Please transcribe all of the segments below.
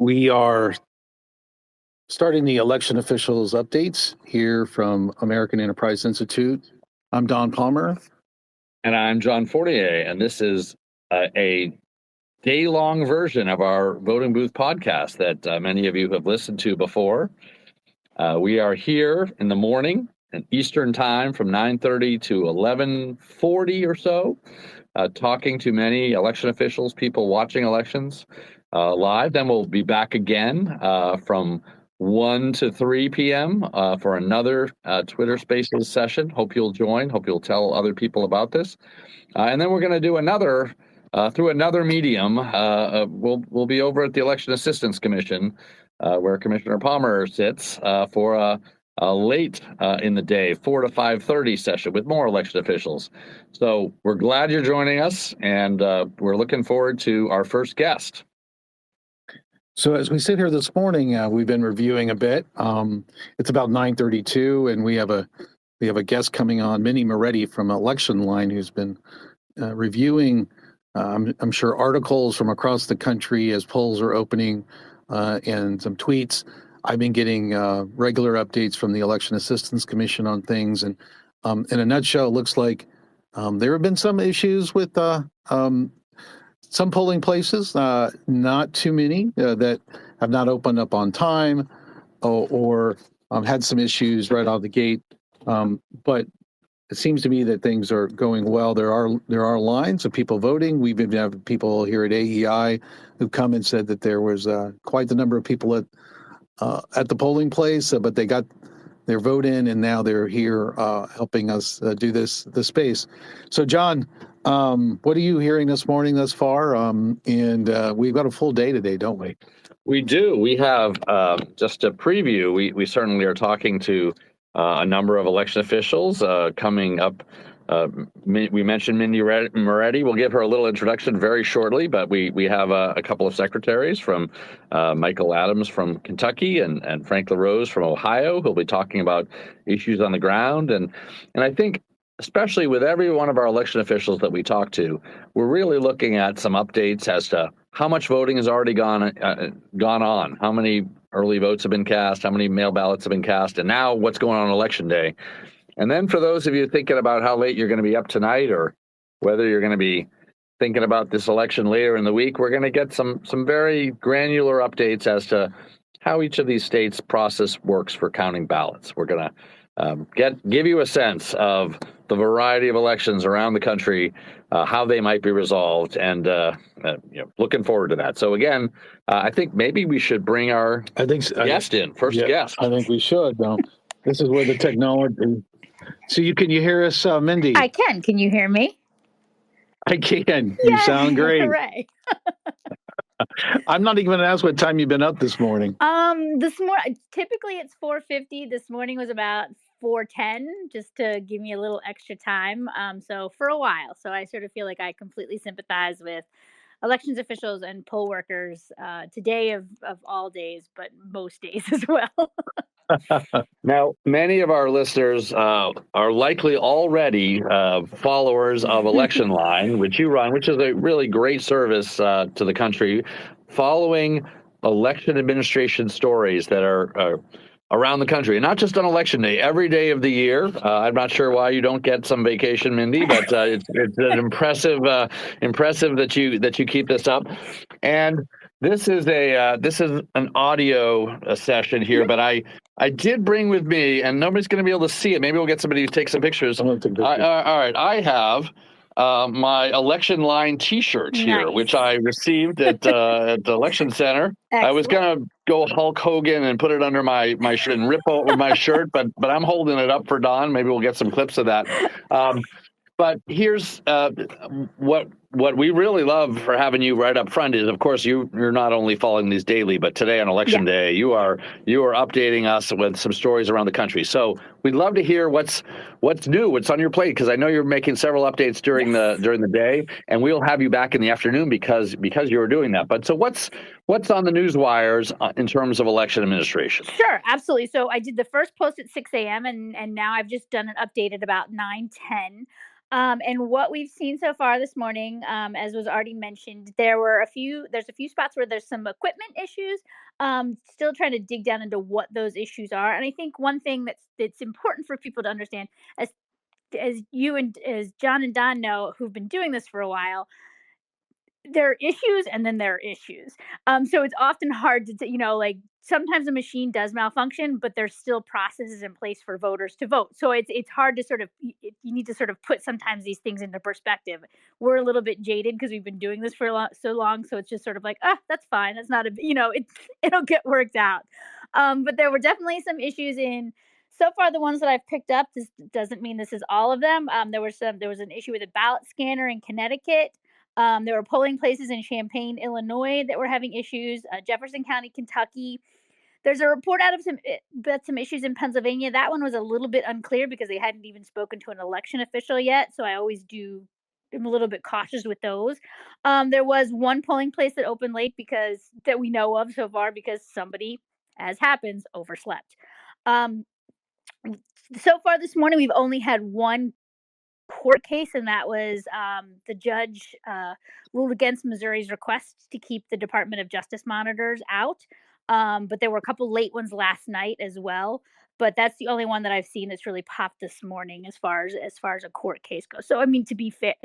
We are starting the election officials updates here from American Enterprise Institute. I'm Don Palmer. And I'm John Fortier, and this is a day-long version of our voting booth podcast that many of you have listened to before. We are here in the morning in Eastern time from 9:30 to 11:40 or so, talking to many election officials, people watching elections live. Then we'll be back again from 1 to 3 p.m. For another Twitter Spaces session. Hope you'll join. Hope you'll tell other people about this. And then we're going to do another through another medium. We'll be over at the Election Assistance Commission, where Commissioner Palmer sits for a late in the day 4 to 5:30 session with more election officials. So we're glad you're joining us, and we're looking forward to our first guest. So as we sit here this morning, we've been reviewing a bit. It's about 9:32, and we have a guest coming on, Minnie Moretti from Election Line, who's been reviewing, I'm sure, articles from across the country as polls are opening, and some tweets. I've been getting regular updates from the Election Assistance Commission on things, and in a nutshell, it looks like there have been some issues with some polling places, not too many, that have not opened up on time or had some issues right out of the gate. But it seems to me that things are going well. There are lines of people voting. We've even had people here at AEI who come and said that there was quite the number of people at the polling place, but they got their vote in, and now they're here helping us do this space. So, John, what are you hearing this morning thus far? And we've got a full day today, don't we? We do. We have just a preview. We certainly are talking to a number of election officials coming up. We mentioned Minnie Moretti. We'll give her a little introduction very shortly, but we have a couple of secretaries from Michael Adams from Kentucky and Frank LaRose from Ohio, who'll be talking about issues on the ground. And I think, especially with every one of our election officials that we talk to, we're really looking at some updates as to how much voting has already gone on, how many early votes have been cast, how many mail ballots have been cast, and now what's going on Election Day. And then for those of you thinking about how late you're going to be up tonight, or whether you're going to be thinking about this election later in the week, we're going to get some very granular updates as to how each of these states' process works for counting ballots. We're going to give you a sense of the variety of elections around the country, how they might be resolved, and looking forward to that. So again, I think maybe we should bring our guest in, first guest. I think we should. This is where the technology. So can you hear us, Mindy? I can. Can you hear me? I can. You sound great. Hooray. I'm not even going to ask what time you've been up this morning. This morning, typically it's 4:50. This morning was about 4:10, just to give me a little extra time. So for a while. So I sort of feel like I completely sympathize with elections officials and poll workers today of all days, but most days as well. Now, many of our listeners are likely already followers of Election Line, which you run, which is a really great service to the country, following election administration stories that are around the country, and not just on Election Day, every day of the year. I'm not sure why you don't get some vacation, Mindy, but it's impressive that you keep this up. And this is an audio session here, but I did bring with me, and nobody's going to be able to see it. Maybe we'll get somebody to take some pictures. All right, I have my Election Line T-shirt here, which I received at the Election Center. Excellent. I was going to go Hulk Hogan and put it under my shirt and rip over my shirt, but I'm holding it up for Don. Maybe we'll get some clips of that. But here's what we really love for having you right up front is, of course, you're not only following these daily, but today on Election Day, you are updating us with some stories around the country. So we'd love to hear what's new, what's on your plate, because I know you're making several updates during the day, and we'll have you back in the afternoon because you were doing that. But so what's on the news wires in terms of election administration? Sure, absolutely. So I did the first post at 6 a.m. and now I've just done an update at about 9:10. And what we've seen so far this morning, as was already mentioned, there's a few spots where there's some equipment issues. Still trying to dig down into what those issues are. And I think one thing that's important for people to understand, as you and as John and Don know, who've been doing this for a while, there are issues and then there are issues. So it's often hard to, like sometimes a machine does malfunction, but there's still processes in place for voters to vote. So it's hard to sort of you need to sort of put sometimes these things into perspective. We're a little bit jaded because we've been doing this for so long, so it's just sort of like, that's fine. That's not a it'll get worked out. But there were definitely some issues in. So far, the ones that I've picked up, this doesn't mean this is all of them. There was an issue with a ballot scanner in Connecticut. There were polling places in Champaign, Illinois that were having issues. Jefferson County, Kentucky. There's a report out of some issues in Pennsylvania. That one was a little bit unclear because they hadn't even spoken to an election official yet. So I always am a little bit cautious with those. There was one polling place that opened late that we know of so far because somebody, as happens, overslept. So far this morning, we've only had one court case, and that was the judge ruled against Missouri's request to keep the Department of Justice monitors out. But there were a couple late ones last night as well. But that's the only one that I've seen that's really popped this morning as far as a court case goes. So I mean, to be fair,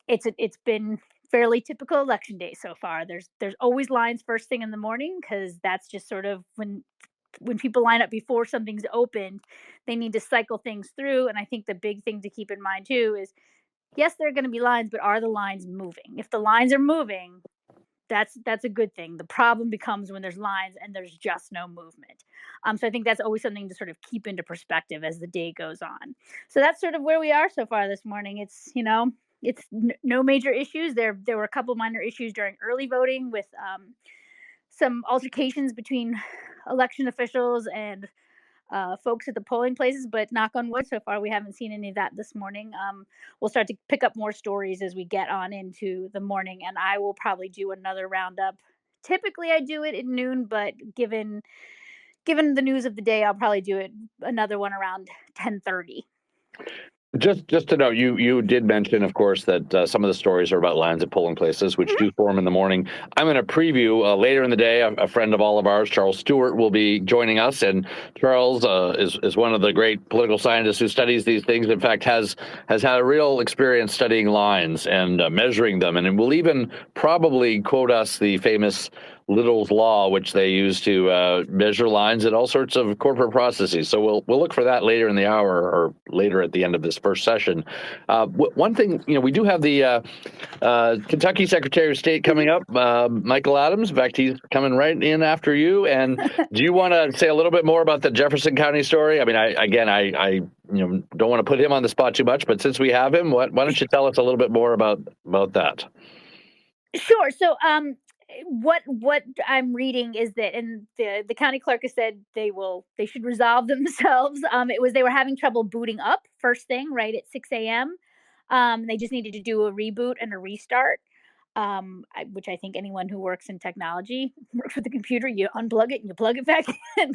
it's been fairly typical election day so far. There's always lines first thing in the morning because that's just sort of when people line up before something's opened, they need to cycle things through. And I think the big thing to keep in mind too is, yes, there are going to be lines, but are the lines moving? If the lines are moving, that's a good thing. The problem becomes when there's lines and there's just no movement. So I think that's always something to sort of keep into perspective as the day goes on. So that's sort of where we are so far this morning. It's no major issues. There were a couple minor issues during early voting with some altercations between election officials and folks at the polling places, but knock on wood, so far we haven't seen any of that this morning. We'll start to pick up more stories as we get on into the morning, and I will probably do another roundup. Typically I do it at noon, but given the news of the day, I'll probably do another one around 10:30. Just to note, you did mention, of course, that some of the stories are about lines at polling places, which do form in the morning. I'm going to preview later in the day. A friend of all of ours, Charles Stewart, will be joining us, and Charles is one of the great political scientists who studies these things. In fact, has had a real experience studying lines and measuring them, and will even probably quote us the famous Little's Law, which they use to measure lines at all sorts of corporate processes. So we'll look for that later in the hour or later at the end of this first session. One thing, we do have the Kentucky Secretary of State coming up, Michael Adams. In fact, he's coming right in after you. And do you want to say a little bit more about the Jefferson County story? I mean, I don't want to put him on the spot too much, but since we have him, why don't you tell us a little bit more about that? Sure. So, what I'm reading is that, and the county clerk has said they should resolve themselves. They were having trouble booting up first thing right at 6 a.m. They just needed to do a reboot and a restart, which I think anyone who works in technology, works with the computer, you unplug it and you plug it back in,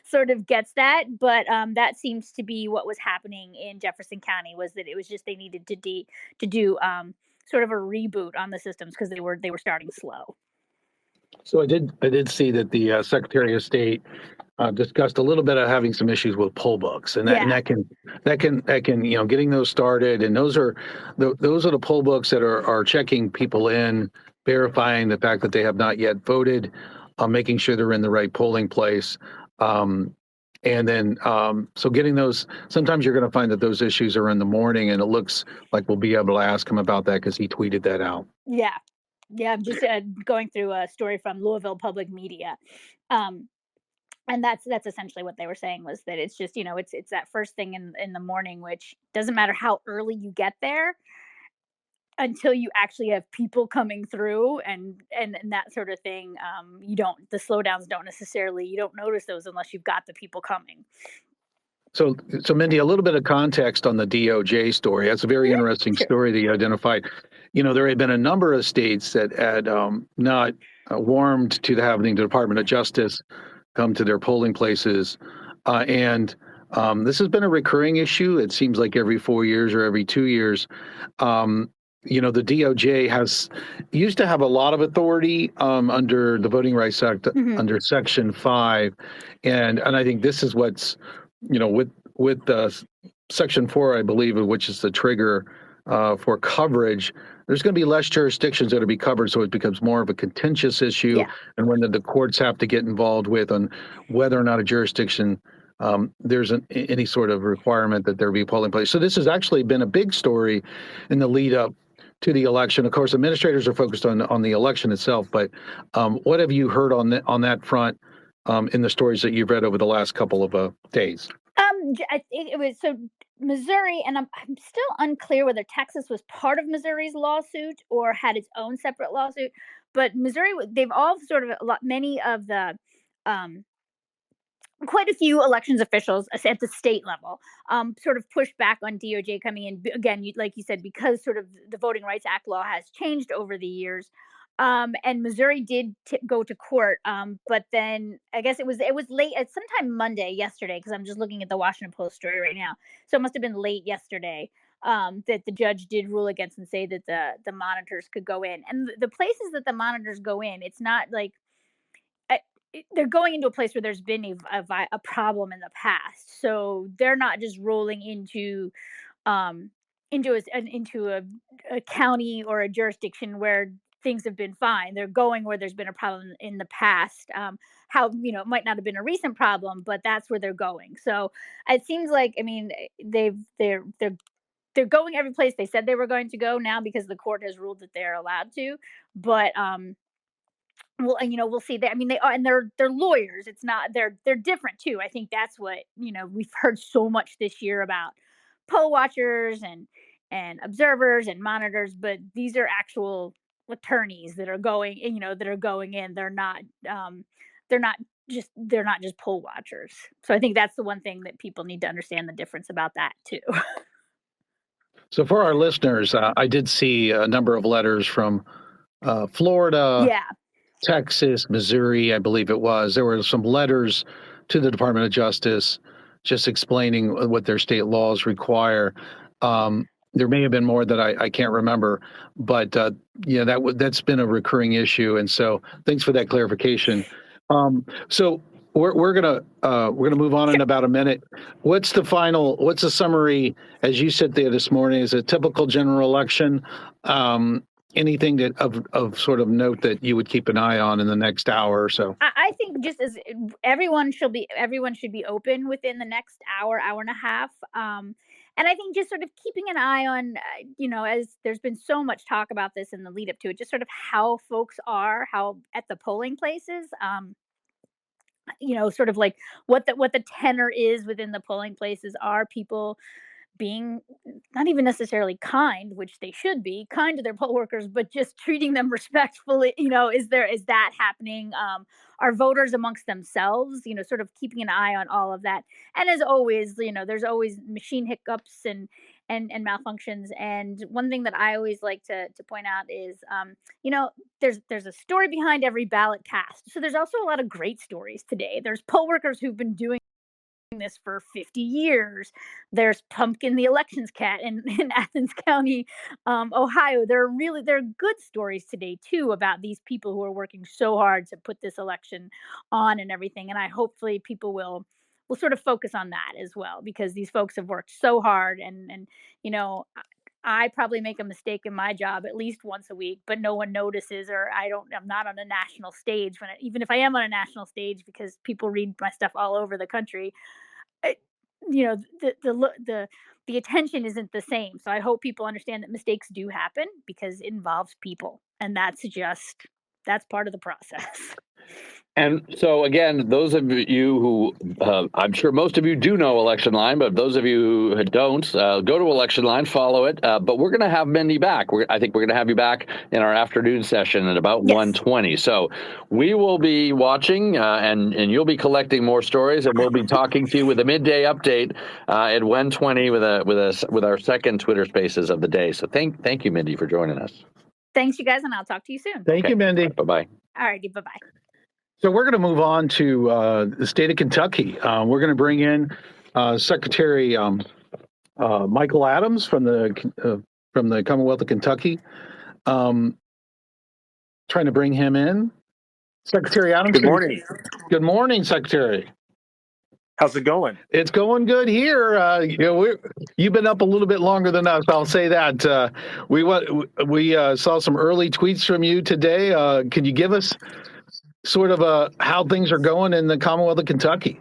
sort of gets that. But that seems to be what was happening in Jefferson County, was that it was just they needed to do sort of a reboot on the systems because they were starting slow. So I did see that the Secretary of State discussed a little bit of having some issues with poll books, and that can getting those started, and those are the poll books that are checking people in, verifying the fact that they have not yet voted, making sure they're in the right polling place. And then, so getting those, sometimes you're going to find that those issues are in the morning, and it looks like we'll be able to ask him about that because he tweeted that out. Yeah. I'm just going through a story from Louisville Public Media. And that's essentially what they were saying, was that it's just, it's that first thing in the morning, which doesn't matter how early you get there until you actually have people coming through and that sort of thing. The slowdowns you don't notice those unless you've got the people coming. So Mindy, a little bit of context on the DOJ story. That's a very interesting story that you identified. There had been a number of states that had not warmed to having the Department of Justice come to their polling places. And This has been a recurring issue. It seems like every 4 years or every 2 years. The DOJ used to have a lot of authority under the Voting Rights Act, under Section 5, and I think this is what's, with Section 4, I believe, which is the trigger for coverage. There's going to be less jurisdictions that will be covered, so it becomes more of a contentious issue, and when the courts have to get involved with on whether or not a jurisdiction there's any sort of requirement that there be a polling place. So this has actually been a big story in the lead up to the election. Of course, administrators are focused on the election itself, but what have you heard on that front in the stories that you've read over the last couple of days? It was so Missouri, and I'm still unclear whether Texas was part of Missouri's lawsuit or had its own separate lawsuit. But Missouri, they've all sort of many of the quite a few elections officials at the state level sort of pushed back on DOJ coming in again, like you said, because sort of the Voting Rights Act law has changed over the years. And Missouri did go to court, but then I guess it was late at sometime Monday yesterday, because I'm just looking at the Washington Post story right now. So it must have been late yesterday that the judge did rule against and say that the monitors could go in. And the places that the monitors go in, it's not like they're going into a place where there's been a problem in the past, so they're not just rolling into a county or a jurisdiction where things have been fine. They're going where there's been a problem in the past. It might not have been a recent problem, but that's where they're going. So it seems like, I mean, they're going every place they said they were going to go now because the court has ruled that they're allowed to. But well, we'll see. I mean, they are, and they're lawyers. It's not they're different too. I think that's what we've heard so much this year about poll watchers and observers and monitors, but these are actual attorneys that are going in. They're not just poll watchers. So I think that's the one thing that people need to understand the difference about that too. So for our listeners, I did see a number of letters from Florida. Yeah. Texas, Missouri, I believe it was. There were some letters to the Department of Justice just explaining what their state laws require. There may have been more that I can't remember, but that's been a recurring issue. And so thanks for that clarification. So we're gonna move on in about a minute. What's the summary as you sit there this morning? Is a typical general election? Anything that of sort of note that you would keep an eye on in the next hour or so? I think just as everyone should be open within the next hour and a half. And I think just sort of keeping an eye on, as there's been so much talk about this in the lead up to it, just sort of how folks are, how at the polling places, sort of like what the tenor is within the polling places. Are people being not even necessarily kind, which they should be kind to their poll workers, but just treating them respectfully? Is that happening? Are voters amongst themselves, sort of keeping an eye on all of that. And as always, there's always machine hiccups and malfunctions. And one thing that I always like to point out is, there's a story behind every ballot cast. So there's also a lot of great stories today. There's poll workers who've been doing this for 50 years. There's Pumpkin the elections cat in Athens County, Ohio. There are good stories today too about these people who are working so hard to put this election on and everything. And hopefully people will sort of focus on that as well, because these folks have worked so hard and I probably make a mistake in my job at least once a week, but no one notices, or I'm not on a national stage even if I am on a national stage, because people read my stuff all over the country. The attention isn't the same. So I hope people understand that mistakes do happen because it involves people, and that's part of the process. And so, again, those of you who, I'm sure most of you do know Election Line, but those of you who don't, go to Election Line, follow it. But we're going to have Mindy back. I think we're going to have you back in our afternoon session at about 1:20. So we will be watching, and you'll be collecting more stories, and we'll be talking to you with a midday update at 1:20 with our second Twitter Spaces of the day. So thank you, Mindy, for joining us. Thanks, you guys, and I'll talk to you soon. Thank you, Mindy. Bye-bye. All righty, bye-bye. So we're going to move on to the state of Kentucky. We're going to bring in Secretary Michael Adams from the Commonwealth of Kentucky. Trying to bring him in. Secretary Adams. Good morning. Good morning, Secretary. How's it going? It's going good here. You've been up a little bit longer than us. I'll say that. We saw some early tweets from you today. Can you give us sort of how things are going in the Commonwealth of Kentucky?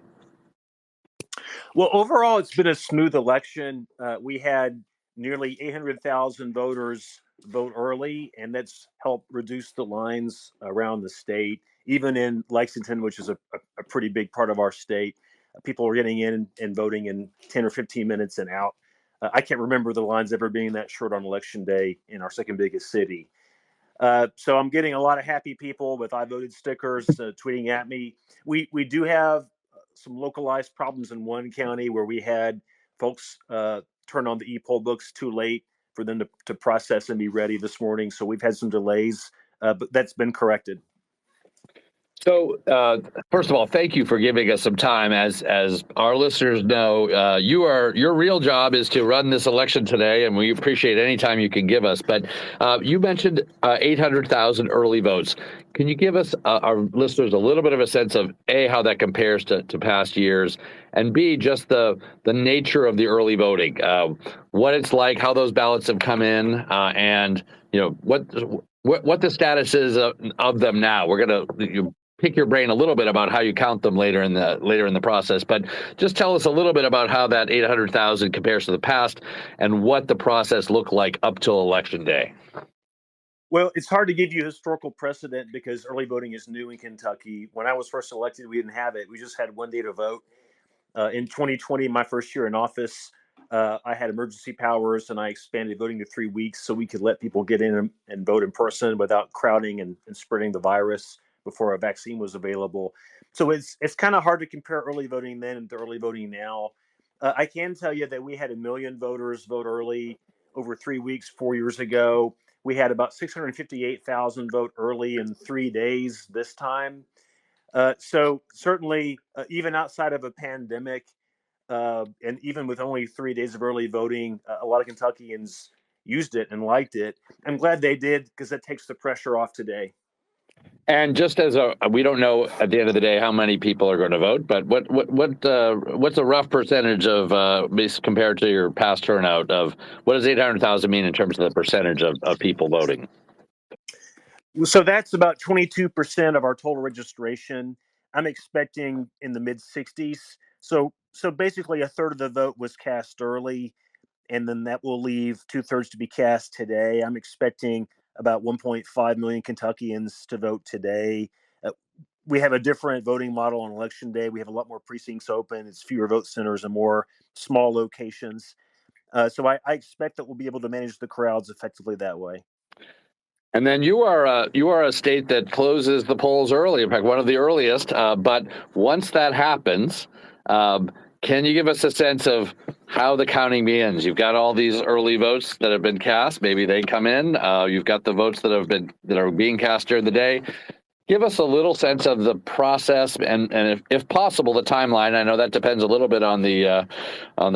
Well, overall, it's been a smooth election. We had nearly 800,000 voters vote early, and that's helped reduce the lines around the state. Even in Lexington, which is a pretty big part of our state, people were getting in and voting in 10 or 15 minutes and out. I can't remember the lines ever being that short on election day in our second biggest city. So I'm getting a lot of happy people with I voted stickers tweeting at me. We do have some localized problems in one county where we had folks turn on the e-poll books too late for them to process and be ready this morning. So we've had some delays, but that's been corrected. So, first of all, thank you for giving us some time. As our listeners know, your real job is to run this election today, and we appreciate any time you can give us. But you mentioned 800,000 early votes. Can you give us, our listeners, a little bit of a sense of A, how that compares to past years, and B, just the nature of the early voting, what it's like, how those ballots have come in, and what the status is of them now. We're going to pick your brain a little bit about how you count them later in the process, but just tell us a little bit about how that 800,000 compares to the past and what the process looked like up till Election Day. Well, it's hard to give you historical precedent because early voting is new in Kentucky. When I was first elected, we didn't have it. We just had one day to vote. In 2020, my first year in office, I had emergency powers and I expanded voting to 3 weeks so we could let people get in and vote in person without crowding and spreading the virus before a vaccine was available. So it's kind of hard to compare early voting then to early voting now. I can tell you that we had 1 million voters vote early over 3 weeks 4 years ago. We had about 658,000 vote early in 3 days this time. So certainly, even outside of a pandemic, and even with only 3 days of early voting, a lot of Kentuckians used it and liked it. I'm glad they did because that takes the pressure off today. And just as we don't know at the end of the day how many people are going to vote, but what's a rough percentage of compared to your past turnout of what does 800,000 mean in terms of the percentage of people voting? So that's about 22% of our total registration. I'm expecting in the mid 60s. So basically a third of the vote was cast early, and then that will leave 2/3 to be cast today. I'm expecting about 1.5 million Kentuckians to vote today. We have a different voting model on Election Day. We have a lot more precincts open. It's fewer vote centers and more small locations. So I expect that we'll be able to manage the crowds effectively that way. And then you are a state that closes the polls early. In fact, one of the earliest. But once that happens, can you give us a sense of how the counting begins? You've got all these early votes that have been cast. Maybe they come in. You've got the votes that are being cast during the day. Give us a little sense of the process and if possible, the timeline. I know that depends a little bit on the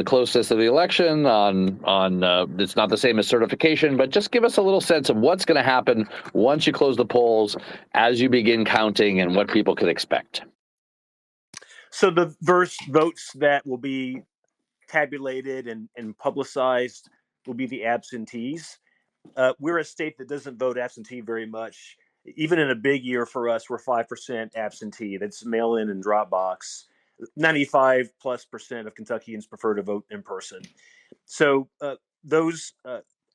closeness of the election. It's not the same as certification, but just give us a little sense of what's going to happen once you close the polls, as you begin counting, and what people can expect. So the first votes that will be tabulated and publicized will be the absentees. We're a state that doesn't vote absentee very much. Even in a big year for us, we're 5% absentee. That's mail-in and drop box. 95+% of Kentuckians prefer to vote in person. So those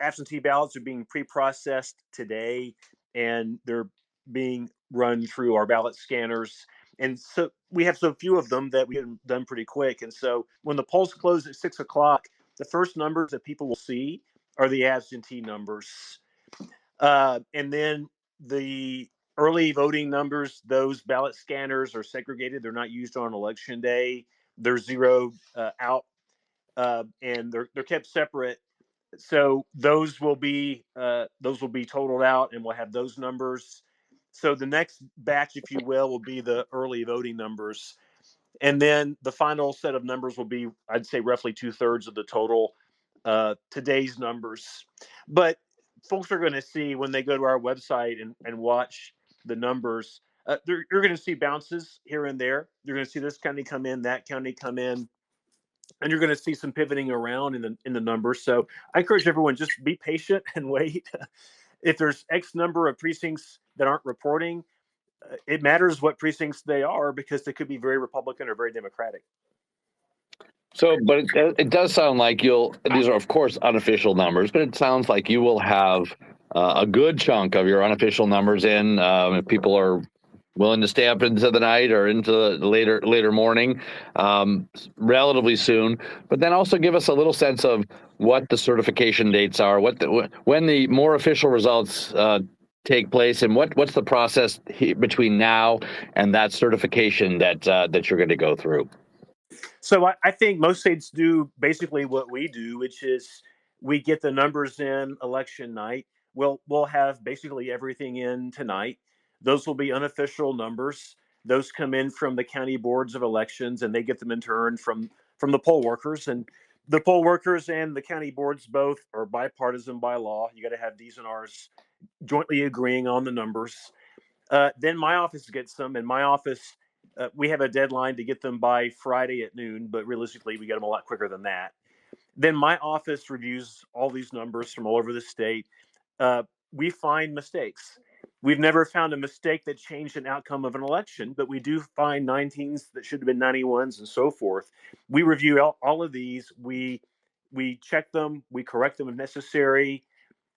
absentee ballots are being pre-processed today, and they're being run through our ballot scanners. And so we have so few of them that we get them done pretty quick. And so when the polls close at 6 o'clock, the first numbers that people will see are the absentee numbers. And then the early voting numbers, those ballot scanners are segregated. They're not used on Election Day. They're zeroed out, and they're kept separate. So those will be totaled out, and we'll have those numbers. So the next batch, if you will be the early voting numbers. And then the final set of numbers will be, I'd say, roughly 2/3 of the total today's numbers. But folks are going to see when they go to our website and watch the numbers, you're going to see bounces here and there. You're going to see this county come in, that county come in, and you're going to see some pivoting around in the numbers. So I encourage everyone, just be patient and wait. If there's X number of precincts that aren't reporting, it matters what precincts they are, because they could be very Republican or very Democratic. So, but it does sound like these are, of course, unofficial numbers, but it sounds like you will have a good chunk of your unofficial numbers in. If people are willing to stay up into the night or into the later morning, relatively soon. But then also give us a little sense of what the certification dates are, when the more official results take place, and what's the process between now and that certification that you're going to go through. So I think most states do basically what we do, which is we get the numbers in election night. We'll have basically everything in tonight. Those will be unofficial numbers. Those come in from the county boards of elections, and they get them in turn from the poll workers. And the poll workers and the county boards both are bipartisan by law. You got to have D's and R's jointly agreeing on the numbers. Then my office gets them, and my office, we have a deadline to get them by Friday at noon, but realistically, we get them a lot quicker than that. Then my office reviews all these numbers from all over the state. We find mistakes. We've never found a mistake that changed an outcome of an election, but we do find 19s that should have been 91s and so forth. We review all of these. We check them. We correct them if necessary.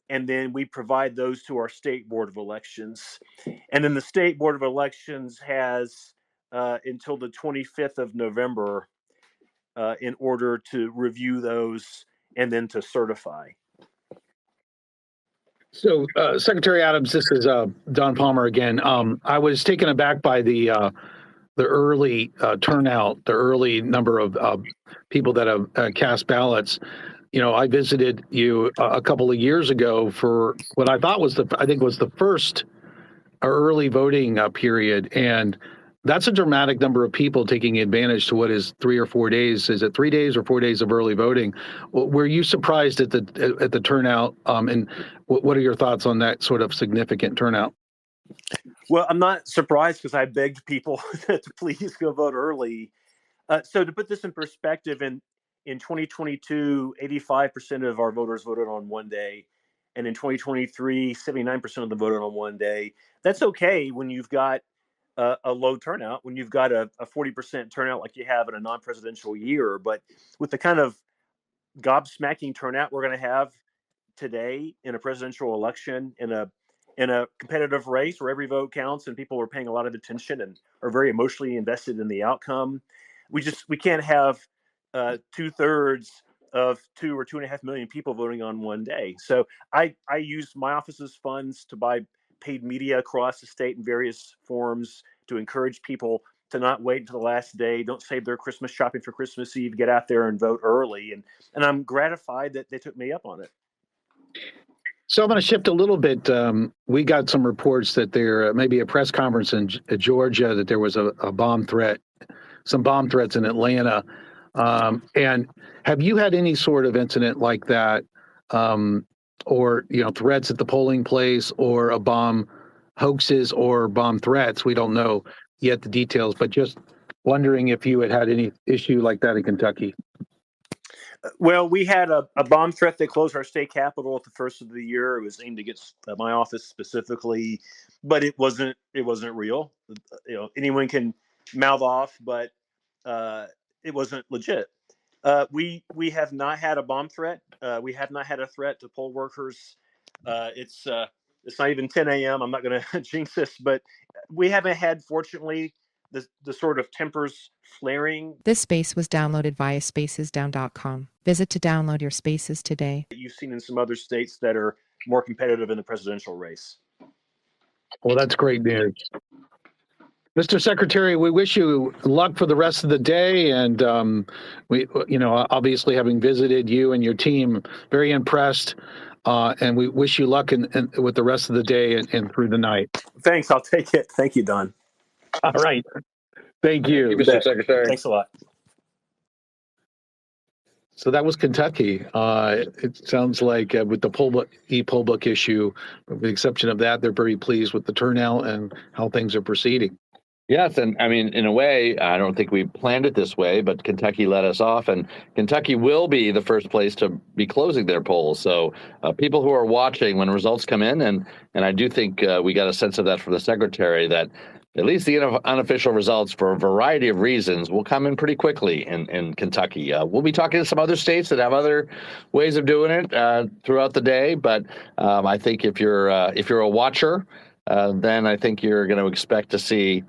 And then we provide those to our state board of elections. And then the state board of elections has until the 25th of November in order to review those and then to certify. So, Secretary Adams, this is Don Palmer again. I was taken aback by the early turnout, the early number of people that have cast ballots. You know, I visited you a couple of years ago for what I thought was the first early voting period, and that's a dramatic number of people taking advantage to what is 3 or 4 days. Is it 3 days or 4 days of early voting? Were you surprised at the turnout? And what are your thoughts on that sort of significant turnout? Well, I'm not surprised, because I begged people to please go vote early. So to put this in perspective, in 2022, 85% of our voters voted on one day. And in 2023, 79% of them voted on one day. That's okay when you've got a low turnout, when you've got a 40% turnout like you have in a non-presidential year. But with the kind of gobsmacking turnout we're going to have today in a presidential election, in a competitive race where every vote counts and people are paying a lot of attention and are very emotionally invested in the outcome, we can't have 2/3 of 2 or 2.5 million people voting on one day. So I used my office's funds to buy paid media across the state in various forms to encourage people to not wait until the last day. Don't save their Christmas shopping for Christmas Eve. Get out there and vote early. And I'm gratified that they took me up on it. So I'm going to shift a little bit. We got some reports that there may be a press conference in Georgia, that there was a bomb threat, some bomb threats in Atlanta. And have you had any sort of incident like that, or threats at the polling place, or a bomb hoaxes or bomb threats? We don't know yet the details, but just wondering if you had any issue like that in Kentucky. Well, we had a bomb threat that closed our state capitol at the first of the year. It was aimed against my office specifically, but it wasn't real. Anyone can mouth off, but it wasn't legit. We have not had a bomb threat. We have not had a threat to poll workers. It's not even 10 a.m. I'm not going to jinx this, but we haven't had, fortunately, the sort of tempers flaring. This space was downloaded via spacesdown.com. Visit to download your spaces today. You've seen in some other states that are more competitive in the presidential race. Well, that's great news. Mr. Secretary, we wish you luck for the rest of the day. And we, obviously having visited you and your team, very impressed. And we wish you luck with the rest of the day and through the night. Thanks. I'll take it. Thank you, Don. All right. Thank you. Thank you, Mr. Secretary. Thanks a lot. So that was Kentucky. It sounds like with the poll book issue, with the exception of that, they're very pleased with the turnout and how things are proceeding. Yes, and I mean, in a way, I don't think we planned it this way, but Kentucky let us off, and Kentucky will be the first place to be closing their polls. So people who are watching when results come in, and I do think we got a sense of that from the secretary, that at least the unofficial results, for a variety of reasons, will come in pretty quickly in Kentucky. We'll be talking to some other states that have other ways of doing it throughout the day, but I think if you're a watcher, then I think you're going to expect to see,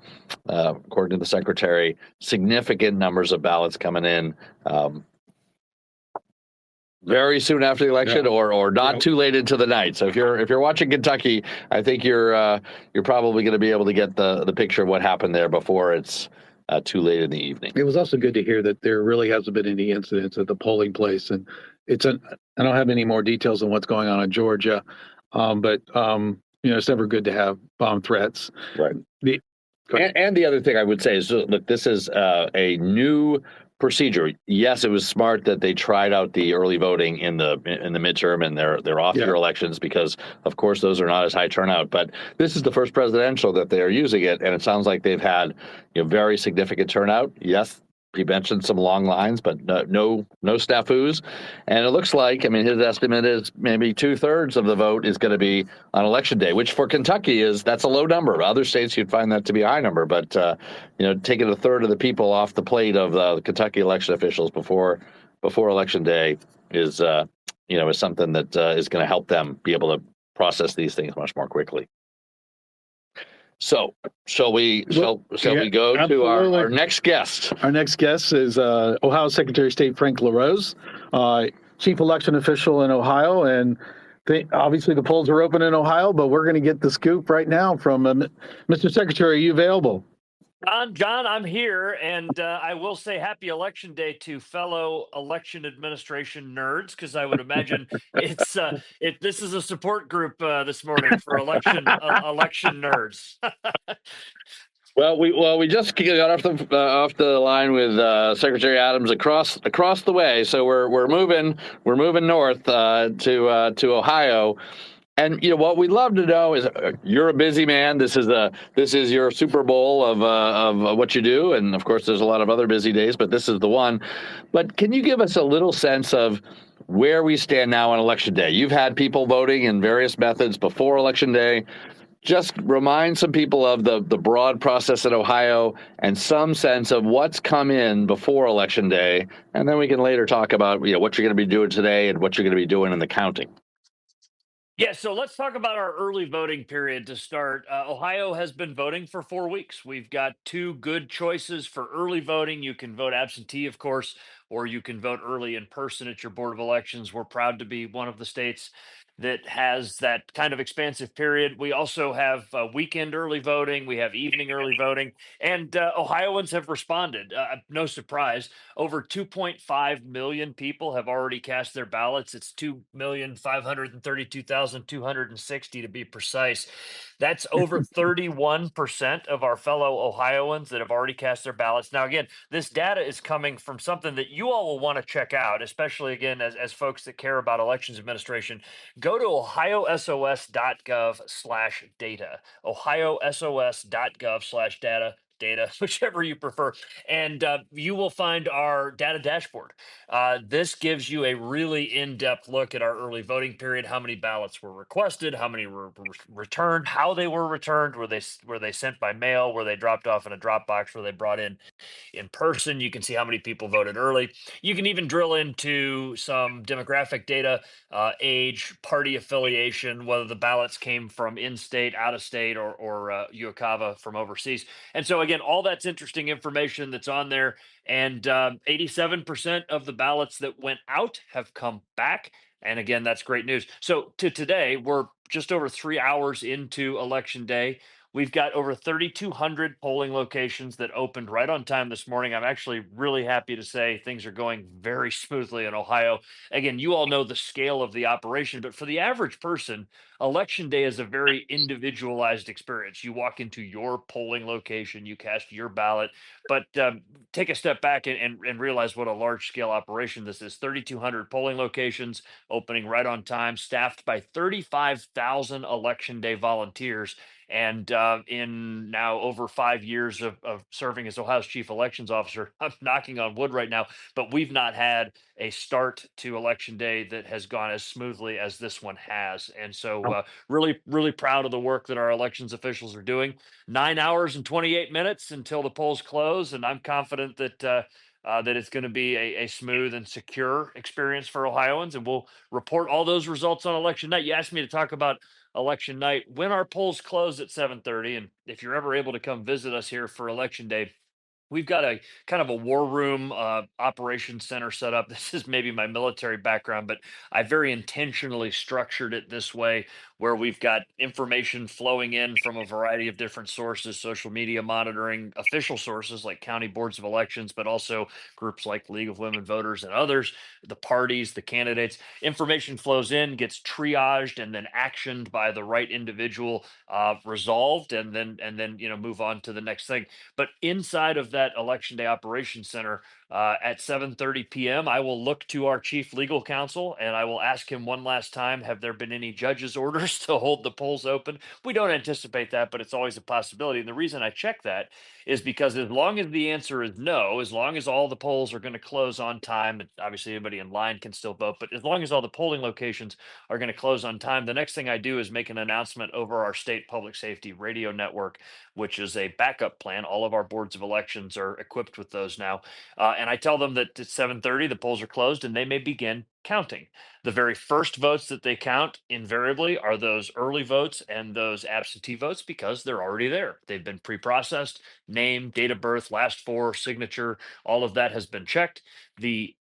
according to the secretary, significant numbers of ballots coming in very soon after the election, or not too late into the night. So if you're watching Kentucky, I think you're probably going to be able to get the picture of what happened there before it's too late in the evening. It was also good to hear that there really hasn't been any incidents at the polling place, and I don't have any more details on what's going on in Georgia, but it's never good to have bomb threats. Right. And the other thing I would say is, look, this is a new procedure. Yes, it was smart that they tried out the early voting in the midterm and their off-year elections, because of course those are not as high turnout. But this is the first presidential that they are using it, and it sounds like they've had very significant turnout. Yes, he mentioned some long lines, but no snafus. And it looks like, I mean, his estimate is maybe 2/3 of the vote is going to be on election day, which for Kentucky that's a low number. Other states you'd find that to be a high number, but taking 1/3 of the people off the plate of the Kentucky election officials before election day is something that is going to help them be able to process these things much more quickly. So shall we go to our next guest? Our next guest is Ohio Secretary of State Frank LaRose, chief election official in Ohio. And obviously the polls are open in Ohio, but we're going to get the scoop right now from Mr. Secretary. Are you available? John, I'm here, and I will say happy election day to fellow election administration nerds, because I would imagine this is a support group this morning for election nerds. Well, we just got off the line with Secretary Adams across the way, so we're moving north to Ohio. And what we'd love to know is, you're a busy man. This is your Super Bowl of what you do, and of course there's a lot of other busy days, but this is the one. But can you give us a little sense of where we stand now on election day? You've had people voting in various methods before election day. Just remind some people of the broad process in Ohio and some sense of what's come in before election day, and then we can later talk about what you're going to be doing today and what you're going to be doing in the counting. Yeah, so let's talk about our early voting period to start. Ohio has been voting for 4 weeks. We've got 2 good choices for early voting. You can vote absentee, of course, or you can vote early in person at your Board of Elections. We're proud to be one of the states that has that kind of expansive period. We also have weekend early voting. We have evening early voting. And Ohioans have responded. No surprise. Over 2.5 million people have already cast their ballots. It's 2,532,260 to be precise. That's over 31% of our fellow Ohioans that have already cast their ballots. Now, again, this data is coming from something that you all will want to check out, especially, again, as folks that care about elections administration. Go to ohiosos.gov/data, ohiosos.gov/data, whichever you prefer, and you will find our data dashboard. This gives you a really in-depth look at our early voting period, how many ballots were requested, how many were returned, how they were returned, were they sent by mail, were they dropped off in a drop box, were they brought in person. You can see how many people voted early. You can even drill into some demographic data, age, party affiliation, whether the ballots came from in-state, out-of-state, or UOCAVA from overseas. And so again, all that's interesting information that's on there. And 87% of the ballots that went out have come back. And again, that's great news. So to today, we're just over 3 hours into election day. We've got over 3,200 polling locations that opened right on time this morning. I'm actually really happy to say things are going very smoothly in Ohio. Again, you all know the scale of the operation, but for the average person, Election day is a very individualized experience. You walk into your polling location, you cast your ballot, but take a step back and realize what a large scale operation this is. 3,200 polling locations opening right on time, staffed by 35,000 election day volunteers. And in now over 5 years of serving as Ohio's chief elections officer, I'm knocking on wood right now, but we've not had a start to election day that has gone as smoothly as this one has. And so, really, really proud of the work that our elections officials are doing. 9 hours and 28 minutes until the polls close, and I'm confident that. That it's going to be a smooth and secure experience for Ohioans, and we'll report all those results on election night. You asked me to talk about election night when our polls close at 7:30, and if you're ever able to come visit us here for election day, we've got a kind of a war room operations center set up. This is maybe my military background, but I very intentionally structured it this way, where we've got information flowing in from a variety of different sources, social media monitoring, official sources like county boards of elections, but also groups like League of Women Voters and others, the parties, the candidates. Information flows in, gets triaged, and then actioned by the right individual, resolved, and then move on to the next thing. But inside of that election day operations center, at 7:30 p.m., I will look to our chief legal counsel and I will ask him one last time, have there been any judge's orders to hold the polls open? We don't anticipate that, but it's always a possibility. And the reason I check that is because as long as the answer is no, as long as all the polls are going to close on time, and obviously anybody in line can still vote, but as long as all the polling locations are going to close on time, the next thing I do is make an announcement over our state public safety radio network, which is a backup plan. All of our boards of elections are equipped with those now. And I tell them that at 7:30 the polls are closed and they may begin counting. The very first votes that they count invariably are those early votes and those absentee votes because they're already there. They've been pre-processed, name, date of birth, last four, signature, all of that has been checked. The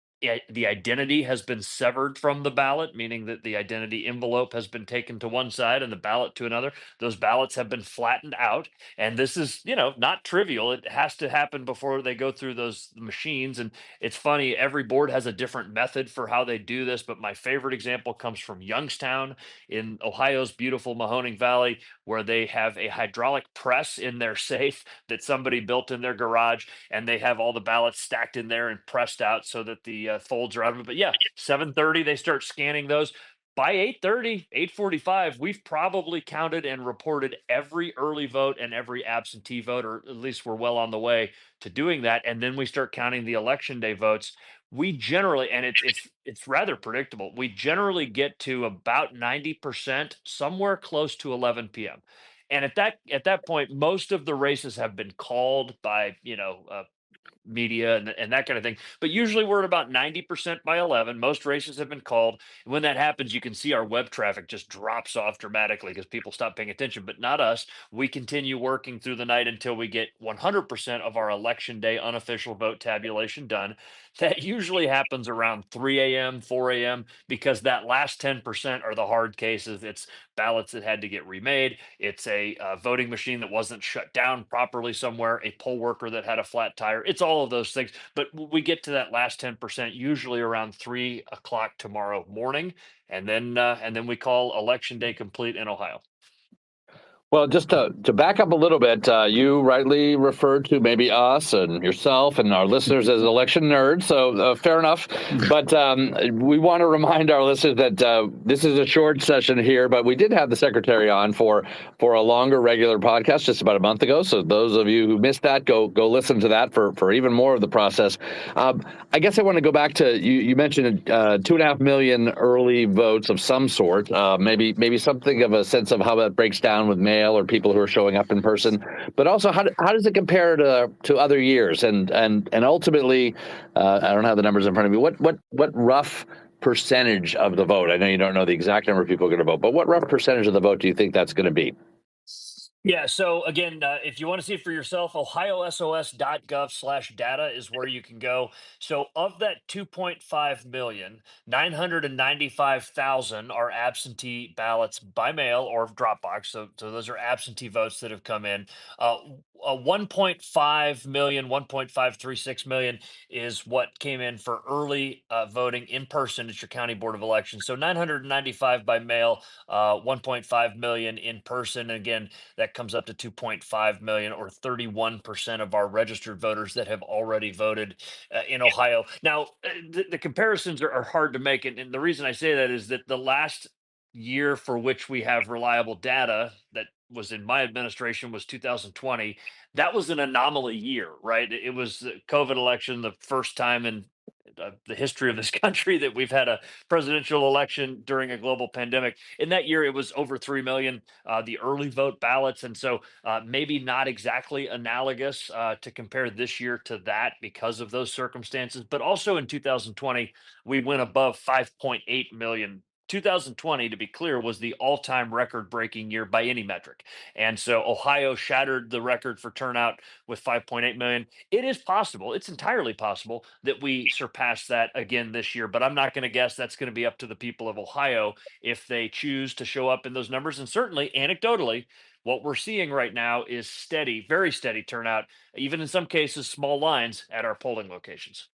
identity has been severed from the ballot, meaning that the identity envelope has been taken to one side and the ballot to another. Those ballots have been flattened out, and this is not trivial. It has to happen before they go through those machines. And it's funny, every board has a different method for how they do this, but my favorite example comes from Youngstown in Ohio's beautiful Mahoning Valley, where they have a hydraulic press in their safe that somebody built in their garage, and they have all the ballots stacked in there and pressed out so that the folds are out of it. But yeah, 7:30 they start scanning those. By 8:30, 8:45, we've probably counted and reported every early vote and every absentee vote, or at least we're well on the way to doing that. And then we start counting the election day votes. We generally, and it's rather predictable, we generally get to about 90%, somewhere close to 11 p.m. And at that point, most of the races have been called by media and that kind of thing. But usually we're at about 90% by 11. Most races have been called. And when that happens, you can see our web traffic just drops off dramatically because people stop paying attention, but not us. We continue working through the night until we get 100% of our election day unofficial vote tabulation done. That usually happens around 3 a.m., 4 a.m., because that last 10% are the hard cases. It's ballots that had to get remade. It's a voting machine that wasn't shut down properly somewhere, a poll worker that had a flat tire. It's all of those things. But we get to that last 10% usually around 3 o'clock tomorrow morning. And then we call election day complete in Ohio. Well, just to back up a little bit, you rightly referred to maybe us and yourself and our listeners as election nerds, so fair enough. But we want to remind our listeners that this is a short session here, but we did have the secretary on for a longer regular podcast just about a month ago. So those of you who missed that, go listen to that for even more of the process. I guess I want to go back to you mentioned 2.5 million early votes of some sort, maybe something of a sense of how that breaks down with mail or people who are showing up in person, but also how does it compare to other years? And ultimately, I don't have the numbers in front of me. What rough percentage of the vote? I know you don't know the exact number of people are going to vote, but what rough percentage of the vote do you think that's going to be? Yeah, so again, if you want to see it for yourself, ohiosos.gov/data is where you can go. So of that 2.5 million, 995,000 are absentee ballots by mail or Dropbox. So those are absentee votes that have come in. 1.5 million, 1.536 million is what came in for early voting in person at your county board of elections. So 995 by mail, 1.5 million in person. Again, that comes up to 2.5 million, or 31% of our registered voters that have already voted in Ohio. Now, the comparisons are hard to make. And the reason I say that is that the last year for which we have reliable data that was in my administration was 2020. That was an anomaly year, right? It was the COVID election, the first time in the history of this country that we've had a presidential election during a global pandemic. In that year, it was over 3 million, the early vote ballots. And so maybe not exactly analogous to compare this year to that because of those circumstances. But also in 2020, we went above 5.8 million. 2020, to be clear, was the all-time record-breaking year by any metric. And so Ohio shattered the record for turnout with 5.8 million. It is possible, it's entirely possible that we surpass that again this year, but I'm not going to guess. That's going to be up to the people of Ohio if they choose to show up in those numbers. And certainly, anecdotally, what we're seeing right now is steady, very steady turnout, even in some cases, small lines at our polling locations.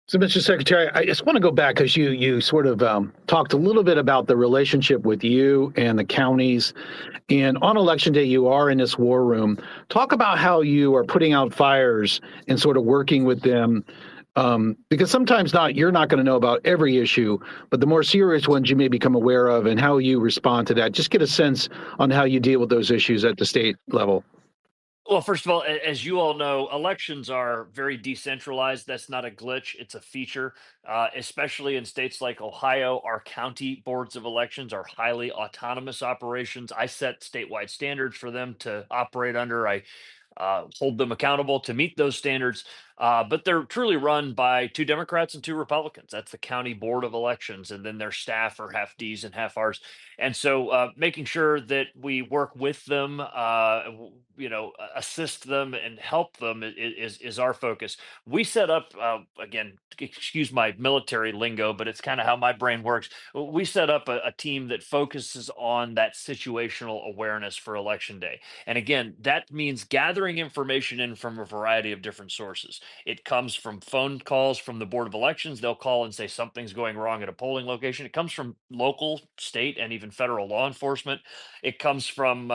So, Mr. Secretary, I just want to go back because you sort of talked a little bit about the relationship with you and the counties. And on election day, you are in this war room. Talk about how you are putting out fires and sort of working with them. Because sometimes you're not going to know about every issue, but the more serious ones you may become aware of and how you respond to that. Just get a sense on how you deal with those issues at the state level. Well, first of all, as you all know, elections are very decentralized. That's not a glitch, it's a feature. Especially in states like Ohio, our county boards of elections are highly autonomous operations. I set statewide standards for them to operate under. I hold them accountable to meet those standards. But they're truly run by two Democrats and two Republicans. That's the county board of elections, and then their staff are half D's and half R's. And so, making sure that we work with them, assist them and help them is our focus. We set up again. Excuse my military lingo, but it's kind of how my brain works. We set up a team that focuses on that situational awareness for election day. And again, that means gathering information in from a variety of different sources. It comes from phone calls from the Board of Elections. They'll call and say something's going wrong at a polling location. It comes from local, state, and even federal law enforcement. It comes from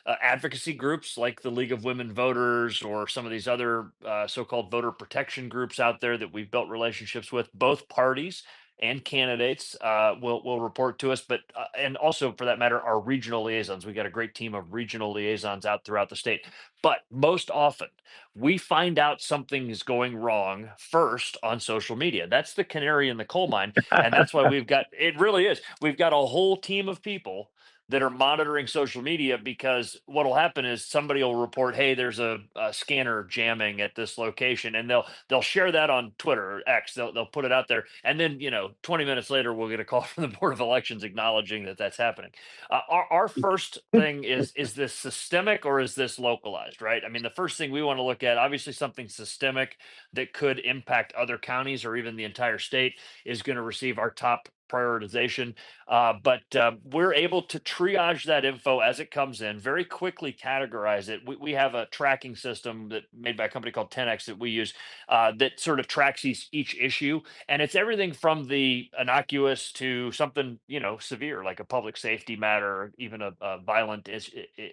advocacy groups like the League of Women Voters or some of these other so called voter protection groups out there that we've built relationships with. Both parties and candidates will report to us, but and also for that matter, our regional liaisons. We got a great team of regional liaisons out throughout the state. But most often, we find out something is going wrong first on social media. That's the canary in the coal mine, and that's why we've got. It really is. We've got a whole team of people that are monitoring social media, because what will happen is somebody will report, hey, there's a scanner jamming at this location, and they'll share that on Twitter or X. They'll put it out there, and then 20 minutes later we'll get a call from the Board of Elections acknowledging that that's happening. Our first thing is this systemic or is this localized, right? I mean, the first thing we want to look at, obviously something systemic that could impact other counties or even the entire state, is going to receive our top prioritization. But we're able to triage that info as it comes in, very quickly categorize it. We have a tracking system that made by a company called 10X that we use that sort of tracks each issue. And it's everything from the innocuous to something, severe, like a public safety matter, or even a violent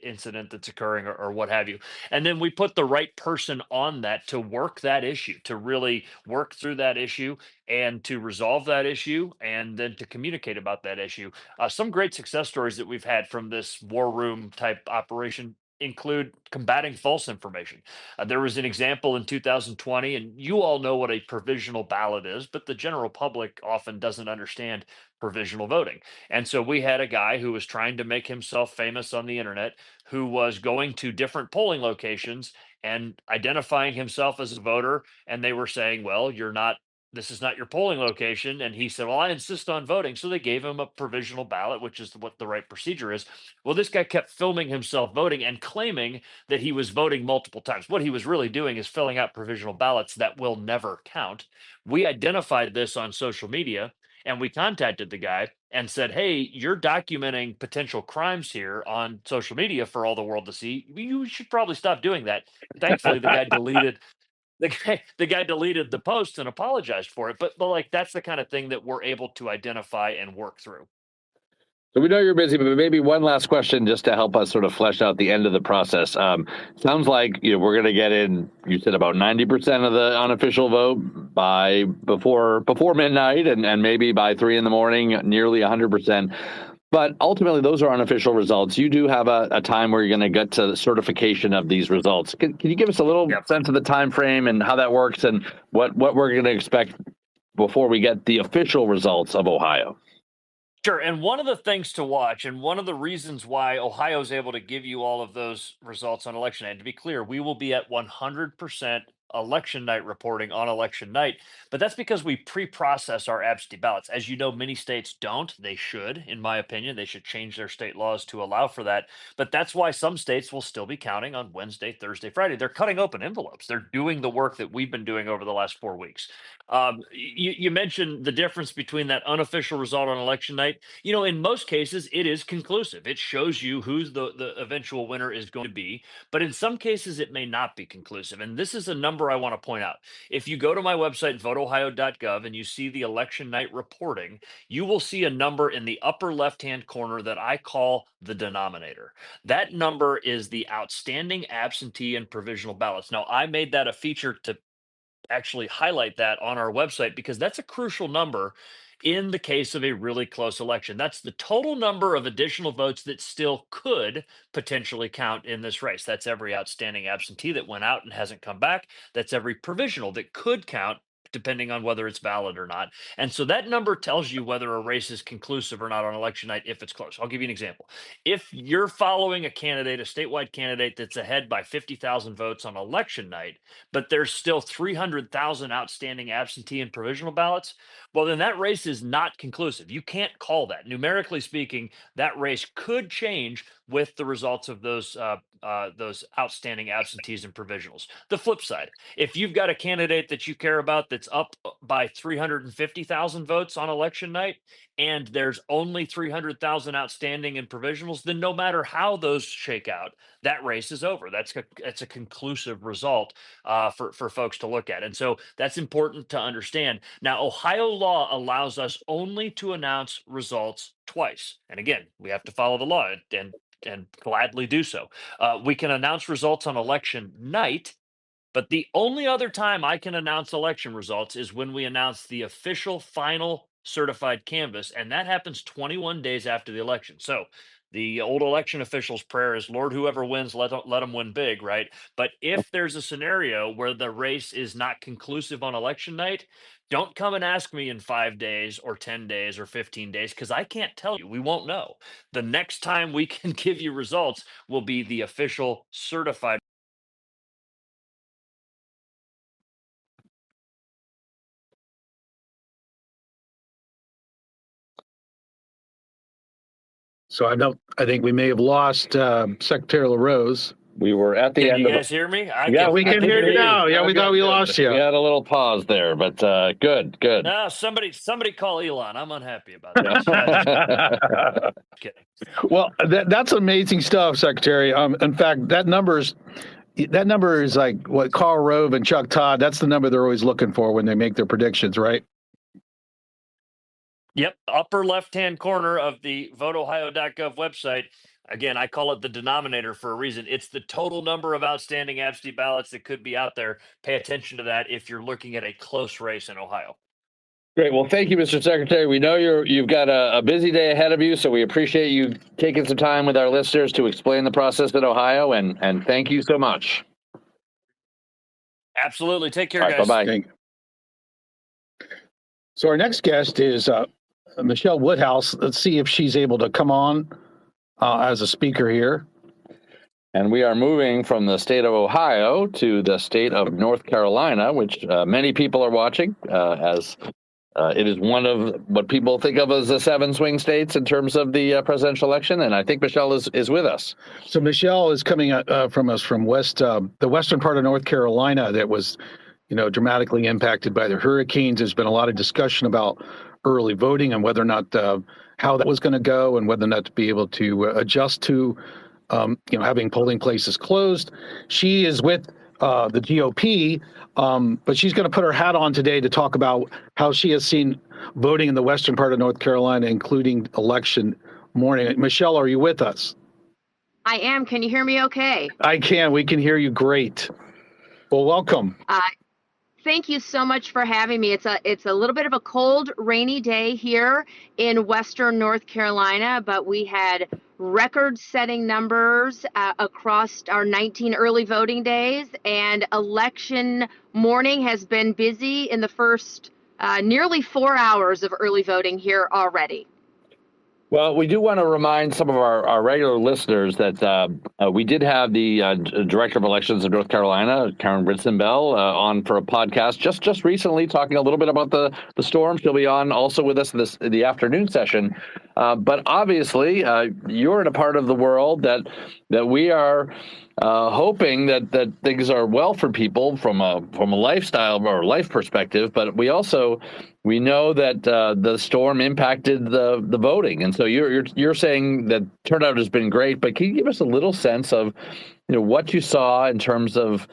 incident that's occurring, or what have you. And then we put the right person on that to work that issue, to really work through that issue and to resolve that issue, and then to communicate about that issue. Some great success stories that we've had from this war room type operation include combating false information. There was an example in 2020, and you all know what a provisional ballot is, but the general public often doesn't understand provisional voting. And so we had a guy who was trying to make himself famous on the internet, who was going to different polling locations and identifying himself as a voter, and they were saying, well, this is not your polling location. And he said, well, I insist on voting. So they gave him a provisional ballot, which is what the right procedure is. Well, this guy kept filming himself voting and claiming that he was voting multiple times. What he was really doing is filling out provisional ballots that will never count. We identified this on social media, And we contacted the guy and said, hey, you're documenting potential crimes here on social media for all the world to see. You should probably stop doing that. Thankfully, the guy deleted the post and apologized for it. But like that's the kind of thing that we're able to identify and work through. So we know you're busy, but maybe one last question just to help us sort of flesh out the end of the process. Sounds like we're going to get in. You said about 90% of the unofficial vote by before midnight, and maybe by 3 a.m, nearly 100%. But ultimately, those are unofficial results. You do have a time where you're going to get to the certification of these results. Can you give us a little sense of the time frame and how that works, and what we're going to expect before we get the official results of Ohio? Sure. And one of the things to watch, and one of the reasons why Ohio is able to give you all of those results on election night, to be clear, we will be at 100% election night reporting on election night. But that's because we pre-process our absentee ballots. As you know, many states don't. They should, in my opinion. They should change their state laws to allow for that. But that's why some states will still be counting on Wednesday, Thursday, Friday. They're cutting open envelopes. They're doing the work that we've been doing over the last 4 weeks. You mentioned the difference between that unofficial result on election night. In most cases, it is conclusive. It shows you who's the eventual winner is going to be. But in some cases, it may not be conclusive. And this is a number I want to point out. If you go to my website, voteohio.gov, and you see the election night reporting, you will see a number in the upper left-hand corner that I call the denominator. That number is the outstanding absentee and provisional ballots. Now, I made that a feature to actually highlight that on our website because that's a crucial number in the case of a really close election. That's the total number of additional votes that still could potentially count in this race. That's every outstanding absentee that went out and hasn't come back. That's every provisional that could count depending on whether it's valid or not. And so that number tells you whether a race is conclusive or not on election night if it's close. I'll give you an example. If you're following a candidate, a statewide candidate that's ahead by 50,000 votes on election night, but there's still 300,000 outstanding absentee and provisional ballots, well, then that race is not conclusive. You can't call that. Numerically speaking, that race could change with the results of those outstanding absentees and provisionals. The flip side, if you've got a candidate that you care about that's up by 350,000 votes on election night, and there's only 300,000 outstanding in provisionals, then no matter how those shake out, that race is over. That's a conclusive result for folks to look at. And so that's important to understand. Now, Ohio law allows us only to announce results twice. And again, we have to follow the law and gladly do so. We can announce results on election night, but the only other time I can announce election results is when we announce the official final certified canvass, and that happens 21 days after the election. So the old election officials' prayer is, Lord, whoever wins, let them win big, right? But if there's a scenario where the race is not conclusive on election night, don't come and ask me in 5 days or 10 days or 15 days because I can't tell you. We won't know. The next time we can give you results will be the official certified. So I think we may have lost Secretary LaRose. We were at the Can end you of guys hear me? We can hear you now. Yeah, we thought we lost you. We had a little pause there, but good. No, somebody call Elon. I'm unhappy about that. Kidding. Well, that's amazing stuff, Secretary. In fact, that number is like what Karl Rove and Chuck Todd. That's the number they're always looking for when they make their predictions, right? Yep, upper left-hand corner of the voteohio.gov website. Again, I call it the denominator for a reason. It's the total number of outstanding absentee ballots that could be out there. Pay attention to that if you're looking at a close race in Ohio. Great. Well, thank you, Mr. Secretary. We know you've got a busy day ahead of you, so we appreciate you taking some time with our listeners to explain the process in Ohio, and thank you so much. Absolutely. Take care, All right, guys. bye-bye. So our next guest is Michelle Woodhouse. Let's see if she's able to come on as a speaker here. And we are moving from the state of Ohio to the state of North Carolina, which many people are watching as it is one of what people think of as the 7 swing states in terms of the presidential election. And I think Michelle is with us. So Michelle is coming from us from the western part of North Carolina that was, dramatically impacted by the hurricanes. There's been a lot of discussion about early voting and whether or not how that was going to go and whether or not to be able to adjust to having polling places closed. She is with the GOP, but she's going to put her hat on today to talk about how she has seen voting in the western part of North Carolina, including election morning. Michelle, are you with us? I am. Can you hear me okay? I can. We can hear you great. Well, welcome. Thank you so much for having me. It's a little bit of a cold, rainy day here in western North Carolina, but we had record-setting numbers across our 19 early voting days, and election morning has been busy in the first nearly 4 hours of early voting here already. Well, we do want to remind some of our regular listeners that we did have the Director of Elections of North Carolina, Karen Ritzenbell, on for a podcast just recently, talking a little bit about the storm. She'll be on also with us in the afternoon session. But obviously, you're in a part of the world that we are hoping that things are well for people from a lifestyle or life perspective. But we know that the storm impacted the voting, and so you're saying that turnout has been great. But can you give us a little sense of what you saw in terms of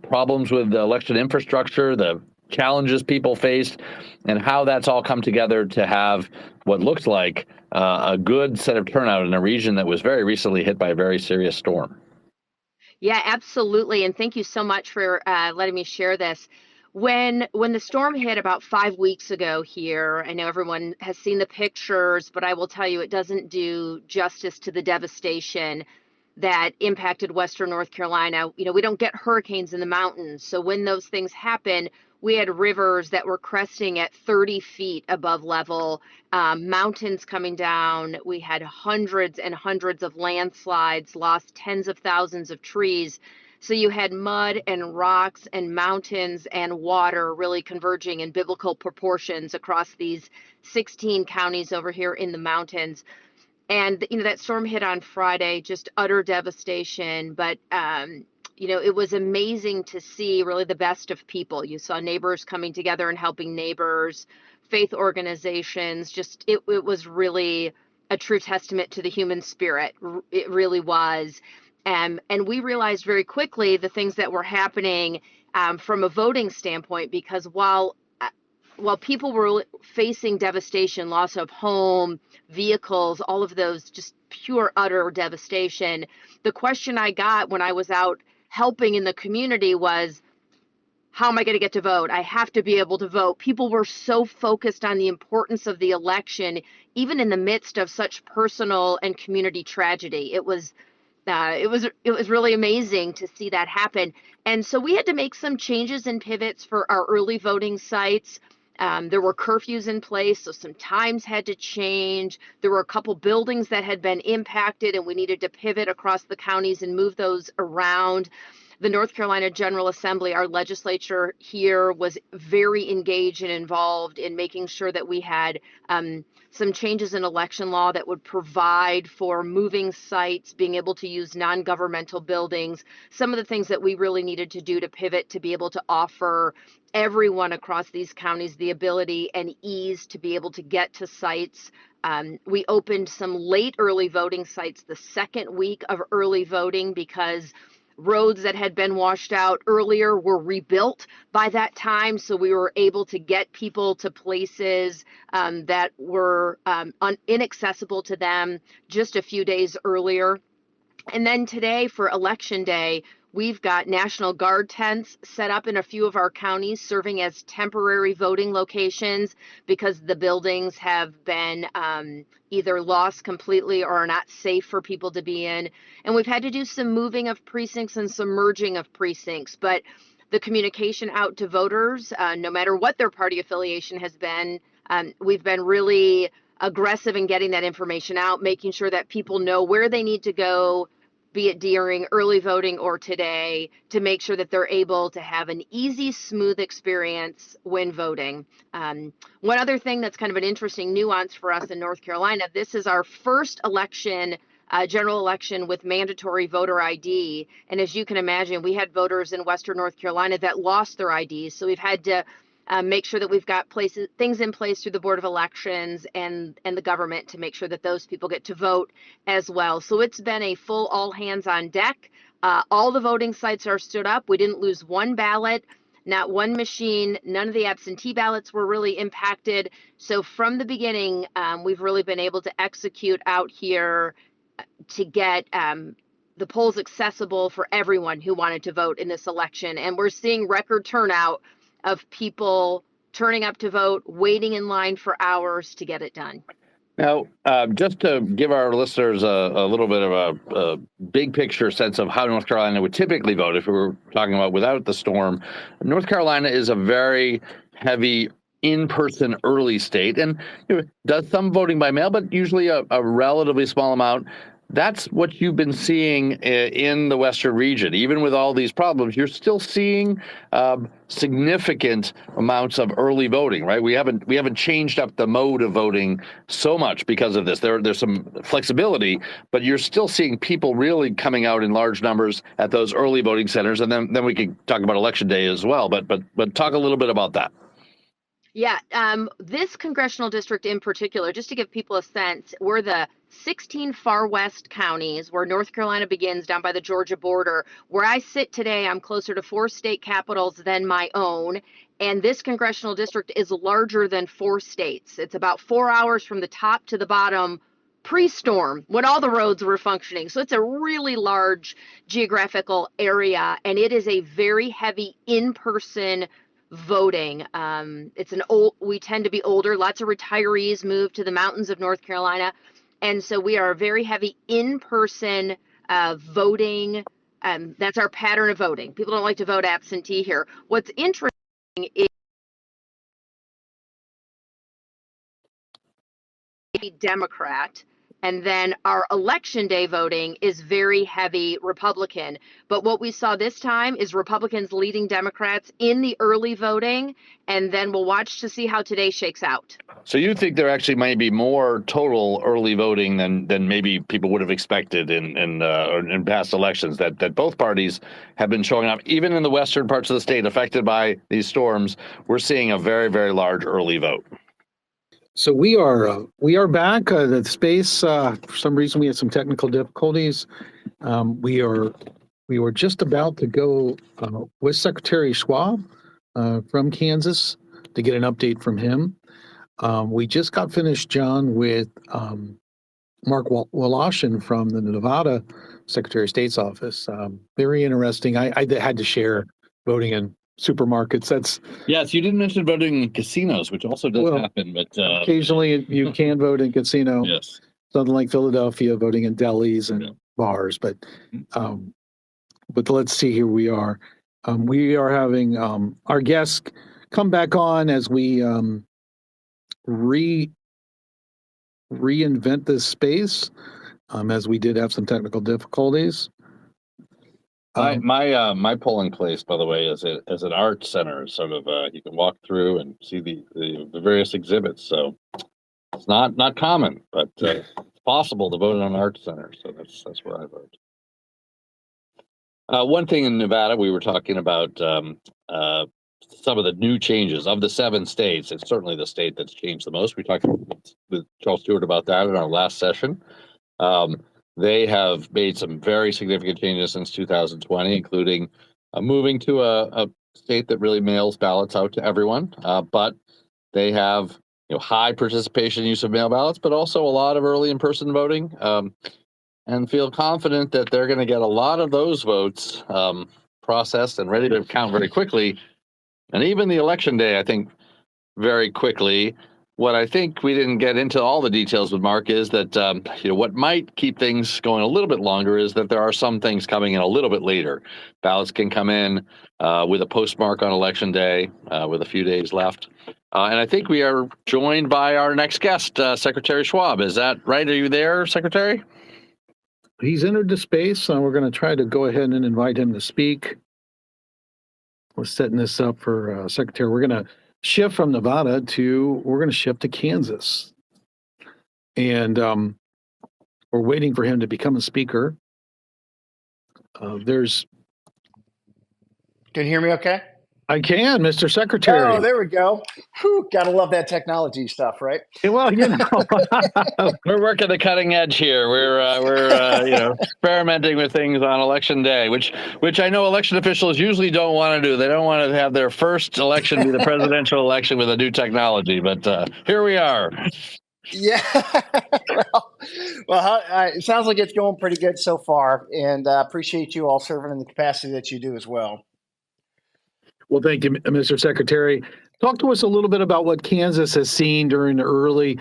problems with the election infrastructure, the challenges people faced, and how that's all come together to have what looks like a good set of turnout in a region that was very recently hit by a very serious storm? Yeah, absolutely. And thank you so much for letting me share this. When the storm hit about 5 weeks ago here, I know everyone has seen the pictures, but I will tell you it doesn't do justice to the devastation that impacted Western North Carolina. We don't get hurricanes in the mountains. So when those things happen, we had rivers that were cresting at 30 feet above level, mountains coming down. We had hundreds and hundreds of landslides, lost tens of thousands of trees. So you had mud and rocks and mountains and water really converging in biblical proportions across these 16 counties over here in the mountains. And that storm hit on Friday, just utter devastation. But it was amazing to see really the best of people. You saw neighbors coming together and helping neighbors, faith organizations. Just it was really a true testament to the human spirit. It really was. And we realized very quickly the things that were happening from a voting standpoint, because while people were facing devastation, loss of home, vehicles, all of those, just pure, utter devastation, the question I got when I was out helping in the community was, how am I going to get to vote? I have to be able to vote. People were so focused on the importance of the election, even in the midst of such personal and community tragedy. It was really amazing to see that happen. And so we had to make some changes and pivots for our early voting sites. There were curfews in place, so some times had to change. There were a couple buildings that had been impacted, and we needed to pivot across the counties and move those around. The North Carolina General Assembly, our legislature here, was very engaged and involved in making sure that we had some changes in election law that would provide for moving sites, being able to use non-governmental buildings, some of the things that we really needed to do to pivot to be able to offer everyone across these counties the ability and ease to be able to get to sites. We opened some late early voting sites the second week of early voting because roads that had been washed out earlier were rebuilt by that time. So we were able to get people to places that were inaccessible to them just a few days earlier. And then today for Election Day, we've got National Guard tents set up in a few of our counties serving as temporary voting locations because the buildings have been either lost completely or are not safe for people to be in. And we've had to do some moving of precincts and some merging of precincts. But the communication out to voters, no matter what their party affiliation has been, we've been really aggressive in getting that information out, making sure that people know where they need to go, be it during early voting or today, to make sure that they're able to have an easy, smooth experience when voting. One other thing that's kind of an interesting nuance for us in North Carolina, this is our first election, general election with mandatory voter ID. And as you can imagine, we had voters in Western North Carolina that lost their IDs. So we've had to make sure that we've got things in place through the Board of Elections and the government to make sure that those people get to vote as well. So it's been a full all hands on deck. All the voting sites are stood up. We didn't lose one ballot, not one machine. None of the absentee ballots were really impacted. So from the beginning, we've really been able to execute out here to get the polls accessible for everyone who wanted to vote in this election. And we're seeing record turnout of people turning up to vote, waiting in line for hours to get it done. Now, just to give our listeners a little bit of a big picture sense of how North Carolina would typically vote if we were talking about without the storm, North Carolina is a very heavy in-person early state and does some voting by mail, but usually a relatively small amount. That's what you've been seeing in the Western region. Even with all these problems, you're still seeing significant amounts of early voting, right? We haven't changed up the mode of voting so much because of this. There's some flexibility, but you're still seeing people really coming out in large numbers at those early voting centers. And then we can talk about Election Day as well. But talk a little bit about that. Yeah, this congressional district in particular, just to give people a sense, we're the 16 far west counties where North Carolina begins down by the Georgia border. Where I sit today, I'm closer to 4 state capitals than my own. And this congressional district is larger than 4 states. It's about 4 hours from the top to the bottom pre-storm when all the roads were functioning. So it's a really large geographical area, and it is a very heavy in-person voting. We tend to be older. Lots of retirees moved to the mountains of North Carolina. And so we are very heavy in-person voting. That's our pattern of voting. People don't like to vote absentee here. What's interesting is Democrat, and then our election day voting is very heavy Republican. But what we saw this time is Republicans leading Democrats in the early voting, and then we'll watch to see how today shakes out. So you think there actually might be more total early voting than maybe people would have expected in past elections, that both parties have been showing up, even in the western parts of the state affected by these storms. We're seeing a very, very large early vote. So we are back. The space, for some reason, we had some technical difficulties. We were just about to go with Secretary Schwab from Kansas to get an update from him. We just got finished, John, with Mark Woloshin from the Nevada Secretary of State's office. Very interesting. I had to share voting in supermarkets. Yes, you didn't mention voting in casinos, which also does happen, but occasionally you can vote in casino. Yes, something like Philadelphia, voting in delis and bars. But let's see, here we are. We are having our guests come back on as we reinvent this space, as we did have some technical difficulties. My polling place, by the way, is an art center. Sort of, you can walk through and see the various exhibits. So it's not common, but it's possible to vote in an art center. So that's where I vote. One thing in Nevada, we were talking about some of the new changes of the 7 states. It's certainly the state that's changed the most. We talked with Charles Stewart about that in our last session. They have made some very significant changes since 2020, including moving to a state that really mails ballots out to everyone. But they have high participation use of mail ballots, but also a lot of early in-person voting, and feel confident that they're going to get a lot of those votes processed and ready to count very quickly. And even the election day, I think, very quickly. What I think we didn't get into all the details with Mark is that what might keep things going a little bit longer is that there are some things coming in a little bit later. Ballots can come in with a postmark on election day with a few days left. And I think we are joined by our next guest, Secretary Schwab. Is that right? Are you there, Secretary? He's entered the space, and we're going to try to go ahead and invite him to speak. We're setting this up for Secretary. We're going to shift from Nevada we're going to shift to Kansas. And we're waiting for him to become a speaker. Can you hear me okay? I can, Mr. Secretary. Oh, there we go. Whew, gotta love that technology stuff, right? Well, We're working the cutting edge here. We're experimenting with things on election day, which I know election officials usually don't want to do. They don't want to have their first election be the presidential election with a new technology. But here we are. Yeah. well, it sounds like it's going pretty good so far, and appreciate you all serving in the capacity that you do as well. Well, thank you, Mr. Secretary. Talk to us a little bit about what Kansas has seen during the early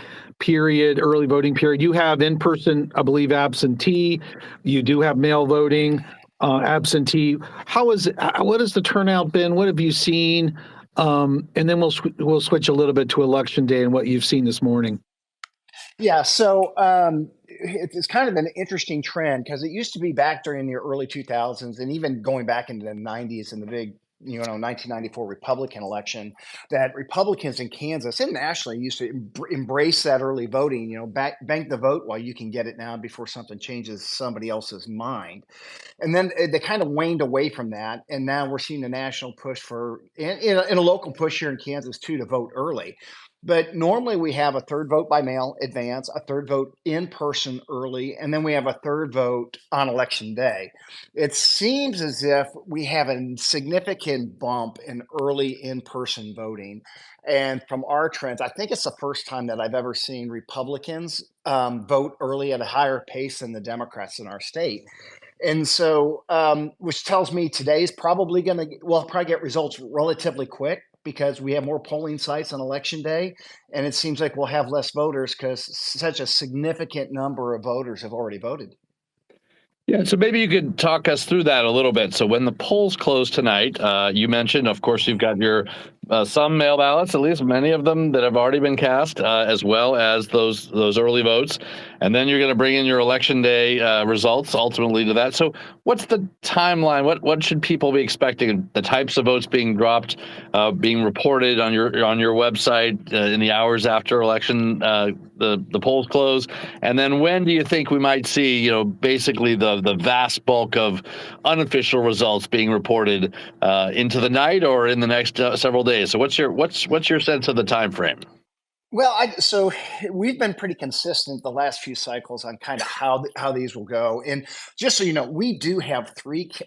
voting period. You have in-person, I believe, absentee. You do have mail voting, absentee. What has the turnout been? What have you seen? And then we'll switch a little bit to election day and what you've seen this morning. Yeah, so it's kind of an interesting trend because it used to be back during the early 2000s and even going back into the 90s in the big 1994 Republican election, that Republicans in Kansas and nationally used to embrace that early voting, bank the vote while you can get it now before something changes somebody else's mind. And then they kind of waned away from that. And now we're seeing a national push in a local push here in Kansas too, to vote early. But normally we have a third vote by mail advance, a third vote in person early, and then we have a third vote on election day. It seems as if we have a significant bump in early in-person voting. And from our trends, I think it's the first time that I've ever seen Republicans vote early at a higher pace than the Democrats in our state. And so, which tells me today's probably we'll probably get results relatively quick because we have more polling sites on election day. And it seems like we'll have less voters because such a significant number of voters have already voted. Yeah, so maybe you could talk us through that a little bit. So when the polls close tonight, you mentioned, of course, you've got your some mail ballots, at least many of them that have already been cast, as well as those early votes. And then you're going to bring in your election day results ultimately to that. So what's the timeline? What should people be expecting? The types of votes being dropped, being reported on your website in the hours after election, the polls close, and then when do you think we might see basically the vast bulk of unofficial results being reported into the night or in the next several days? So what's your sense of the time frame? Well, so we've been pretty consistent the last few cycles on kind of how these will go. And just so you know, we do have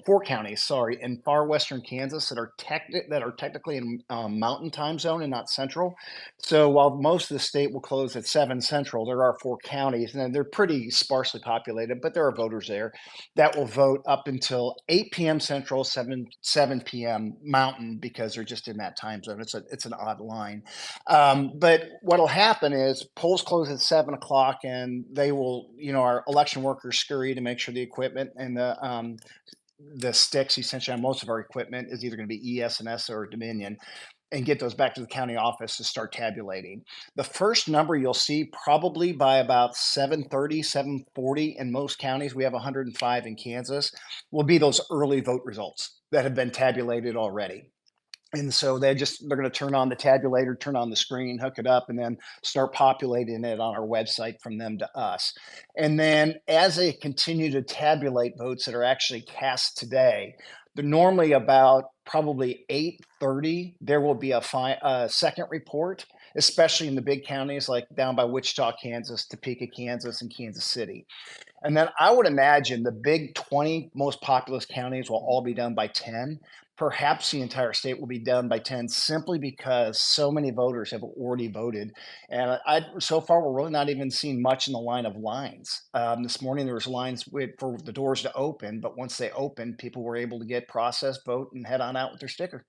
four counties, in far western Kansas that are technically in mountain time zone and not central. So while most of the state will close at 7 central, there are 4 counties, and they're pretty sparsely populated, but there are voters there that will vote up until 8 p.m. central, 7 p.m. mountain, because they're just in that time zone. It's an odd line, but what'll happen is polls close at 7 o'clock, and they will, our election workers scurry to make sure the equipment and the sticks essentially on most of our equipment is either going to be ES&S or Dominion, and get those back to the county office to start tabulating. The first number you'll see probably by about 7:30, 7:40 in most counties, we have 105 in Kansas, will be those early vote results that have been tabulated already. And so they're going to turn on the tabulator, turn on the screen, hook it up, and then start populating it on our website from them to us. And then as they continue to tabulate votes that are actually cast today, they're normally about probably 8:30, there will be a second report, especially in the big counties like down by Wichita, Kansas, Topeka, Kansas, and Kansas City. And then I would imagine the big 20 most populous counties will all be done by 10. Perhaps the entire state will be done by 10 simply because so many voters have already voted. And so far, we're really not even seeing much in the line of lines. This morning, there was lines for the doors to open, but once they opened, people were able to get processed, vote, and head on out with their sticker.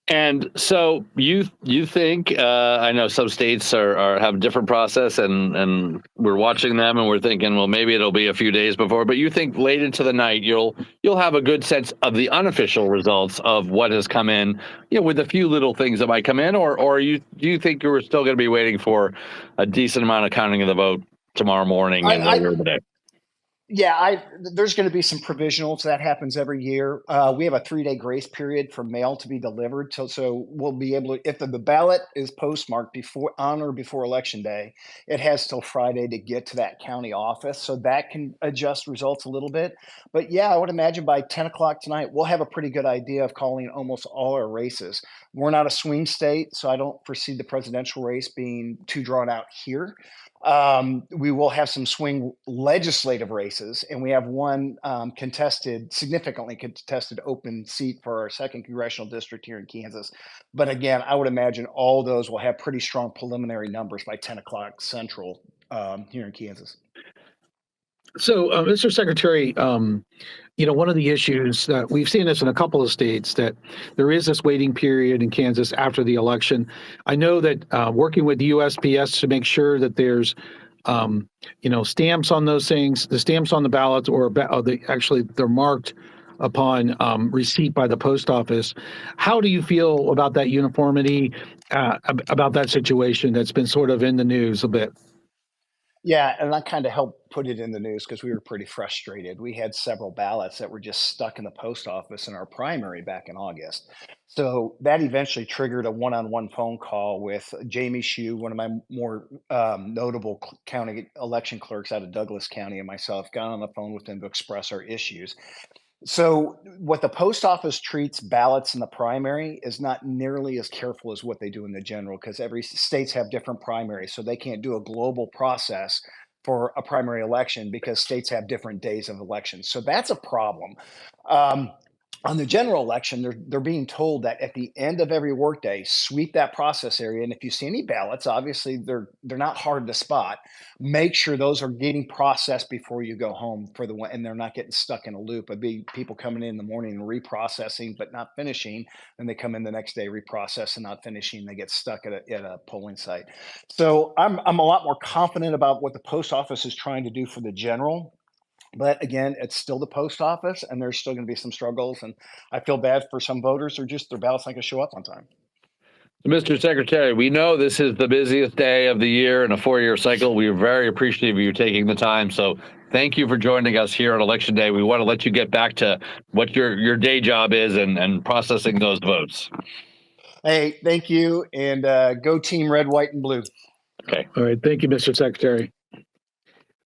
And so you think, I know some states have a different process, and we're watching them and we're thinking, well, maybe it'll be a few days before, but you think late into the night you'll have a good sense of the unofficial results of what has come in, with a few little things that might come in, or do you think you're still going to be waiting for a decent amount of counting of the vote tomorrow morning and later in the day? Yeah, there's going to be some provisionals that happens every year. We have a 3-day grace period for mail to be delivered, so we'll be able to, if the ballot is postmarked on or before election day, it has till Friday to get to that county office, so that can adjust results a little bit. But yeah, I would imagine by 10 o'clock tonight, we'll have a pretty good idea of calling almost all our races. We're not a swing state, so I don't foresee the presidential race being too drawn out here. We will have some swing legislative races, and we have one significantly contested open seat for our 2nd congressional district here in Kansas. But again, I would imagine all those will have pretty strong preliminary numbers by 10 o'clock Central here in Kansas. So, Mr. Secretary, one of the issues that we've seen this in a couple of states, that there is this waiting period in Kansas after the election. I know that working with the USPS to make sure that there's, stamps on those things, the stamps on the ballots, or they're marked upon receipt by the post office. How do you feel about that uniformity, about that situation that's been sort of in the news a bit? Yeah, and that kind of helped put it in the news because we were pretty frustrated. We had several ballots that were just stuck in the post office in our primary back in August. So that eventually triggered a one-on-one phone call with Jamie Shue, one of my more notable county election clerks out of Douglas County, and myself got on the phone with them to express our issues. So what the post office treats ballots in the primary is not nearly as careful as what they do in the general, because every states have different primaries, so they can't do a global process for a primary election because states have different days of elections. So that's a problem. Um, on the general election, they're being told that at the end of every workday, sweep that process area, and if you see any ballots, obviously they're not hard to spot. Make sure those are getting processed before you go home for the one, and they're not getting stuck in a loop. It'd be people coming in the morning and reprocessing but not finishing, and they come in the next day reprocess and not finishing. They get stuck at a polling site. So I'm a lot more confident about what the post office is trying to do for the general. But again, it's still the post office, and there's still going to be some struggles. And I feel bad for some voters who just their ballots not going to show up on time. Mr. Secretary, we know this is the busiest day of the year in a 4-year cycle. We are very appreciative of you taking the time. So thank you for joining us here on Election Day. We want to let you get back to what your day job is and processing those votes. Hey, thank you. And go team red, white, and blue. Okay. All right. Thank you, Mr. Secretary.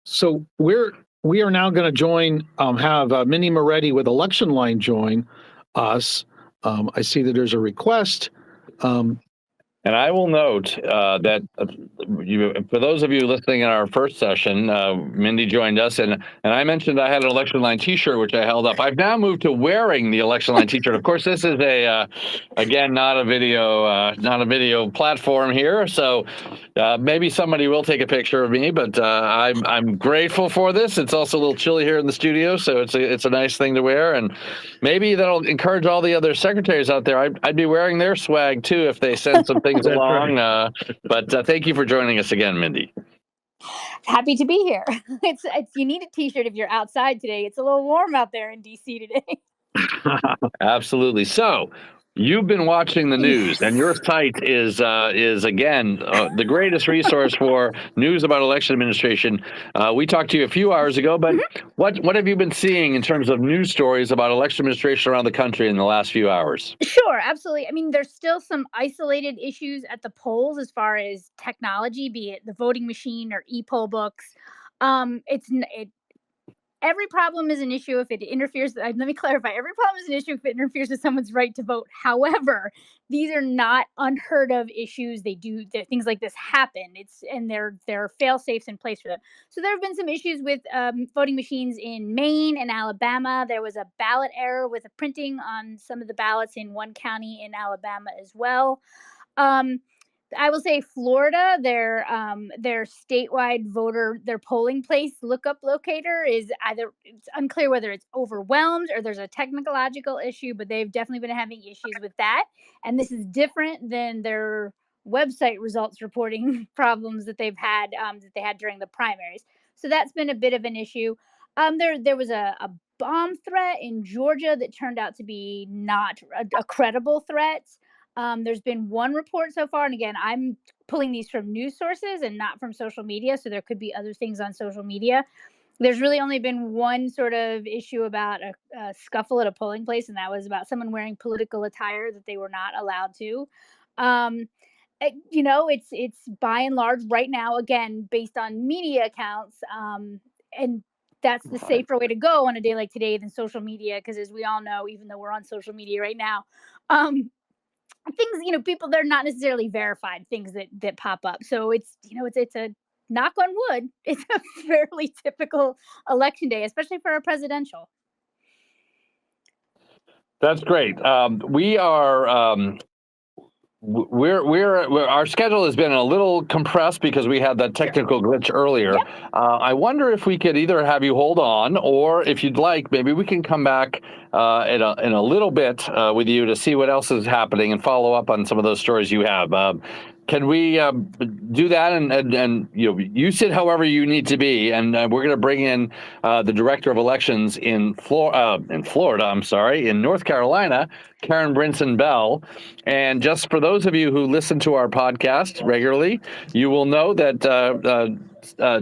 So we are now going to have Minnie Moretti with Election Line join us. I see that there's a request. And I will note that for those of you listening in our first session, Mindy joined us, and I mentioned I had an Election Line T-shirt which I held up. I've now moved to wearing the Election Line T-shirt. Of course, this is again not a video platform here, so maybe somebody will take a picture of me. But I'm grateful for this. It's also a little chilly here in the studio, so it's a nice thing to wear, and maybe that'll encourage all the other secretaries out there. I'd be wearing their swag too if they send some things along. Right. But thank you for joining us again, Mindy. Happy to be here. It's you need a T-shirt if you're outside today. It's a little warm out there in DC today. Absolutely. So you've been watching the news, and your site is again the greatest resource for news about election administration. We talked to you a few hours ago, but what have you been seeing in terms of news stories about election administration around the country in the last few hours? Sure, absolutely. I mean, there's still some isolated issues at the polls as far as technology, be it the voting machine or e-poll books. Every problem is an issue if it interferes. Let me clarify. Every problem is an issue if it interferes with someone's right to vote. However, these are not unheard of issues. Things like this happen. There are fail safes in place for them. So there have been some issues with voting machines in Maine and Alabama. There was a ballot error with a printing on some of the ballots in one county in Alabama as well. I will say Florida, their statewide their polling place lookup locator is it's unclear whether it's overwhelmed or there's a technological issue, but they've definitely been having issues with that. And this is different than their website results reporting problems that they had during the primaries. So that's been a bit of an issue. There was a bomb threat in Georgia that turned out to be not a credible threat. There's been one report so far, and again, I'm pulling these from news sources and not from social media, so there could be other things on social media. There's really only been one sort of issue about a scuffle at a polling place, and that was about someone wearing political attire that they were not allowed to. Um, it's by and large right now, again, based on media accounts, and that's the safer way to go on a day like today than social media, because as we all know, even though we're on social media right now, things, people, they're not necessarily verified things that pop up. So it's a knock on wood, it's a fairly typical election day, especially for a presidential. That's great. We are. We're our schedule has been a little compressed because we had that technical glitch earlier. Yep. I wonder if we could either have you hold on, or if you'd like, maybe we can come back in a little bit with you to see what else is happening and follow up on some of those stories you have. Can we do that? And you sit however you need to be, and we're going to bring in the director of elections in Florida. I'm sorry, in North Carolina, Karen Brinson Bell. And just for those of you who listen to our podcast regularly, you will know that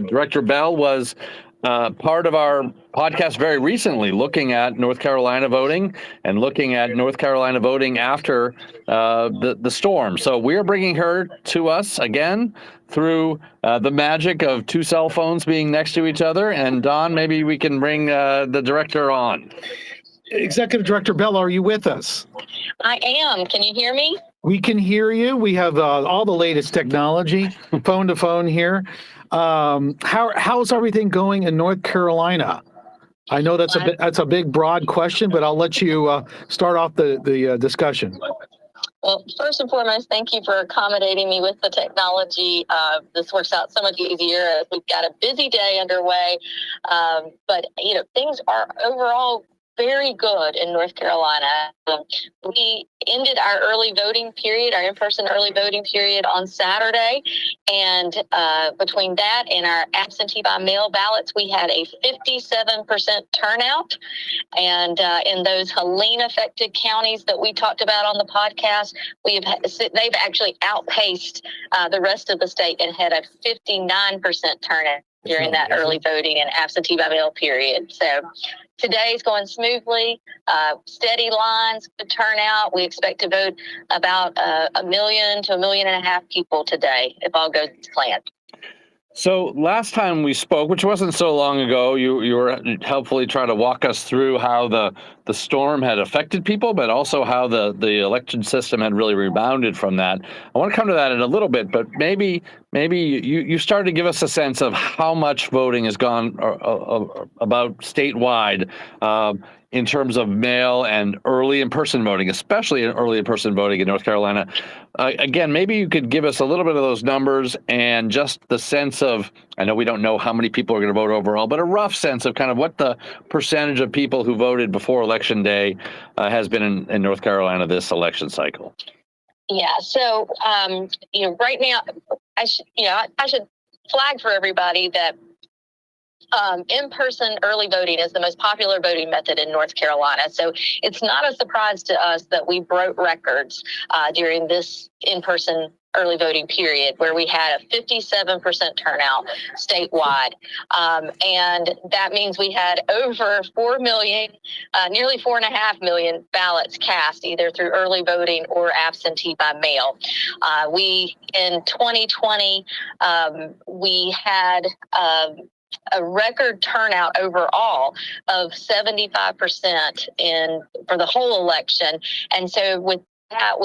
Director Bell was part of our podcast very recently, looking at North Carolina voting and looking at North Carolina voting after the storm. So we're bringing her to us again through the magic of two cell phones being next to each other. And Don, maybe we can bring the director on. Executive Director Bell, are you with us? I am. Can you hear me? We can hear you. We have all the latest technology, phone to phone here. How's everything going in North Carolina? I know that's a big, broad question, but I'll let you start off the discussion. Well, first and foremost, thank you for accommodating me with the technology. This works out so much easier as we've got a busy day underway. But things are overall very good in North Carolina. We ended our early voting period, our in-person early voting period on Saturday. And between that and our absentee by mail ballots, we had a 57% turnout. And in those Helene affected counties that we talked about on the podcast, they've actually outpaced the rest of the state and had a 59% turnout during that early voting and absentee by mail period. So today's going smoothly, steady lines, good turnout. We expect to vote about 1 million to 1.5 million people today, if all goes as planned. So last time we spoke, which wasn't so long ago, you were helpfully trying to walk us through how the storm had affected people, but also how the election system had really rebounded from that. I want to come to that in a little bit, but maybe you started to give us a sense of how much voting has gone about statewide in terms of mail and early in-person voting, especially in early in-person voting in North Carolina. Again, maybe you could give us a little bit of those numbers and just the sense of, I know we don't know how many people are going to vote overall, but a rough sense of kind of what the percentage of people who voted before Election Day has been in North Carolina this election cycle. Yeah, so, right now, I should flag for everybody that in-person early voting is the most popular voting method in North Carolina. So it's not a surprise to us that we broke records during this in-person early voting period, where we had a 57% turnout statewide. And that means we had over 4 million, nearly 4.5 million ballots cast either through early voting or absentee by mail. In 2020, we had a record turnout overall of 75% for the whole election. And so with that,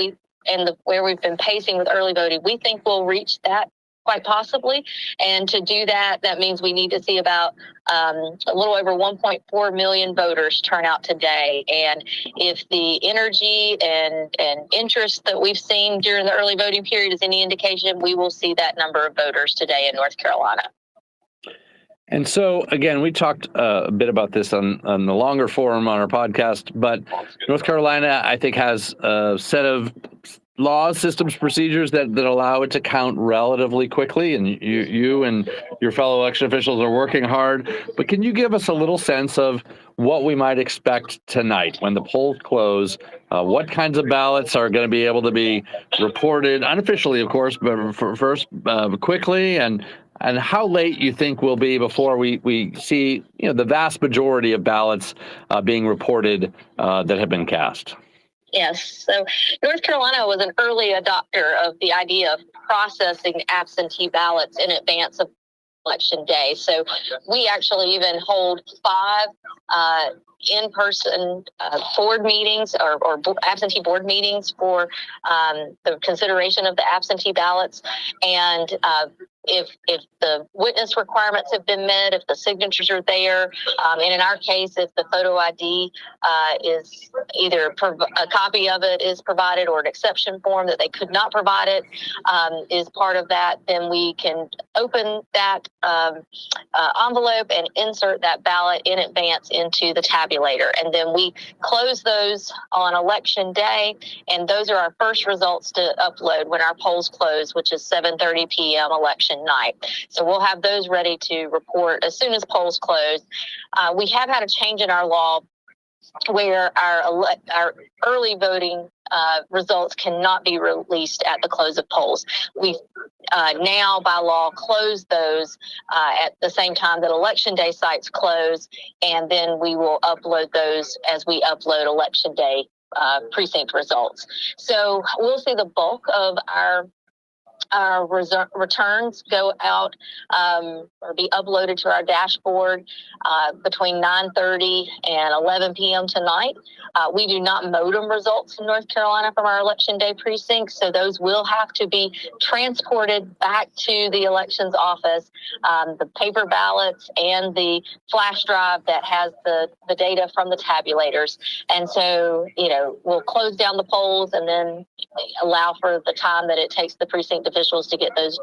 where we've been pacing with early voting, we think we'll reach that quite possibly. And to do that, that means we need to see about a little over 1.4 million voters turn out today. And if the energy and interest that we've seen during the early voting period is any indication, we will see that number of voters today in North Carolina. And so, again, we talked a bit about this on the longer forum on our podcast, but North Carolina, I think, has a set of laws, systems, procedures that allow it to count relatively quickly, and you and your fellow election officials are working hard. But can you give us a little sense of what we might expect tonight when the polls close? What kinds of ballots are going to be able to be reported, unofficially, of course, but first quickly, and and how late you think will be before we see the vast majority of ballots being reported that have been cast? Yes. So North Carolina was an early adopter of the idea of processing absentee ballots in advance of election day. So we actually even hold 5 in-person board meetings or absentee board meetings for the consideration of the absentee ballots. And if the witness requirements have been met, if the signatures are there, and in our case, if the photo ID is either a copy of it is provided or an exception form that they could not provide it is part of that, then we can open that envelope and insert that ballot in advance into the tabulator. And then we close those on election day, and those are our first results to upload when our polls close, which is 7:30 p.m. election night. So we'll have those ready to report as soon as polls close. We have had a change in our law where our early voting results cannot be released at the close of polls. We now, by law, close those at the same time that election day sites close, and then we will upload those as we upload election day precinct results. So we'll see the bulk of our returns go out or be uploaded to our dashboard between 9:30 and 11 p.m. tonight. We do not modem results in North Carolina from our election day precincts, so those will have to be transported back to the elections office, the paper ballots and the flash drive that has the data from the tabulators. And so, we'll close down the polls and then allow for the time that it takes the precinct officials to get those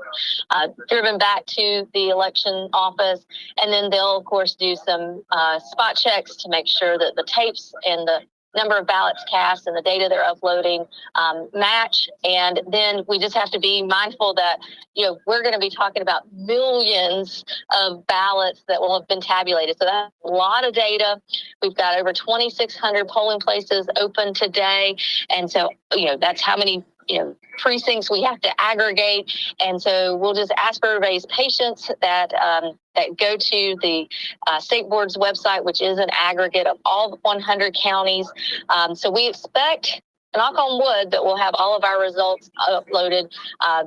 driven back to the election office. And then they'll, of course, do some spot checks to make sure that the tapes and the number of ballots cast and the data they're uploading match. And then we just have to be mindful that, we're going to be talking about millions of ballots that will have been tabulated. So that's a lot of data. We've got over 2,600 polling places open today. And so, that's how many precincts we have to aggregate. And so we'll just ask for everybody's patience that go to the state board's website, which is an aggregate of all 100 counties. So we expect, knock on wood, that we'll have all of our results uploaded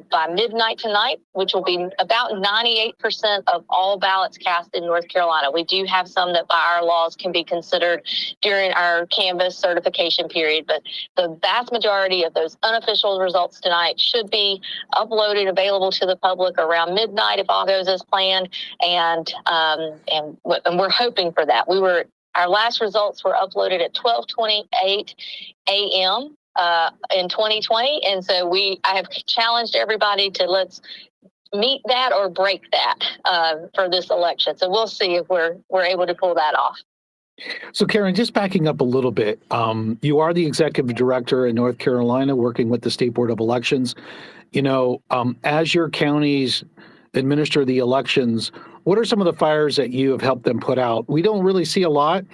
by midnight tonight, which will be about 98% of all ballots cast in North Carolina. We do have some that by our laws can be considered during our Canvas certification period, but the vast majority of those unofficial results tonight should be uploaded, available to the public around midnight if all goes as planned, and we're hoping for that. Our last results were uploaded at 12:28 a.m. In 2020, and so I have challenged everybody to let's meet that or break that for this election. So we'll see if we're able to pull that off. So Karen, just backing up a little bit, you are the executive director in North Carolina working with the State Board of Elections. As your counties administer the elections, what are some of the fires that you have helped them put out? We don't really see a lot.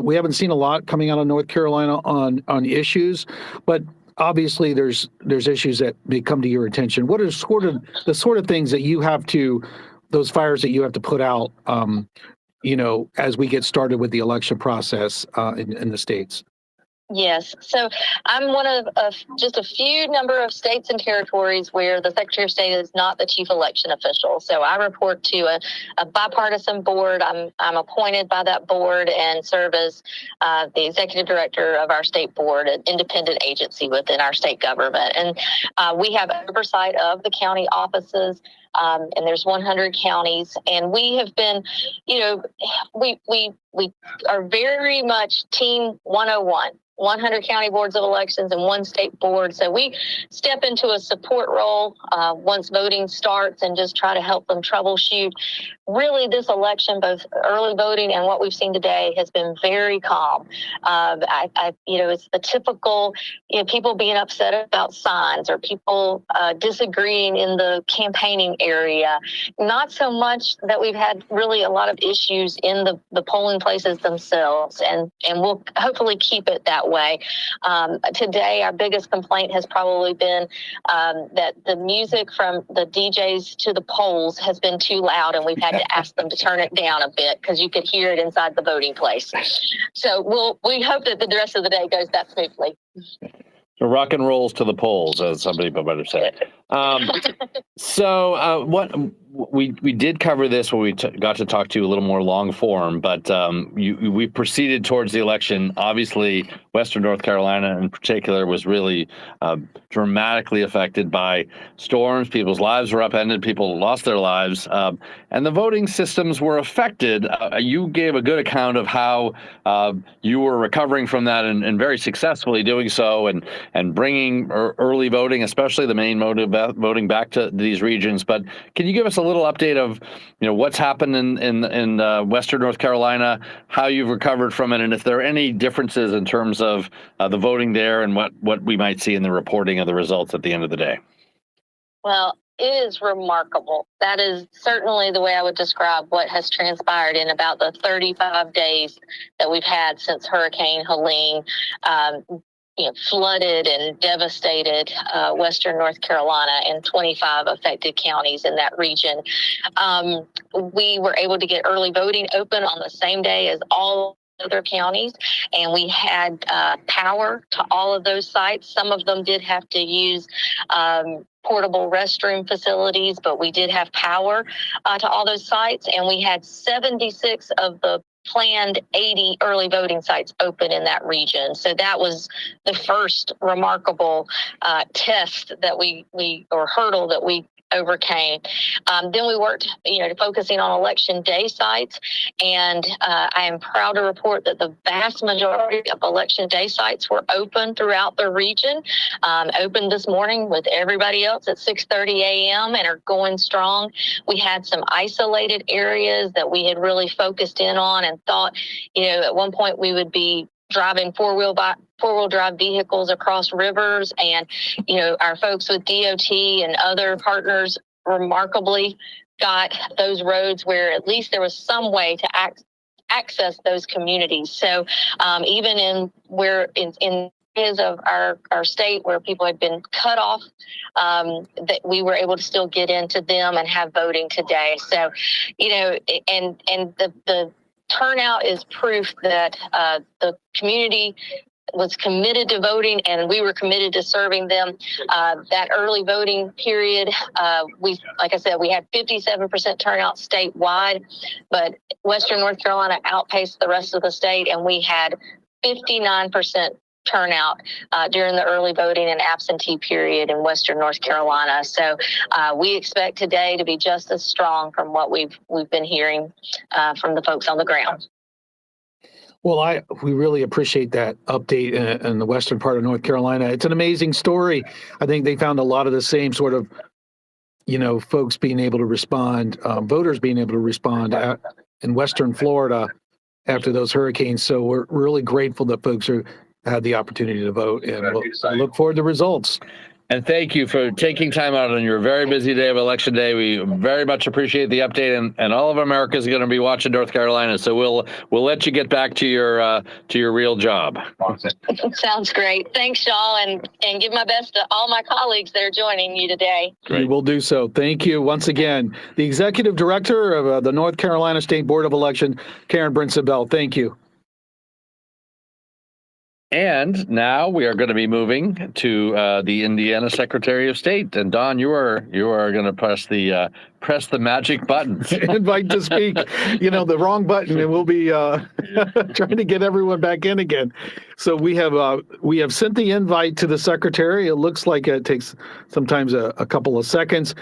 We haven't seen a lot coming out of North Carolina on issues, but obviously there's issues that may come to your attention. What are the sort of things that you have to, those fires that you have to put out, as we get started with the election process in the states? Yes. So I'm one of just a few number of states and territories where the Secretary of State is not the chief election official. So I report to a bipartisan board. I'm appointed by that board and serve as the executive director of our state board, an independent agency within our state government. And we have oversight of the county offices. And there's 100 counties, and we have been, we are very much team 101. 100 county boards of elections and one state board. So we step into a support role once voting starts and just try to help them troubleshoot. Really, this election, both early voting and what we've seen today, has been very calm. It's the typical, people being upset about signs or people disagreeing in the campaigning area. Not so much that we've had really a lot of issues in the polling places themselves, and we'll hopefully keep it that way. Today, our biggest complaint has probably been that the music from the DJs to the polls has been too loud, and we've had to ask them to turn it down a bit because you could hear it inside the voting place. So we hope that the rest of the day goes that smoothly. Rock and rolls to the polls, as somebody might have said. So what we did cover this when we got to talk to you a little more long form, but we proceeded towards the election. Obviously, Western North Carolina in particular was really dramatically affected by storms. People's lives were upended. People lost their lives, and the voting systems were affected. You gave a good account of how you were recovering from that and very successfully doing so, and bringing early voting, especially the main mode of voting, back to these regions. But can you give us a little update of what's happened in Western North Carolina, how you've recovered from it, and if there are any differences in terms of the voting there and what we might see in the reporting of the results at the end of the day? Well, it is remarkable. That is certainly the way I would describe what has transpired in about the 35 days that we've had since Hurricane Helene flooded and devastated Western North Carolina and 25 affected counties in that region. We were able to get early voting open on the same day as all other counties, and we had power to all of those sites. Some of them did have to use portable restroom facilities, but we did have power to all those sites, and we had 76 of the planned 80 early voting sites open in that region. So that was the first remarkable test that or hurdle that we overcame. Then we worked, focusing on election day sites, and I am proud to report that the vast majority of election day sites were open throughout the region. Opened this morning with everybody else at 6:30 a.m. and are going strong. We had some isolated areas that we had really focused in on and thought, at one point we would be driving four-wheel drive vehicles across rivers, and our folks with DOT and other partners remarkably got those roads where at least there was some way to access those communities. So even in areas of our state where people had been cut off, that we were able to still get into them and have voting today. So and the turnout is proof that the community was committed to voting, and we were committed to serving them. That early voting period, like I said, we had 57% turnout statewide, but Western North Carolina outpaced the rest of the state, and we had 59% turnout during the early voting and absentee period in Western North Carolina. So we expect today to be just as strong from what we've been hearing from the folks on the ground. Well, we really appreciate that update in the western part of North Carolina. It's an amazing story. I think they found a lot of the same sort of, folks being able to respond, voters being able to respond in Western Florida after those hurricanes. So we're really grateful that folks had the opportunity to vote, and we'll look forward to results. And thank you for taking time out on your very busy day of Election Day. We very much appreciate the update, and all of America is going to be watching North Carolina. So we'll let you get back to your real job. Sounds great. Thanks, y'all, and give my best to all my colleagues that are joining you today. Great. We will do so. Thank you once again, the Executive Director of the North Carolina State Board of Election, Karen Brinsabel. Thank you. And now we are going to be moving to the Indiana Secretary of State. And Don, you are going to press the magic button. Invite to speak. The wrong button, and we'll be trying to get everyone back in again. So we have sent the invite to the Secretary. It looks like it takes sometimes a couple of seconds.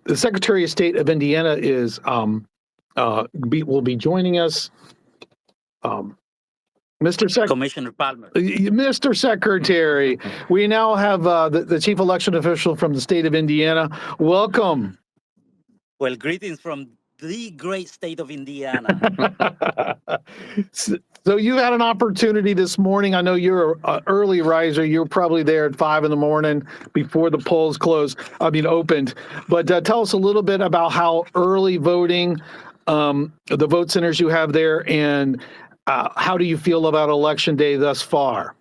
The Secretary of State of Indiana will be joining us. Commissioner Palmer. Mr. Secretary, we now have the Chief Election Official from the state of Indiana. Welcome. Well, greetings from the great state of Indiana. So you had an opportunity this morning. I know you're an early riser. You're probably there at 5 a.m. before the polls opened. But tell us a little bit about how early voting, the vote centers you have there, and how do you feel about Election Day thus far?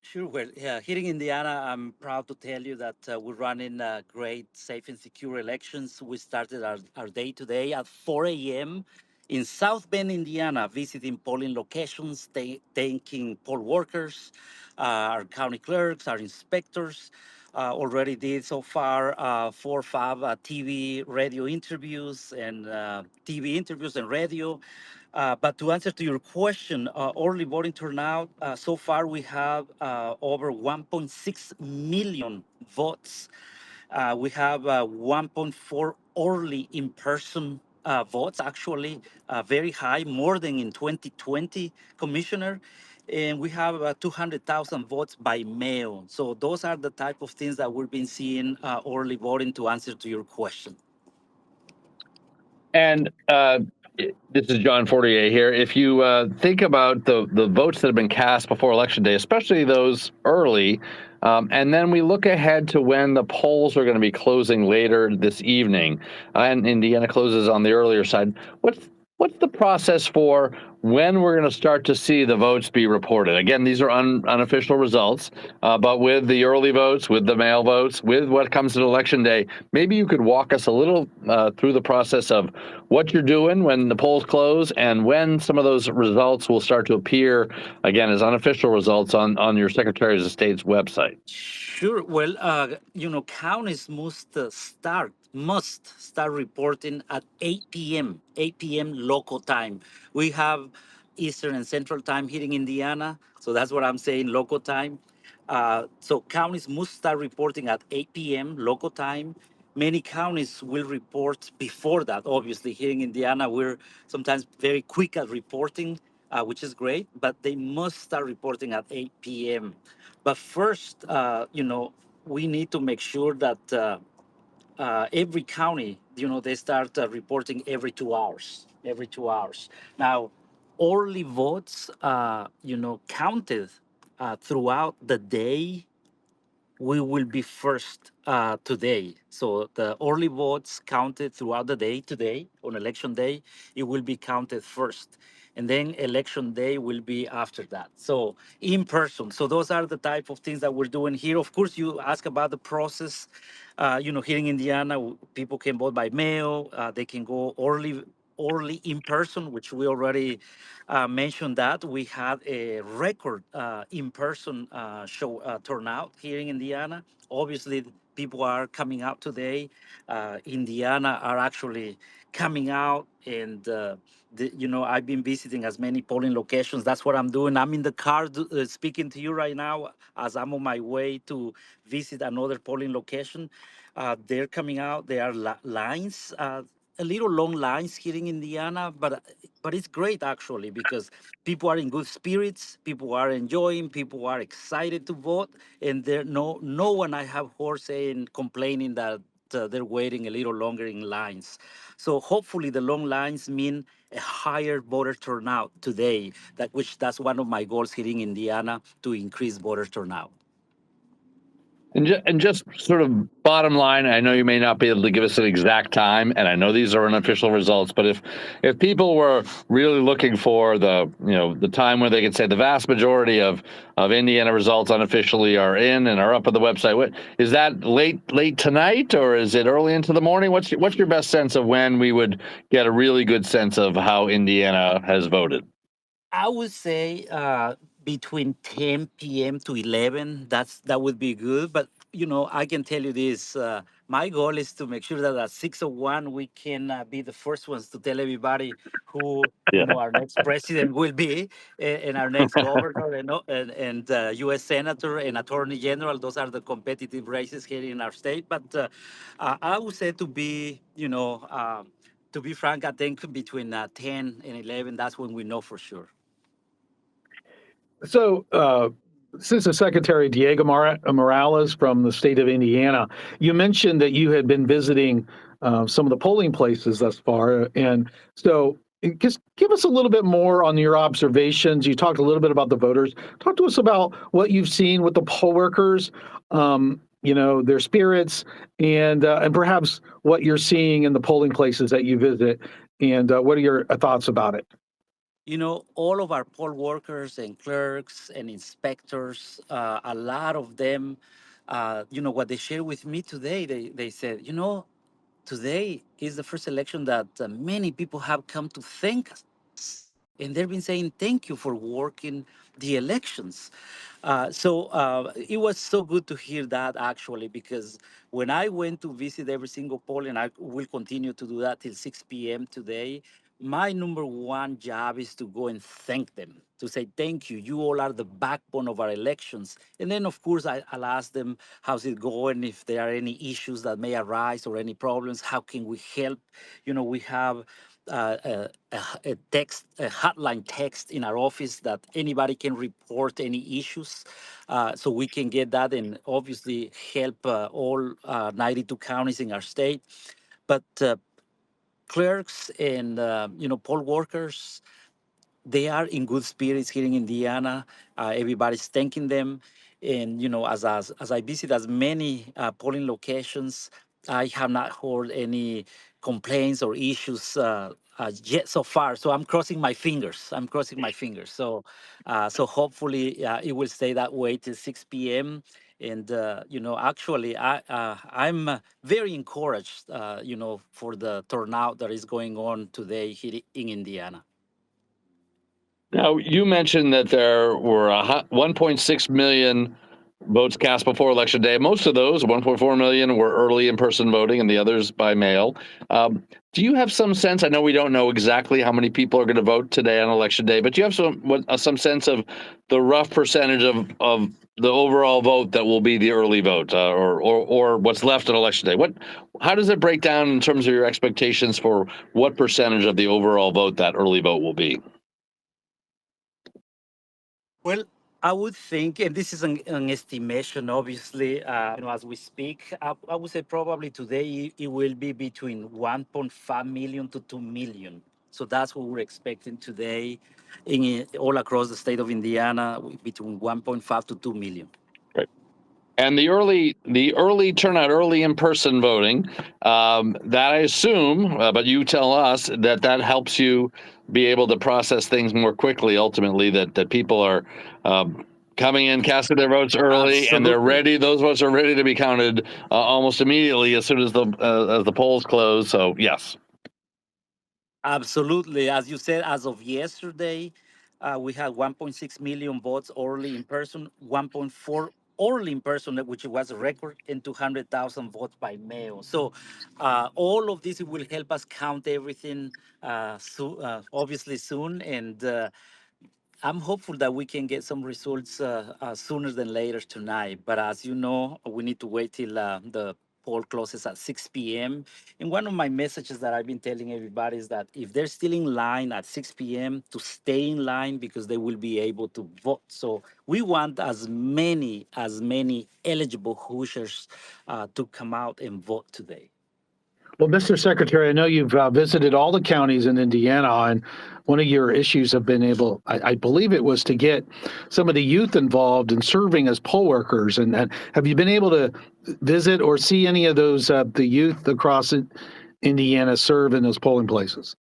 Sure. Well, here in Indiana, I'm proud to tell you that we're running great, safe, and secure elections. We started our day today at 4 a.m. in South Bend, Indiana, visiting polling locations, thanking poll workers, our county clerks, our inspectors. Already did so far 4 or 5 TV, radio interviews, and TV interviews and radio. But to answer to your question, early voting turnout, so far we have over 1.6 million votes. We have 1.4 early in-person votes, actually very high, more than in 2020, Commissioner. And we have 200,000 votes by mail. So those are the type of things that we've been seeing early voting to answer to your question. And this is John Fortier here. If you think about the votes that have been cast before Election Day, especially those early, and then we look ahead to when the polls are going to be closing later this evening, and Indiana closes on the earlier side, what's the process for when we're going to start to see the votes be reported? Again, these are unofficial results, but with the early votes, with the mail votes, with what comes to Election Day, maybe you could walk us a little through the process of what you're doing when the polls close and when some of those results will start to appear, again, as unofficial results on your Secretary of State's website. Sure. Well, counties must start reporting at 8 p.m. local time. We have Eastern and Central time here in Indiana, so that's what I'm saying, local time. So counties must start reporting at 8 p.m. local time. Many counties will report before that. Obviously, here in Indiana, we're sometimes very quick at reporting, which is great, but they must start reporting at 8 p.m. But first, we need to make sure that every county, they start reporting every 2 hours. Every 2 hours. Now, early votes, counted throughout the day. We will be first today. So the early votes counted throughout the day today on election day, it will be counted first. And then election day will be after that. So in person. So those are the type of things that we're doing here. Of course, you ask about the process. Here in Indiana, people can vote by mail. They can go early in person, which we already mentioned that. We had a record in-person show turnout here in Indiana. Obviously, people are coming out today. Indiana are actually coming out, and I've been visiting as many polling locations. That's what I'm doing. I'm in the car speaking to you right now as I'm on my way to visit another polling location. They're coming out. There are lines. A little long lines here in Indiana, but it's great actually because people are in good spirits, people are enjoying, people are excited to vote, and there no one I have heard saying complaining that they're waiting a little longer in lines. So hopefully the long lines mean a higher voter turnout today. That's one of my goals here in Indiana, to increase voter turnout. And just sort of bottom line, I know you may not be able to give us an exact time, and I know these are unofficial results, but if people were really looking for the time where they could say the vast majority of Indiana results unofficially are in and are up on the website, is that late tonight or is it early into the morning? What's your best sense of when we would get a really good sense of how Indiana has voted? I would say between 10 p.m. to 11. That would be good. But I can tell you this: my goal is to make sure that at 6:01 we can be the first ones to tell everybody who our next president will be, and our next governor, and U.S. senator and attorney general. Those are the competitive races here in our state. But I would say to be frank, I think between 10 and 11, that's when we know for sure. So, Assistant Secretary Diego Morales from the state of Indiana, you mentioned that you had been visiting some of the polling places thus far. And so Just give us a little bit more on your observations. You talked a little bit about the voters. Talk to us about what you've seen with the poll workers, their spirits, and perhaps what you're seeing in the polling places that you visit. And what are your thoughts about it? All of our poll workers and clerks and inspectors, a lot of them, what they shared with me today, they said, today is the first election that many people have come to thank us. And they've been saying thank you for working the elections. So it was so good to hear that actually, because when I went to visit every single poll, and I will continue to do that till 6 p.m. today, my number one job is to go and thank them, to say thank you. You all are the backbone of our elections. And then, of course, I'll ask them, how's it going? If there are any issues that may arise or any problems, how can we help? We have a hotline text in our office that anybody can report any issues, so we can get that and obviously help all 92 counties in our state. But clerks and poll workers, they are in good spirits here in Indiana. Everybody's thanking them. And, as I visit as many polling locations, I have not heard any complaints or issues yet so far. So I'm crossing my fingers. So hopefully it will stay that way till 6 p.m. And, actually, I'm very encouraged, for the turnout that is going on today here in Indiana. Now, you mentioned that there were 1.6 million votes cast before Election Day. Most of those, 1.4 million, were early in-person voting, and the others by mail. Do you have some sense? I know we don't know exactly how many people are going to vote today on Election Day, but do you have some sense of the rough percentage of the overall vote that will be the early vote, or what's left on Election Day? How does it break down in terms of your expectations for what percentage of the overall vote that early vote will be? Well, I would think, and this is an estimation, obviously, as we speak, I would say probably today it will be between 1.5 million to 2 million. So that's what we're expecting today all across the state of Indiana, between 1.5 to 2 million. Right. And the early turnout, early in-person voting, that I assume, but you tell us that helps you be able to process things more quickly. Ultimately, that people are coming in, casting their votes early, Absolutely. and they're ready. Those votes are ready to be counted almost immediately as soon as the polls close. So yes. Absolutely. As you said, as of yesterday, we had 1.6 million votes early in person, 1.4 early in person, which was a record, and 200,000 votes by mail. So all of this will help us count everything obviously soon. And I'm hopeful that we can get some results sooner than later tonight. But as you know, we need to wait till the poll closes at 6 p.m. And one of my messages that I've been telling everybody is that if they're still in line at 6 p.m., to stay in line because they will be able to vote. So we want as many eligible Hoosiers to come out and vote today. Well, Mr. Secretary, I know you've visited all the counties in Indiana, and one of your issues have been I believe it was to get some of the youth involved in serving as poll workers. And have you been able to visit or see any of those the youth across Indiana serve in those polling places?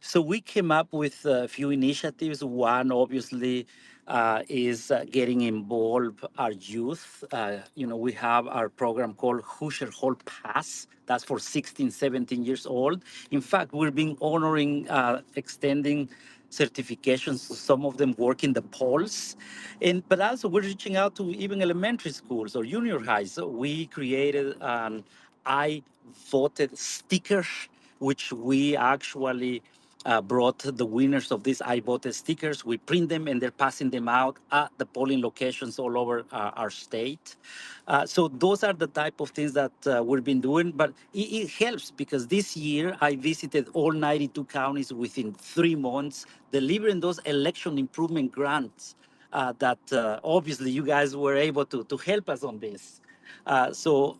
So we came up with a few initiatives. One, obviously, is getting involved our youth. We have our program called Hoosier Hall Pass. That's for 16, 17 years old. In fact, we're being honoring, extending certifications. Some of them work in the polls. But also we're reaching out to even elementary schools or junior highs. So we created an I voted sticker, which we actually brought the winners of these I voted stickers. We print them and they're passing them out at the polling locations all over our state. So those are the type of things that we've been doing, but it helps because this year I visited all 92 counties within 3 months, delivering those election improvement grants that obviously you guys were able to help us on this. So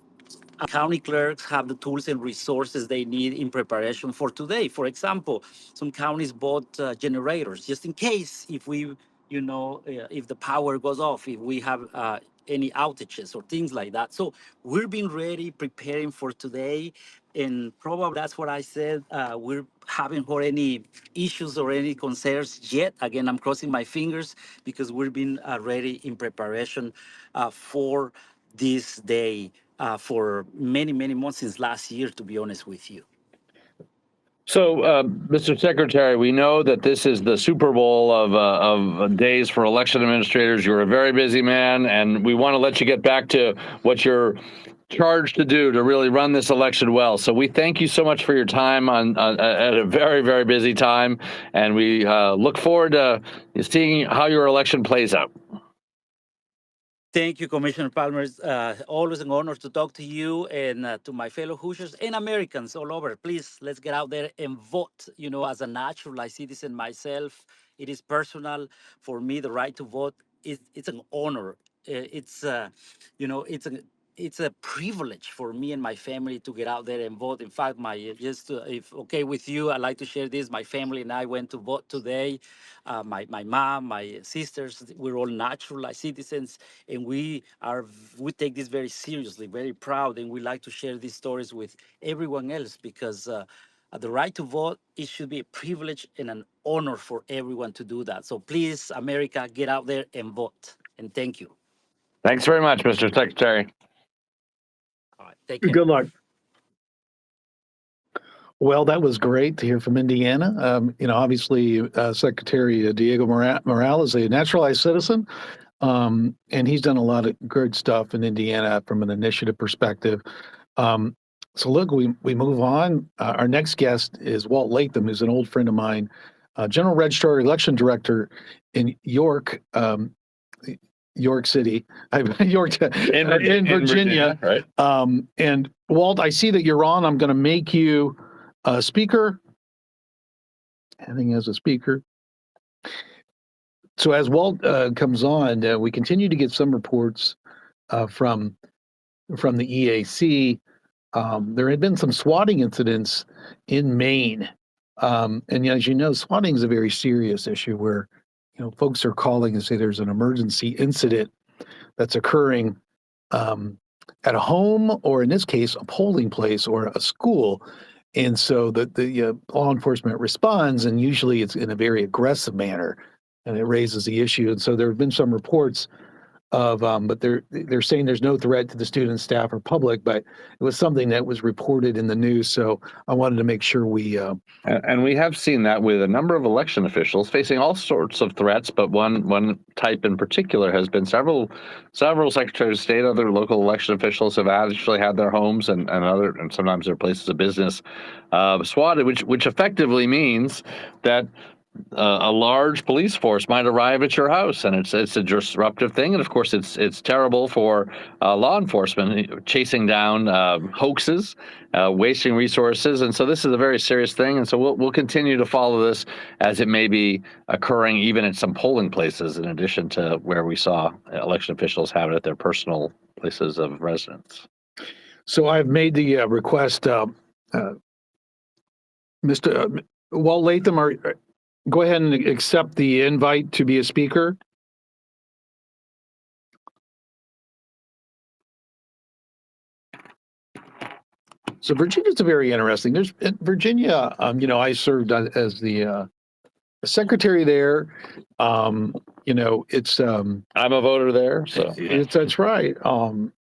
county clerks have the tools and resources they need in preparation for today. For example, some counties bought generators just in case if we, if the power goes off, if we have any outages or things like that. So we're being ready, preparing for today. And probably that's what I said. We haven't heard any issues or any concerns yet. Again, I'm crossing my fingers because we've been ready in preparation for this day for many, many months since last year, to be honest with you. So, Mr. Secretary, we know that this is the Super Bowl of days for election administrators. You're a very busy man, and we want to let you get back to what you're charged to do to really run this election well. So we thank you so much for your time at a very, very busy time, and we look forward to seeing how your election plays out. Thank you, Commissioner Palmer. Always an honor to talk to you and to my fellow Hoosiers and Americans all over. Please, let's get out there and vote. As a naturalized citizen myself, it is personal for me. The right to vote it's an honor. It's it's a privilege for me and my family to get out there and vote. In fact, if okay with you, I'd like to share this. My family and I went to vote today. My mom, my sisters, we're all naturalized citizens, and we take this very seriously, very proud, and we like to share these stories with everyone else because the right to vote, it should be a privilege and an honor for everyone to do that. So please, America, get out there and vote. And thank you. Thanks very much, Mr. Secretary. All right, take care. Good luck. Well, that was great to hear from Indiana. Obviously, Secretary Diego Morales is a naturalized citizen, and he's done a lot of good stuff in Indiana from an initiative perspective. So look, we move on. Our next guest is Walt Latham, who's an old friend of mine, General Registrar Election Director in York City, in Virginia. Right. And Walt, I see that you're on. I'm going to make you a speaker. Having as a speaker. So as Walt comes on, we continue to get some reports from the EAC. There had been some swatting incidents in Maine. And as you know, swatting is a very serious issue where folks are calling and say there's an emergency incident that's occurring at a home, or in this case, a polling place or a school. And so the law enforcement responds, and usually it's in a very aggressive manner, and it raises the issue. And so there have been some reports of, but they're saying there's no threat to the students, staff, or public, but it was something that was reported in the news. So I wanted to make sure we. And we have seen that with a number of election officials facing all sorts of threats, but one type in particular has been several secretaries of state, other local election officials have actually had their homes and sometimes their places of business swatted, which effectively means that a large police force might arrive at your house, and it's a disruptive thing. And of course, it's terrible for law enforcement chasing down hoaxes, wasting resources. And so this is a very serious thing. And so we'll continue to follow this as it may be occurring even at some polling places, in addition to where we saw election officials have it at their personal places of residence. So I've made the request, Mr. Walt Latham, go ahead and accept the invite to be a speaker. So Virginia's a very interesting. There's in Virginia. I served as the secretary there. It's. I'm a voter there, so That's right.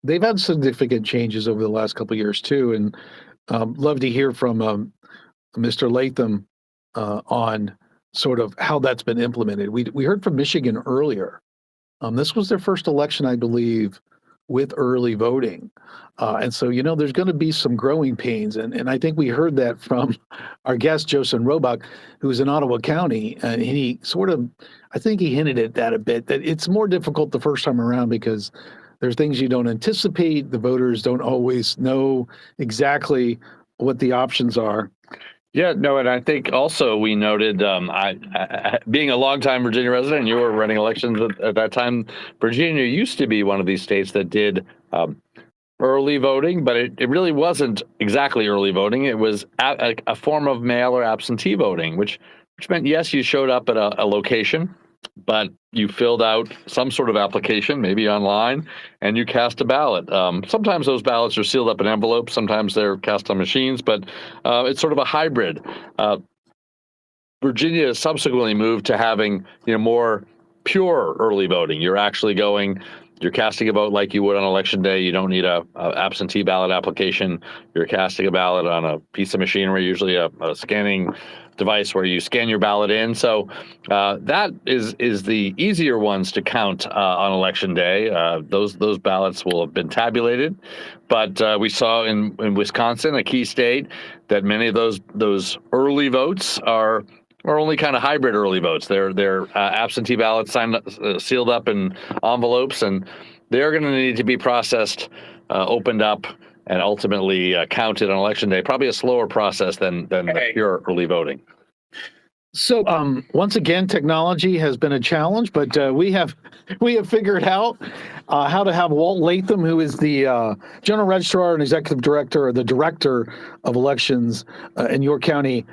They've had significant changes over the last couple of years too, and love to hear from Mr. Latham on sort of how that's been implemented. We heard from Michigan earlier. This was their first election, I believe, with early voting. And so, there's going to be some growing pains. And I think we heard that from our guest, Joseph Robach, who's in Ottawa County. And he I think he hinted at that a bit, that it's more difficult the first time around because there's things you don't anticipate. The voters don't always know exactly what the options are. Yeah, no, and I think also we noted, I being a longtime Virginia resident, you were running elections at that time. Virginia used to be one of these states that did early voting, but it really wasn't exactly early voting. It was a form of mail or absentee voting, which meant, yes, you showed up at a location, but you filled out some sort of application, maybe online, and you cast a ballot. Sometimes those ballots are sealed up in envelopes. Sometimes they're cast on machines, but it's sort of a hybrid. Virginia subsequently moved to having more pure early voting. You're actually you're casting a vote like you would on election day. You don't need a absentee ballot application. You're casting a ballot on a piece of machinery, usually a scanning device where you scan your ballot in. So that is the easier ones to count on election day. Those ballots will have been tabulated, but we saw in Wisconsin, a key state, that many of those early votes are only kind of hybrid early votes. They're absentee ballots sealed up in envelopes, and they're going to need to be processed, opened up, and ultimately counted on election day. Probably a slower process than the pure early voting. So once again, technology has been a challenge, but we have figured out how to have Walt Latham, who is the General Registrar and Executive Director, or the Director of Elections in York County.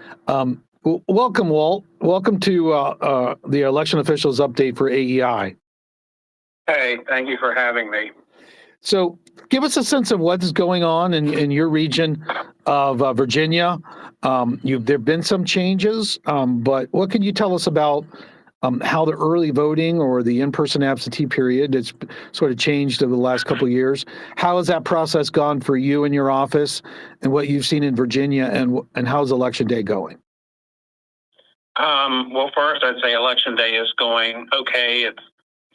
Welcome, Walt. Welcome to the Election Officials Update for AEI. Hey, thank you for having me. So give us a sense of what is going on in your region of Virginia. There have been some changes, but what can you tell us about how the early voting or the in-person absentee period has sort of changed over the last couple of years? How has that process gone for you in your office, and what you've seen in Virginia, and how's Election Day going? Well, first, I'd say Election Day is going okay. It's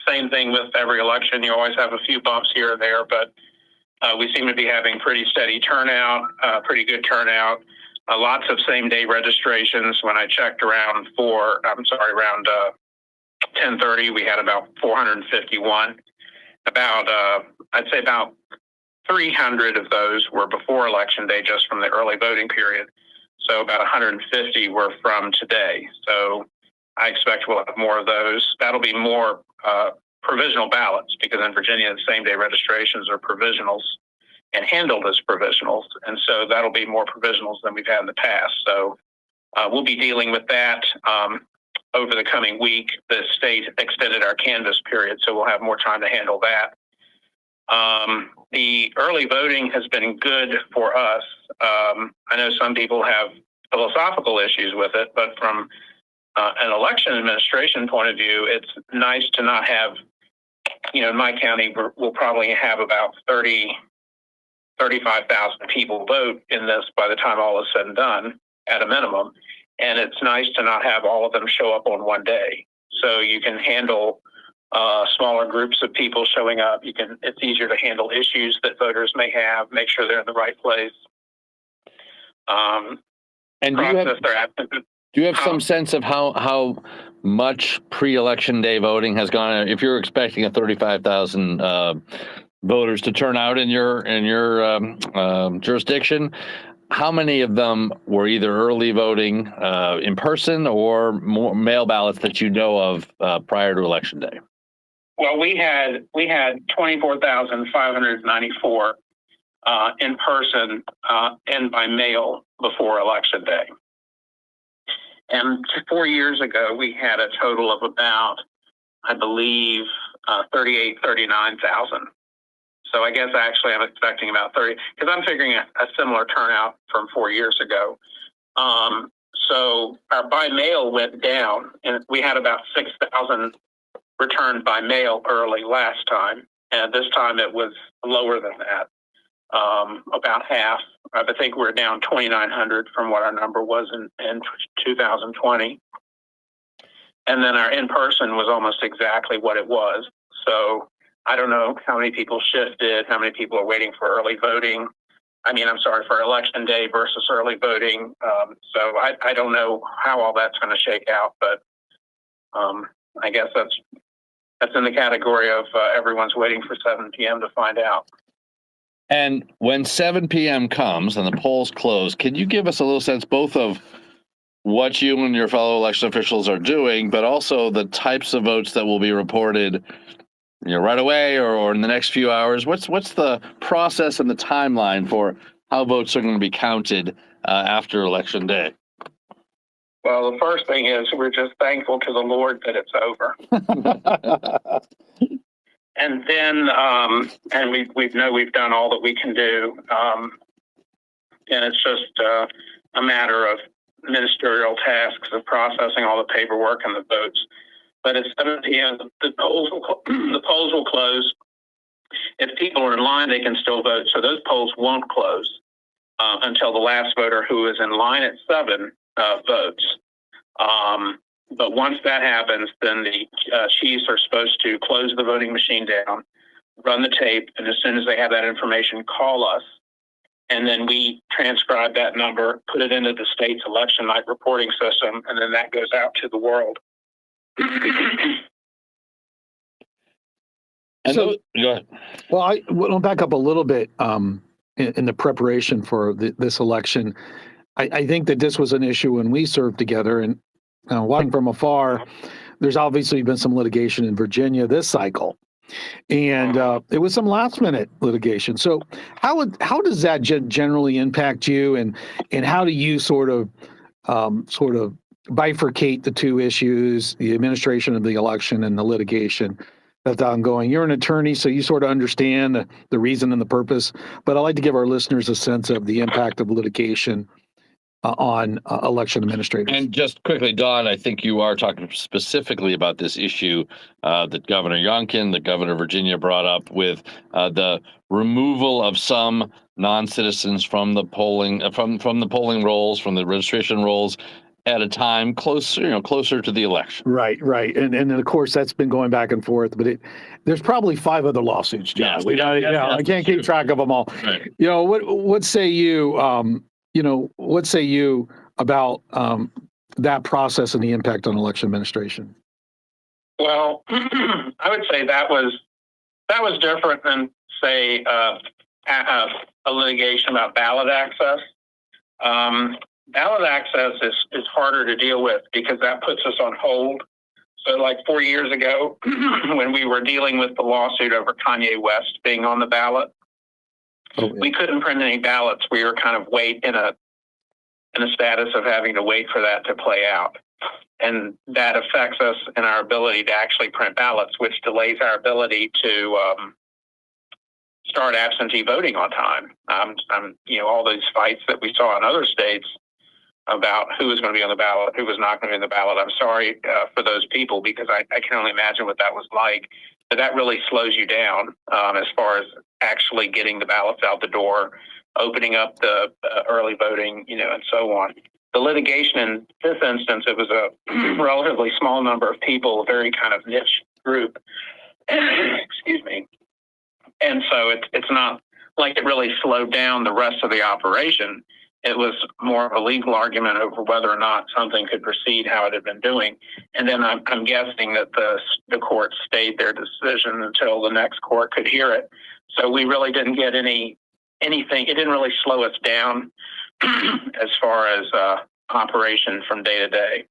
same thing with every election. You always have a few bumps here or there, but we seem to be having pretty steady turnout, pretty good turnout. Lots of same-day registrations. When I checked around 10:30, we had about 451. I'd say about 300 of those were before Election Day, just from the early voting period. So about 150 were from today. So I expect we'll have more of those. That'll be more provisional ballots, because in Virginia, the same-day registrations are provisionals and handled as provisionals. And so that'll be more provisionals than we've had in the past. So we'll be dealing with that over the coming week. The state extended our canvass period, so we'll have more time to handle that. The early voting has been good for us. I know some people have philosophical issues with it, but from an election administration point of view, it's nice to not have, in my county, we'll probably have about 35,000 people vote in this by the time all is said and done, at a minimum. And it's nice to not have all of them show up on one day. So you can handle smaller groups of people showing up. It's easier to handle issues that voters may have, make sure they're in the right place. And do you have some sense of how much pre-election day voting has gone? If you're expecting a 35,000 voters to turn out in your jurisdiction, how many of them were either early voting in person or more mail ballots that you know of prior to Election Day? Well, we had 24,594 in person and by mail before Election Day. And 4 years ago, we had a total of about, I believe, 39,000. So I guess actually I'm expecting about 30, because I'm figuring a similar turnout from 4 years ago. So our by mail went down, and we had about 6,000 returned by mail early last time. And this time it was lower than that, about half. I think we're down 2,900 from what our number was in 2020. And then our in-person was almost exactly what it was. So I don't know how many people shifted, how many people are waiting for early voting. For Election Day versus early voting. So I don't know how all that's going to shake out, but I guess that's in the category of everyone's waiting for 7 p.m. to find out. And when 7 p.m. comes and the polls close, can you give us a little sense both of what you and your fellow election officials are doing, but also the types of votes that will be reported right away or in the next few hours? What's the process and the timeline for how votes are going to be counted after Election Day? Well, the first thing is we're just thankful to the Lord that it's over. And then, and we've done all that we can do. And it's just a matter of ministerial tasks of processing all the paperwork and the votes. But at 7 p.m., the polls will close. If people are in line, they can still vote. So those polls won't close until the last voter who is in line at 7 votes. But once that happens, then the chiefs are supposed to close the voting machine down, run the tape, and as soon as they have that information, call us. And then we transcribe that number, put it into the state's election night reporting system, and then that goes out to the world. So, go ahead. Well, I'll back up a little bit in the preparation for this election. I think that this was an issue when we served together, and watching from afar, there's obviously been some litigation in Virginia this cycle, and it was some last minute litigation. So how does that generally impact you, and how do you sort of bifurcate the two issues, the administration of the election and the litigation that's ongoing? You're an attorney, so you sort of understand the reason and the purpose, but I'd like to give our listeners a sense of the impact of litigation on election administrators. And just quickly, Don, I think you are talking specifically about this issue that Governor Youngkin, the governor of Virginia, brought up with the removal of some non-citizens from the polling from the polling rolls, from the registration rolls, at a time closer to the election. Right, and of course that's been going back and forth, but there's probably 5 other lawsuits, John. I can't keep track of them all. Right. What say you? What say you about that process and the impact on election administration? Well, I would say that was different than, say, a litigation about ballot access. Ballot access is harder to deal with because that puts us on hold. So like 4 years ago, when we were dealing with the lawsuit over Kanye West being on the ballot, we couldn't print any ballots. We were kind of in a status of having to wait for that to play out. And that affects us in our ability to actually print ballots, which delays our ability to start absentee voting on time. All those fights that we saw in other states about who was going to be on the ballot, who was not going to be on the ballot. I'm sorry for those people because I can only imagine what that was like. But that really slows you down as far as actually getting the ballots out the door, opening up the early voting, and so on. The litigation in this instance, it was a relatively small number of people, a very kind of niche group. Excuse me. And so it's not like it really slowed down the rest of the operation. It was more of a legal argument over whether or not something could proceed how it had been doing. And then I'm guessing that the court stayed their decision until the next court could hear it. So we really didn't get anything. It didn't really slow us down as far as operation from day to day.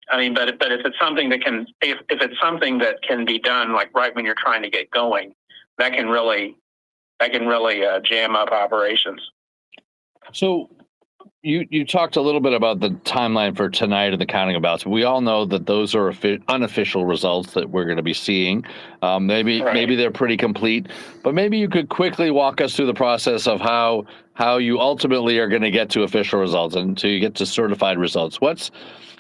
I mean, but if it's something that if it's something that can be done like right when you're trying to get going, that can really jam up operations. So you talked a little bit about the timeline for tonight and the counting of ballots. We all know that those are unofficial results that we're going to be seeing. Maybe they're pretty complete, but maybe you could quickly walk us through the process of how you ultimately are going to get to official results and until you get to certified results. What's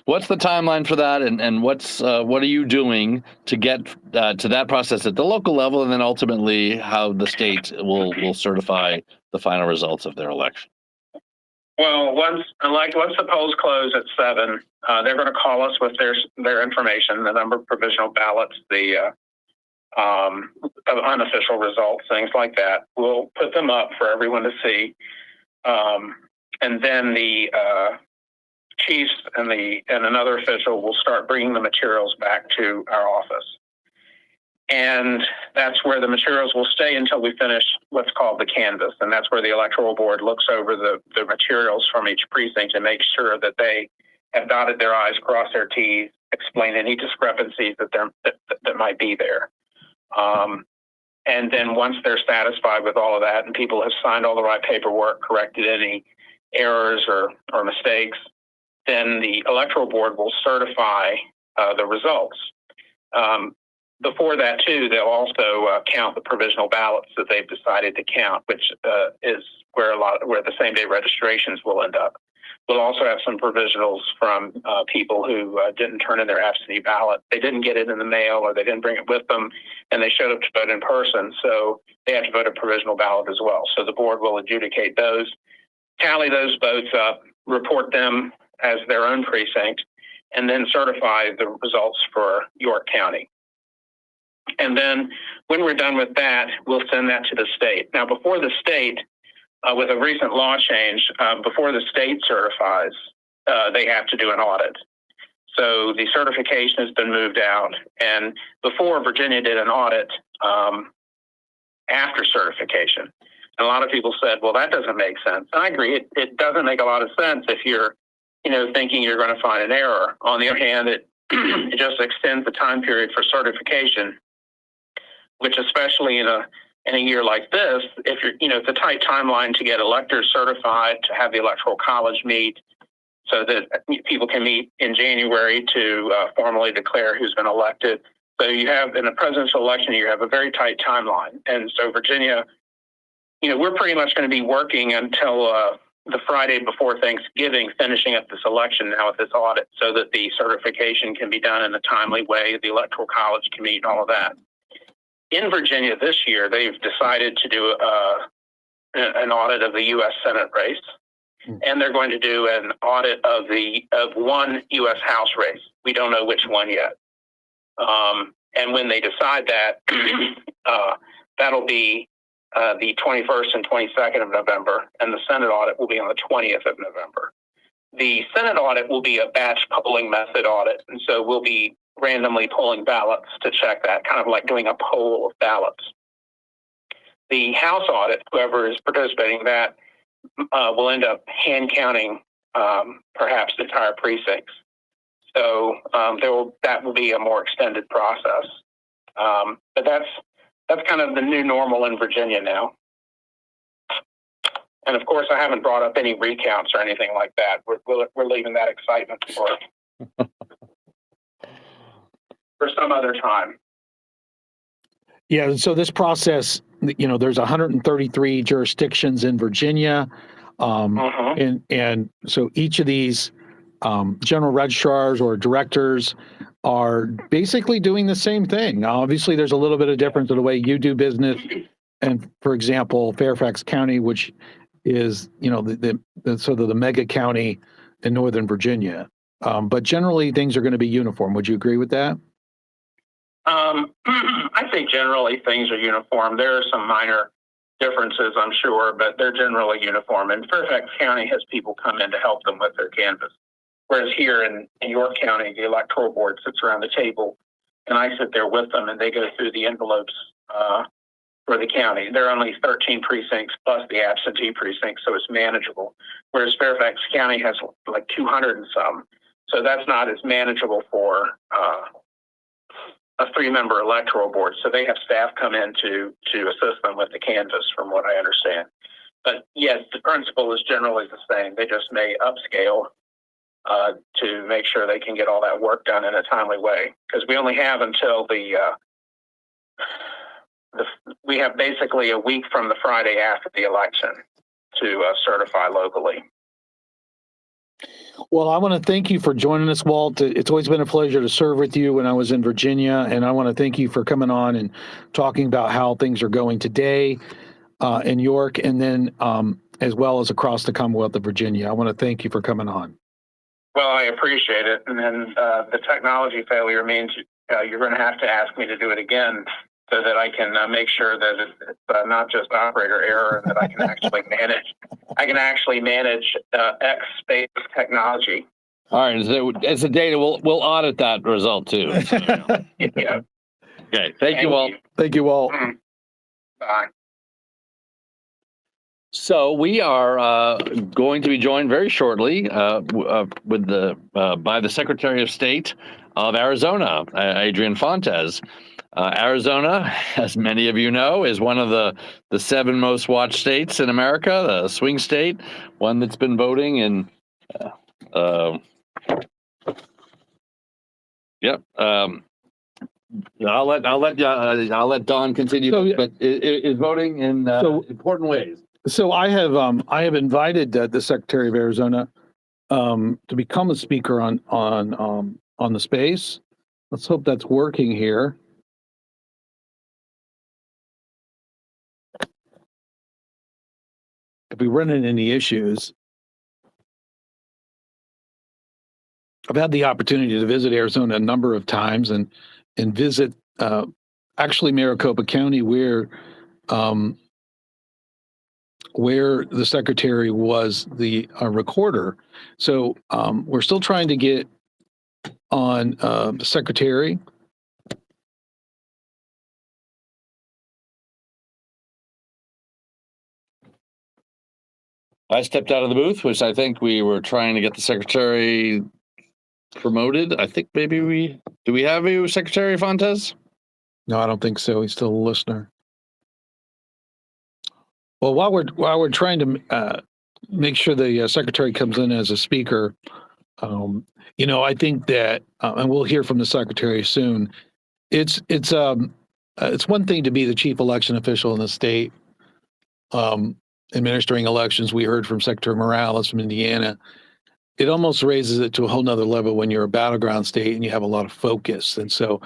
the timeline for that, and what are you doing to get to that process at the local level, and then ultimately how the state will certify the final results of their election? Well, once the polls close at 7, they're going to call us with their information, the number of provisional ballots, the unofficial results, things like that. We'll put them up for everyone to see, and then the chiefs and another official will start bringing the materials back to our office. And that's where the materials will stay until we finish what's called the canvass. And that's where the electoral board looks over the materials from each precinct and makes sure that they have dotted their I's, crossed their T's, explain any discrepancies that might be there. And then once they're satisfied with all of that and people have signed all the right paperwork, corrected any errors or mistakes, then the electoral board will certify the results. Before that, too, they'll also count the provisional ballots that they've decided to count, which is where the same-day registrations will end up. We'll also have some provisionals from people who didn't turn in their absentee ballot. They didn't get it in the mail or they didn't bring it with them, and they showed up to vote in person, so they have to vote a provisional ballot as well. So the board will adjudicate those, tally those votes up, report them as their own precinct, and then certify the results for York County. And then when we're done with that, we'll send that to the state. Now, before the state, with a recent law change, before the state certifies, they have to do an audit. So the certification has been moved out. And before, Virginia did an audit after certification. And a lot of people said, well, that doesn't make sense. And I agree. It doesn't make a lot of sense if you're, thinking you're going to find an error. On the other hand, it just extends the time period for certification, which especially in a year like this, if you're, it's a tight timeline to get electors certified, to have the Electoral College meet so that people can meet in January to formally declare who's been elected. So you have, in a presidential election, you have a very tight timeline. And so Virginia, we're pretty much going to be working until the Friday before Thanksgiving, finishing up this election now with this audit so that the certification can be done in a timely way, the Electoral College can meet and all of that. In Virginia this year, they've decided to do an audit of the U.S. Senate race, and they're going to do an audit of one U.S. House race. We don't know which one yet. And when they decide that, that'll be the 21st and 22nd of November, and the Senate audit will be on the 20th of November. The Senate audit will be a batch polling method audit, and so we'll be randomly pulling ballots to check that, kind of like doing a poll of ballots. The House audit, whoever is participating in that, will end up hand counting perhaps entire precincts. So that will be a more extended process. But that's kind of the new normal in Virginia now. And of course, I haven't brought up any recounts or anything like that. We're leaving that excitement for some other time. Yeah, so this process, there's 133 jurisdictions in Virginia, and so each of these general registrars or directors are basically doing the same thing. Now, obviously, there's a little bit of difference in the way you do business, and for example, Fairfax County, which is the sort of the mega county in Northern Virginia, but generally things are going to be uniform. Would you agree with that? I think generally things are uniform. There are some minor differences, I'm sure, but they're generally uniform. And Fairfax County has people come in to help them with their canvass. Whereas here in York County, the electoral board sits around the table and I sit there with them and they go through the envelopes for the county. There are only 13 precincts plus the absentee precinct, so it's manageable. Whereas Fairfax County has like 200 and some. So that's not as manageable for a 3-member electoral board. So they have staff come in to assist them with the canvass, from what I understand. But yes, the principle is generally the same. They just may upscale to make sure they can get all that work done in a timely way. Because we only have until we have basically a week from the Friday after the election to certify locally. Well, I want to thank you for joining us, Walt. It's always been a pleasure to serve with you when I was in Virginia, and I want to thank you for coming on and talking about how things are going today in York, and then as well as across the Commonwealth of Virginia. I want to thank you for coming on. Well, I appreciate it. And then the technology failure means you're going to have to ask me to do it again so that I can make sure that it's not just operator error, and that I can actually manage. I can actually manage X space technology. All right, as a data, we'll audit that result too. So, Yeah. Okay, thank you, Walt. Thank you, Walt. Bye. So we are going to be joined very shortly with by the Secretary of State of Arizona, Adrian Fontes. Arizona, as many of you know, is one of the 7 most watched states in America, the swing state, one that's been voting. And yep. I'll let Don continue. So, but is voting in important ways. So I have invited the Secretary of Arizona to become a speaker on the space. Let's hope that's working here. If we run into any issues, I've had the opportunity to visit Arizona a number of times and visit actually Maricopa County, where the secretary was the recorder. So we're still trying to get on the secretary. I stepped out of the booth, which I think we were trying to get the secretary promoted. I think maybe do we have a Secretary Fontes? No, I don't think so. He's still a listener. Well, while we're trying to make sure the secretary comes in as a speaker, I think that, and we'll hear from the secretary soon. It's one thing to be the chief election official in the state, administering elections. We heard from Secretary Morales from Indiana. It almost raises it to a whole nother level when you're a battleground state and you have a lot of focus. And so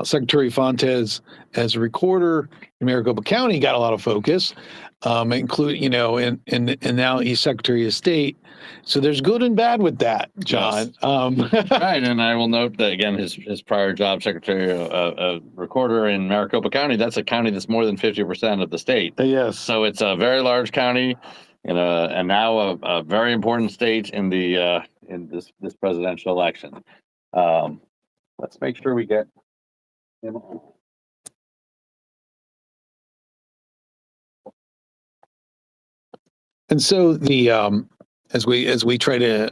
Secretary Fontes, as a recorder in Maricopa County, got a lot of focus, including, and now he's Secretary of State. So there's good and bad with that, John. Yes. Right. And I will note that, again, his prior job, Secretary of Recorder in Maricopa County, that's a county that's more than 50% of the state. Yes. So it's a very large county, and now a very important state in the in this presidential election. Let's make sure we get him on. And so the as we try to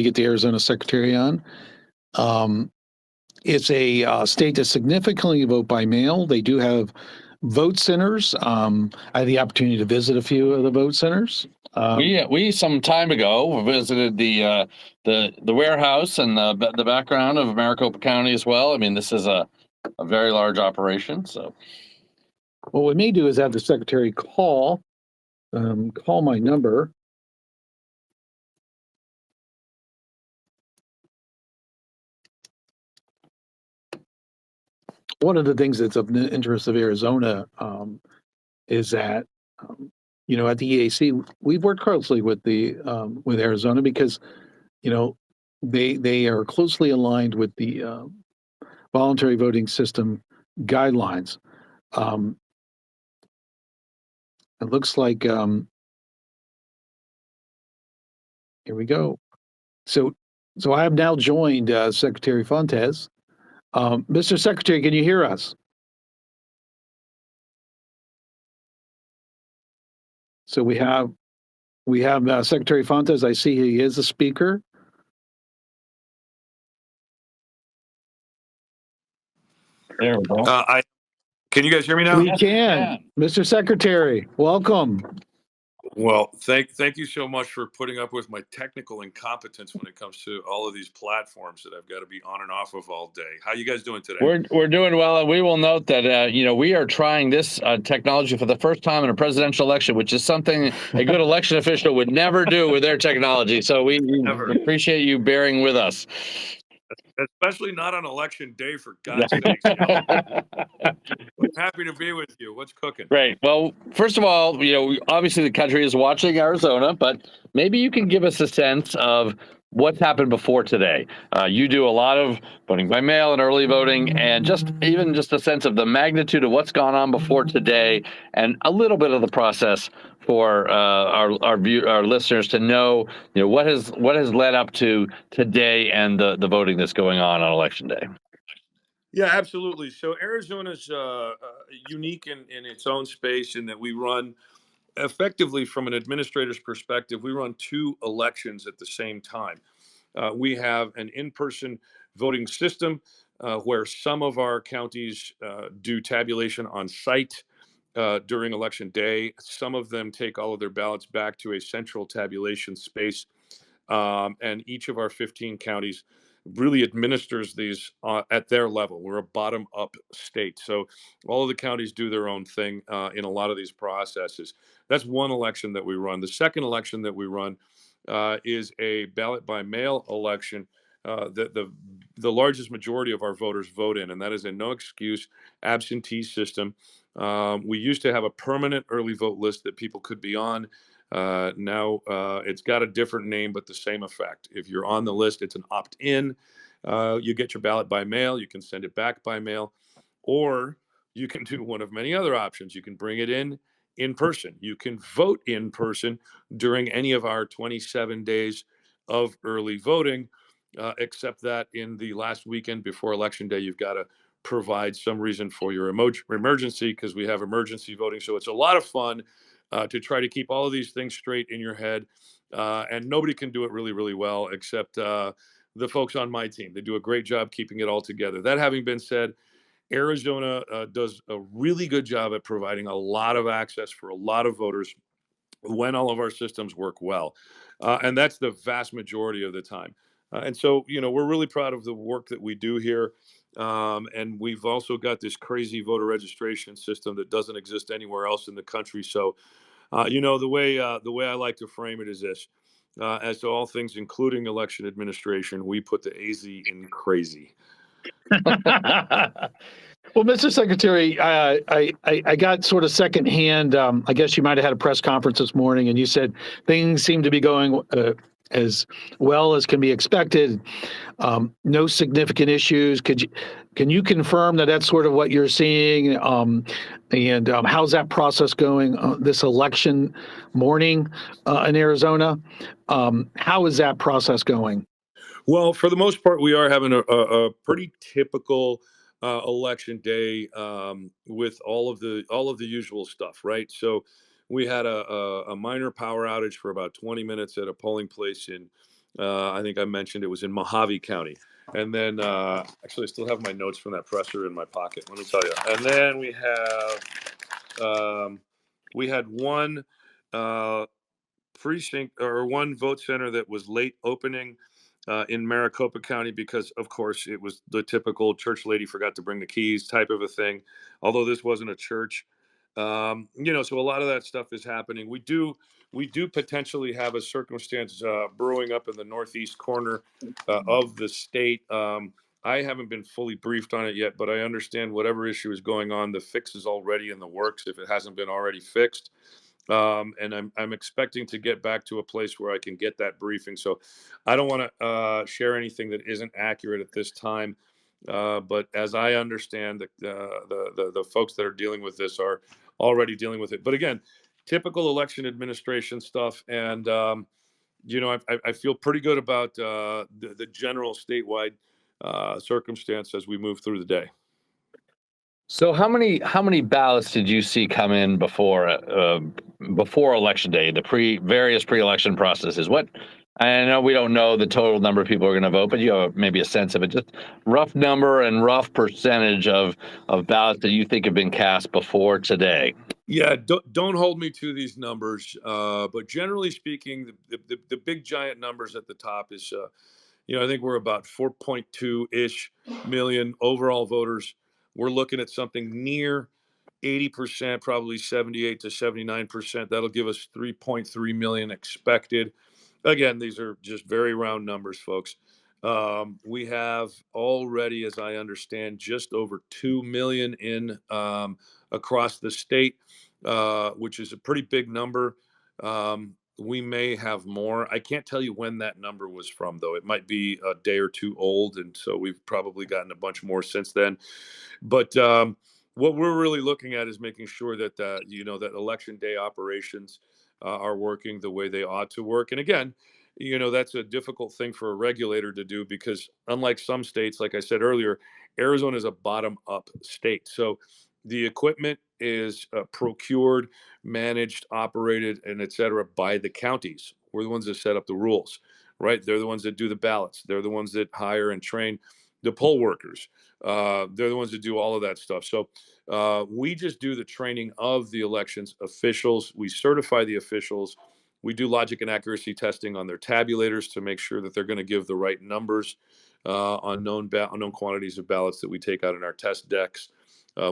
get the Arizona secretary on, it's a state that significantly vote by mail. They do have vote centers. I had the opportunity to visit a few of the vote centers. We some time ago visited the warehouse and the background of Maricopa County as well. I mean, this is a very large operation. So what we may do is have the secretary call my number. One of the things that's of interest of Arizona is that at the EAC we've worked closely with with Arizona because they are closely aligned with the voluntary voting system guidelines. It looks like here we go. So I have now joined Secretary Fontes. Mr. Secretary, can you hear us? So we have Secretary Fontes. I see he is a speaker. There we go. Can you guys hear me now? We can. Mr. Secretary, welcome. Well, thank you so much for putting up with my technical incompetence when it comes to all of these platforms that I've got to be on and off of all day. How you guys doing today? We're doing well, and we will note that we are trying this technology for the first time in a presidential election, which is something a good election official would never do with their technology. So we appreciate you bearing with us. Especially not on election day, for God's sake. I'm happy to be with you. What's cooking? Great. Well, first of all, obviously the country is watching Arizona, but maybe you can give us a sense of what's happened before today. You do a lot of voting by mail and early voting, and just a sense of the magnitude of what's gone on before today, and a little bit of the process for our listeners to know, what has led up to today and the voting that's going on election day. Yeah, absolutely. So Arizona's unique in its own space in that we run effectively, from an administrator's perspective, we run 2 elections at the same time. We have an in-person voting system where some of our counties do tabulation on site during election day. Some of them take all of their ballots back to a central tabulation space. And each of our 15 counties really administers these at their level. We're a bottom up state. So all of the counties do their own thing in a lot of these processes. That's one election that we run. The second election that we run is a ballot by mail election that the largest majority of our voters vote in, and that is a no excuse absentee system. We used to have a permanent early vote list that people could be on. Now it's got a different name, but the same effect. If you're on the list, it's an opt-in. You get your ballot by mail. You can send it back by mail, or you can do one of many other options. You can bring it in person. You can vote in person during any of our 27 days of early voting, except that in the last weekend before Election Day, you've got to provide some reason for your emergency, because we have emergency voting. So it's a lot of fun to try to keep all of these things straight in your head. And nobody can do it really, really well except the folks on my team. They do a great job keeping it all together. That having been said, Arizona does a really good job at providing a lot of access for a lot of voters when all of our systems work well. And that's the vast majority of the time. And so, we're really proud of the work that we do here. And we've also got this crazy voter registration system that doesn't exist anywhere else in the country. So, the way I like to frame it is this: as to all things, including election administration, we put the AZ in crazy. Well, Mr. Secretary, I got sort of secondhand. I guess you might have had a press conference this morning, and you said things seem to be going as well as can be expected. No significant issues. Can you confirm that that's sort of what you're seeing? And how's that process going this election morning in Arizona? How is that process going? Well, for the most part, we are having a pretty typical election day with all of the usual stuff, right? So we had a minor power outage for about 20 minutes at a polling place in, I think I mentioned it was in Mojave County. And then, actually, I still have my notes from that presser in my pocket. Let me tell you. And then we had one precinct or one vote center that was late opening in Maricopa County because, of course, it was the typical church lady forgot to bring the keys type of a thing. Although this wasn't a church, so a lot of that stuff is happening. We do potentially have a circumstance brewing up in the northeast corner of the state. I haven't been fully briefed on it yet, but I understand whatever issue is going on, the fix is already in the works if it hasn't been already fixed. And I'm expecting to get back to a place where I can get that briefing. So I don't want to share anything that isn't accurate at this time. But as I understand, the folks that are dealing with this are already dealing with it. But again, typical election administration stuff. And I feel pretty good about the general statewide circumstance as we move through the day. So how many ballots did you see come in before election day, the various pre-election processes? What, I know we don't know the total number of people who are going to vote, but you have maybe a sense of it, just rough number and rough percentage of ballots that you think have been cast before today. Yeah, don't hold me to these numbers, but generally speaking, the big giant numbers at the top is, I think we're about 4.2-ish million overall voters. We're looking at something near 80%, probably 78 to 79%. That'll give us 3.3 million expected. Again, these are just very round numbers, folks. We have already, as I understand, just over 2 million in across the state, which is a pretty big number. We may have more. I can't tell you when that number was from, though. It might be a day or two old, and so we've probably gotten a bunch more since then. But what we're really looking at is making sure that that election day operations are working the way they ought to work. And again, that's a difficult thing for a regulator to do because, unlike some states, like I said earlier, Arizona is a bottom-up state. So the equipment is procured, managed, operated, and et cetera by the counties. We're the ones that set up the rules, right? They're the ones that do the ballots. They're the ones that hire and train the poll workers. They're the ones that do all of that stuff. So we just do the training of the elections officials. We certify the officials. We do logic and accuracy testing on their tabulators to make sure that they're going to give the right numbers on known quantities of ballots that we take out in our test decks.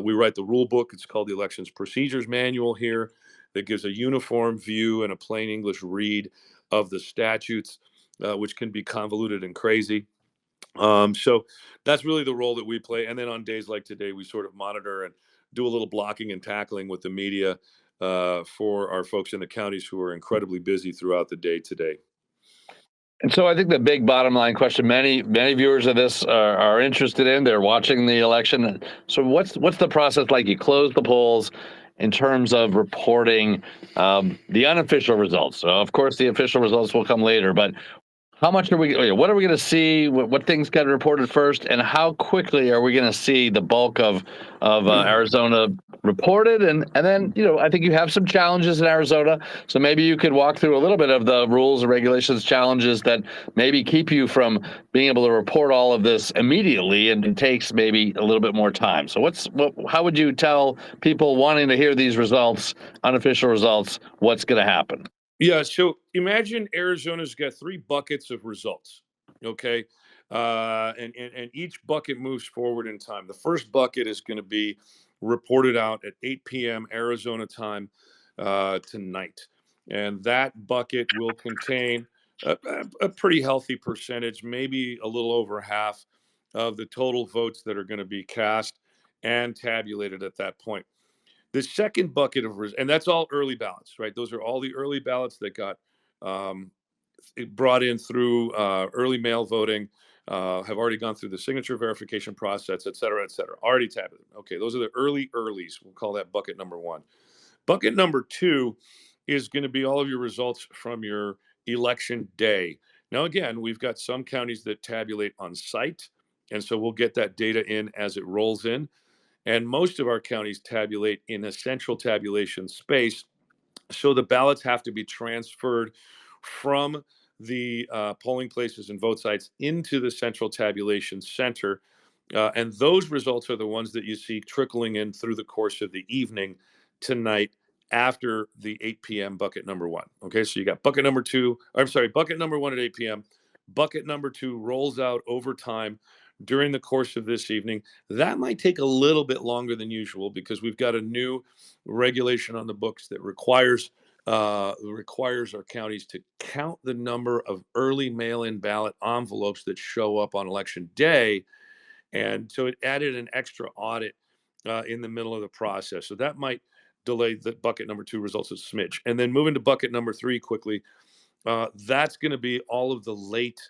We write the rule book. It's called the Elections Procedures Manual here, that gives a uniform view and a plain English read of the statutes, which can be convoluted and crazy. So that's really the role that we play. And then on days like today, we sort of monitor and do a little blocking and tackling with the media for our folks in the counties who are incredibly busy throughout the day today. And so I think the big bottom line question many viewers of this are interested in, they're watching the election. So what's the process like? You close the polls in terms of reporting the unofficial results. So of course, the official results will come later, but how much what are we going to see? What things got reported first, and how quickly are we going to see the bulk of Arizona reported? And then, I think you have some challenges in Arizona, so maybe you could walk through a little bit of the rules and regulations challenges that maybe keep you from being able to report all of this immediately, and it takes maybe a little bit more time. So how would you tell people wanting to hear these results, unofficial results, what's going to happen? Yeah, so imagine Arizona's got 3 buckets of results, okay? And each bucket moves forward in time. The first bucket is going to be reported out at 8 p.m. Arizona time tonight. And that bucket will contain a pretty healthy percentage, maybe a little over half of the total votes that are going to be cast and tabulated at that point. The second bucket and that's all early ballots, right? Those are all the early ballots that got brought in through early mail voting, have already gone through the signature verification process, et cetera, already tabulated. Okay, those are the earlies. We'll call that bucket number 1. Bucket number 2 is going to be all of your results from your election day. Now, again, we've got some counties that tabulate on site, and so we'll get that data in as it rolls in. And most of our counties tabulate in a central tabulation space. So the ballots have to be transferred from the polling places and vote sites into the central tabulation center. And those results are the ones that you see trickling in through the course of the evening tonight after the 8 p.m. bucket number 1. Okay, so you got bucket number 1 at 8 p.m. Bucket number 2 rolls out over time during the course of this evening. That might take a little bit longer than usual because we've got a new regulation on the books that requires our counties to count the number of early mail-in ballot envelopes that show up on election day. And so it added an extra audit in the middle of the process. So that might delay the bucket number 2 results a smidge. And then moving to bucket number 3 quickly, that's going to be all of the late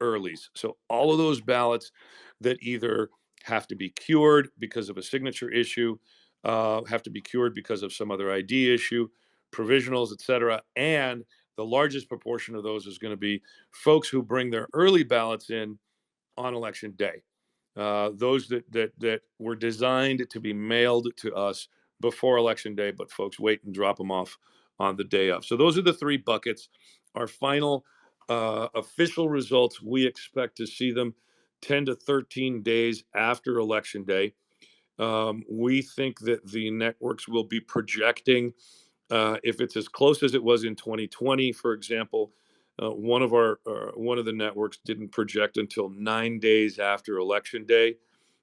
earlies. So all of those ballots that either have to be cured because of a signature issue, have to be cured because of some other ID issue, provisionals, et cetera. And the largest proportion of those is going to be folks who bring their early ballots in on election day. Those that were designed to be mailed to us before election day, but folks wait and drop them off on the day of. So those are the 3 buckets. Our final official results, we expect to see them 10 to 13 days after election day. We think that the networks will be projecting, if it's as close as it was in 2020, for example, one of the networks didn't project until 9 days after election day.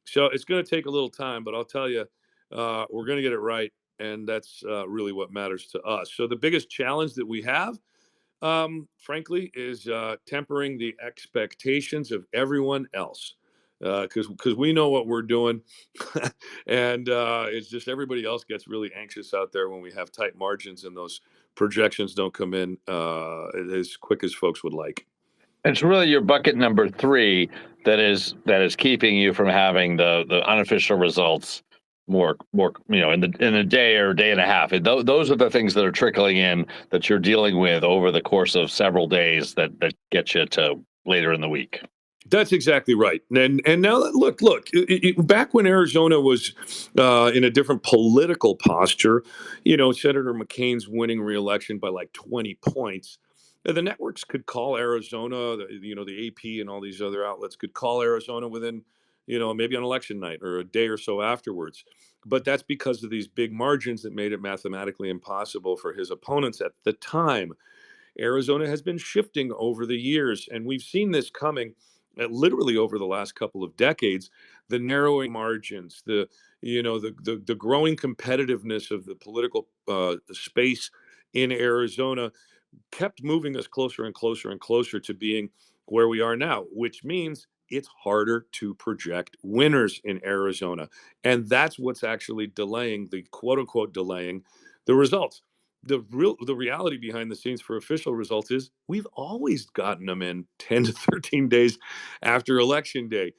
So it's going to take a little time, but I'll tell you, we're going to get it right. And that's really what matters to us. So the biggest challenge that we have, frankly, is tempering the expectations of everyone else. Because we know what we're doing, and it's just everybody else gets really anxious out there when we have tight margins and those projections don't come in as quick as folks would like. It's really your bucket number 3 that is keeping you from having the unofficial results more in a day or a day and a half. Those are the things that are trickling in that you're dealing with over the course of several days that get you to later in the week. That's exactly right. And now look, back when Arizona was in a different political posture, Senator McCain's winning re-election by like 20 points. The networks could call Arizona, the AP and all these other outlets could call Arizona within maybe on election night or a day or so afterwards. But that's because of these big margins that made it mathematically impossible for his opponents at the time. Arizona has been shifting over the years, and we've seen this coming literally over the last couple of decades. The narrowing margins, the growing competitiveness of the political space in Arizona kept moving us closer and closer and closer to being where we are now, which means it's harder to project winners in Arizona. And that's what's actually delaying the quote unquote delaying the results. The reality behind the scenes for official results is we've always gotten them in 10 to 13 days after election day.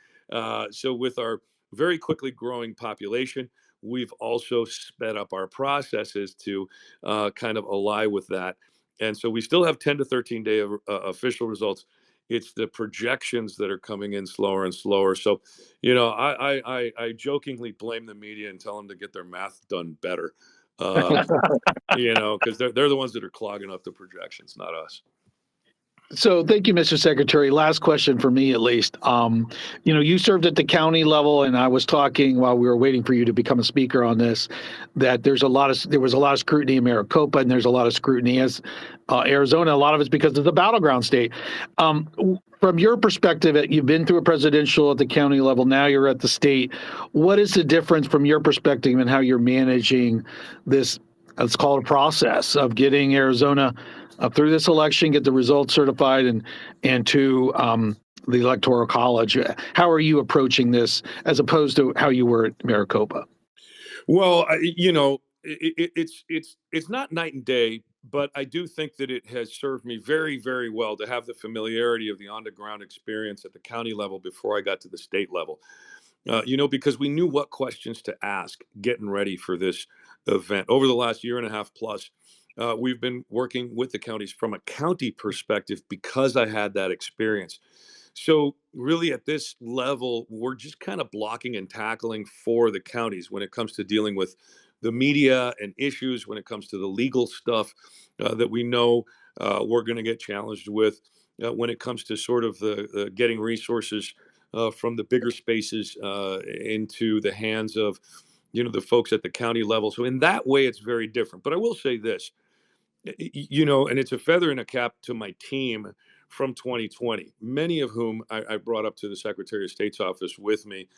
So with our very quickly growing population, we've also sped up our processes to kind of ally with that. And so we still have 10 to 13 day official results. It's the projections that are coming in slower and slower. So, I jokingly blame the media and tell them to get their math done better. Because they're the ones that are clogging up the projections, not us. So thank you, Mr. Secretary. Last question for me, at least. You served at the county level, and I was talking while we were waiting for you to become a speaker on this, that there was a lot of scrutiny in Maricopa, and there's a lot of scrutiny as Arizona. A lot of it's because of the battleground state. From your perspective, you've been through a presidential at the county level. Now you're at the state. What is the difference from your perspective in how you're managing this? Let's call it a process of getting Arizona through this election, get the results certified, and to the Electoral College. How are you approaching this as opposed to how you were at Maricopa? Well, it's not night and day, but I do think that it has served me very, very well to have the familiarity of the on-the-ground experience at the county level before I got to the state level. Because we knew what questions to ask getting ready for this event. Over the last year and a half plus, we've been working with the counties from a county perspective because I had that experience. So really at this level, we're just kind of blocking and tackling for the counties when it comes to dealing with the media and issues, when it comes to the legal stuff that we know we're going to get challenged with, when it comes to sort of the getting resources from the bigger spaces into the hands of, the folks at the county level. So in that way, it's very different. But I will say this, and it's a feather in a cap to my team from 2020, many of whom I brought up to the Secretary of State's office with me.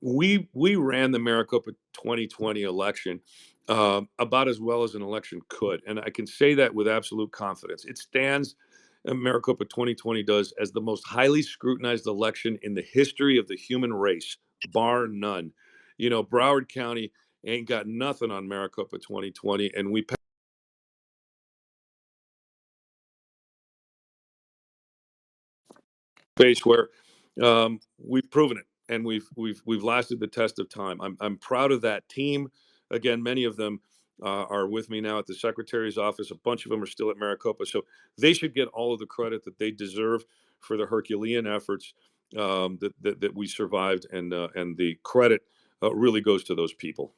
We ran the Maricopa 2020 election about as well as an election could. And I can say that with absolute confidence. It stands, Maricopa 2020 does, as the most highly scrutinized election in the history of the human race, bar none. Broward County ain't got nothing on Maricopa 2020, and we space where we've proven it, and we've lasted the test of time. I'm proud of that team. Again, many of them are with me now at the Secretary's office. A bunch of them are still at Maricopa, so they should get all of the credit that they deserve for the Herculean efforts that we survived, and the credit really goes to those people.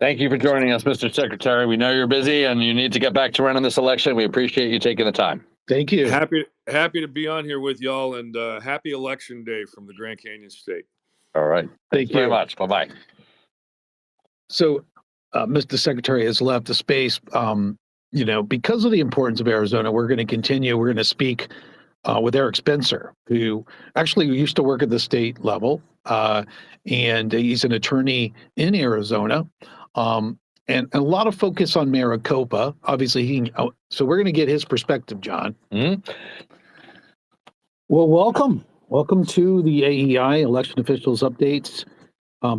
Thank you for joining us, Mr. Secretary. We know you're busy and you need to get back to running this election. We appreciate you taking the time. Thank you. Happy to be on here with y'all, and happy election day from the Grand Canyon State. All right. Thank you very much. Bye-bye. So, Mr. Secretary has left the space. Because of the importance of Arizona, we're going to continue. We're going to speak with Eric Spencer, who actually used to work at the state level, and he's an attorney in Arizona. And a lot of focus on Maricopa. Obviously, so we're going to get his perspective, John. Mm-hmm. Well, welcome to the AEI Election Officials Updates.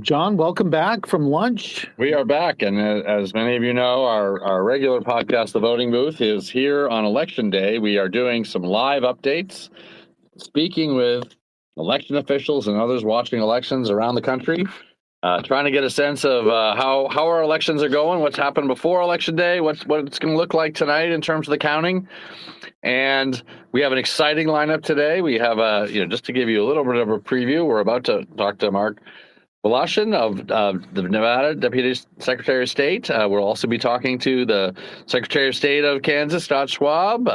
John, welcome back from lunch. We are back, and as many of you know, our regular podcast, The Voting Booth, is here on Election Day. We are doing some live updates, speaking with election officials and others watching elections around the country. Trying to get a sense of how our elections are going, what's happened before Election Day, what it's going to look like tonight in terms of the counting. And we have an exciting lineup today. We have just to give you a little bit of a preview, we're about to talk to Mark Woloshyn of the Nevada Deputy Secretary of State. We'll also be talking to the Secretary of State of Kansas, Scott Schwab.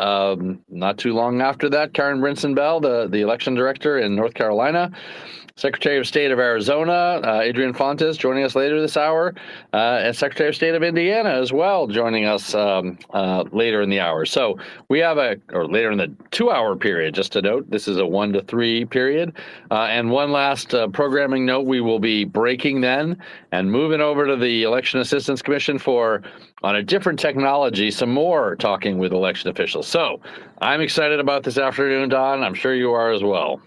Not too long after that, Karen Brinson-Bell, the election director in North Carolina. Secretary of State of Arizona, Adrian Fontes, joining us later this hour, and Secretary of State of Indiana as well, joining us later in the hour. So we have or later in the 2-hour period, just to note, this is a 1 to 3 period. And one last programming note, we will be breaking then and moving over to the Election Assistance Commission on a different technology, some more talking with election officials. So I'm excited about this afternoon, Don. I'm sure you are as well.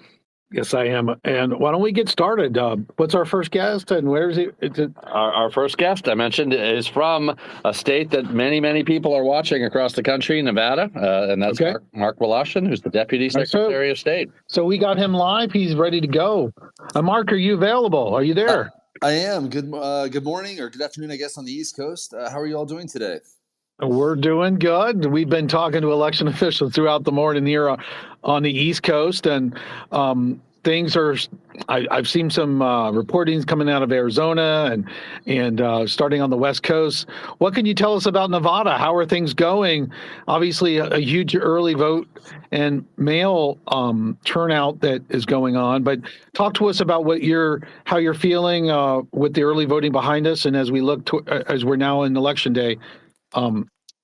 Yes, I am. And why don't we get started? What's our first guest, and where is it? Our first guest, I mentioned, is from a state that many, many people are watching across the country, Nevada, and that's okay. Mark Woloshyn, who's the Deputy Secretary of State. So we got him live. He's ready to go. Mark, are you available? Are you there? I am. Good morning or good afternoon, I guess, on the East Coast. How are you all doing today? We're doing good. We've been talking to election officials throughout the morning here on the East Coast, and things are. I've seen some reportings coming out of Arizona and starting on the West Coast. What can you tell us about Nevada? How are things going? Obviously, a huge early vote and mail turnout that is going on. But talk to us about how you're feeling with the early voting behind us, and as we look as we're now in Election Day.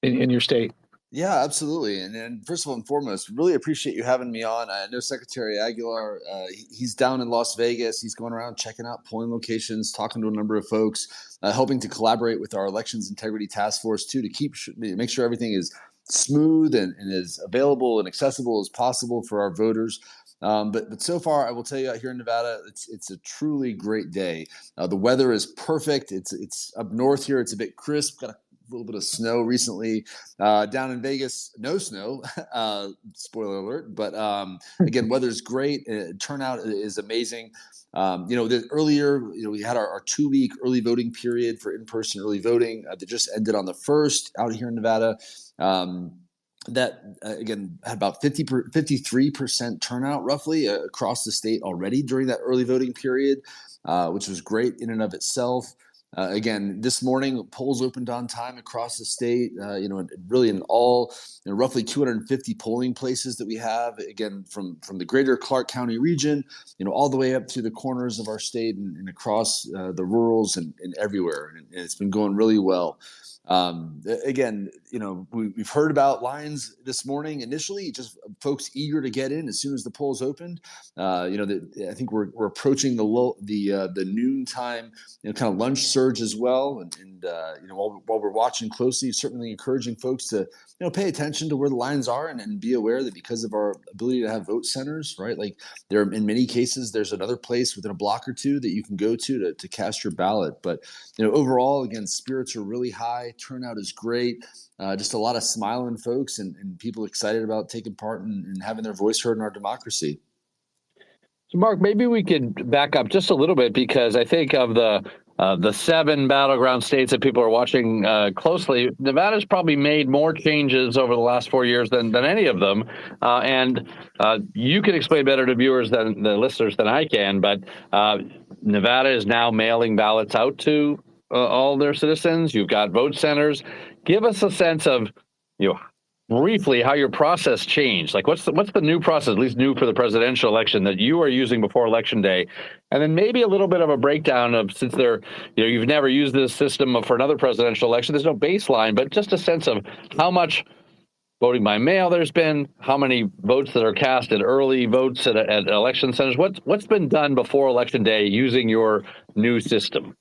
In your state. Yeah, absolutely. And first of all and foremost, really appreciate you having me on. I know Secretary Aguilar, he's down in Las Vegas. He's going around checking out polling locations, talking to a number of folks, helping to collaborate with our Elections Integrity Task Force too, to make sure everything is smooth and as available and accessible as possible for our voters. But so far, I will tell you, out here in Nevada, it's a truly great day. The weather is perfect. It's up north here. It's a bit crisp. Got a little bit of snow recently. Down in Vegas, no snow. Spoiler alert. But again, weather's great. Turnout is amazing. Earlier, we had our 2-week early voting period for in-person early voting that just ended on the 1st out here in Nevada. That again had about 53% turnout roughly across the state already during that early voting period, which was great in and of itself. Again, this morning polls opened on time across the state. Really in all, roughly 250 polling places that we have. Again, from the greater Clark County region, all the way up to the corners of our state and across the rurals and everywhere. And it's been going really well. Again, we've heard about lines this morning initially, just folks eager to get in as soon as the polls opened. I think we're approaching the noontime, kind of lunch surge as well. And while we're watching closely, certainly encouraging folks to, pay attention to where the lines are and be aware that because of our ability to have vote centers, right? Like in many cases, there's another place within a block or two that you can go to cast your ballot. But, overall, again, spirits are really high. Turnout is great. Just a lot of smiling folks and people excited about taking part and having their voice heard in our democracy. So, Mark, maybe we could back up just a little bit, because I think of the 7 battleground states that people are watching closely, Nevada's probably made more changes over the last 4 years than any of them. And you can explain better to viewers than the listeners than I can, but Nevada is now mailing ballots out to all their citizens. You've got vote centers. Give us a sense of, briefly how your process changed. Like what's the new process, at least new for the presidential election, that you are using before Election Day? And then maybe a little bit of a breakdown of, since you've never used this system for another presidential election, there's no baseline, but just a sense of how much voting by mail there's been, how many votes that are cast at early votes at election centers. What's been done before Election Day using your new system?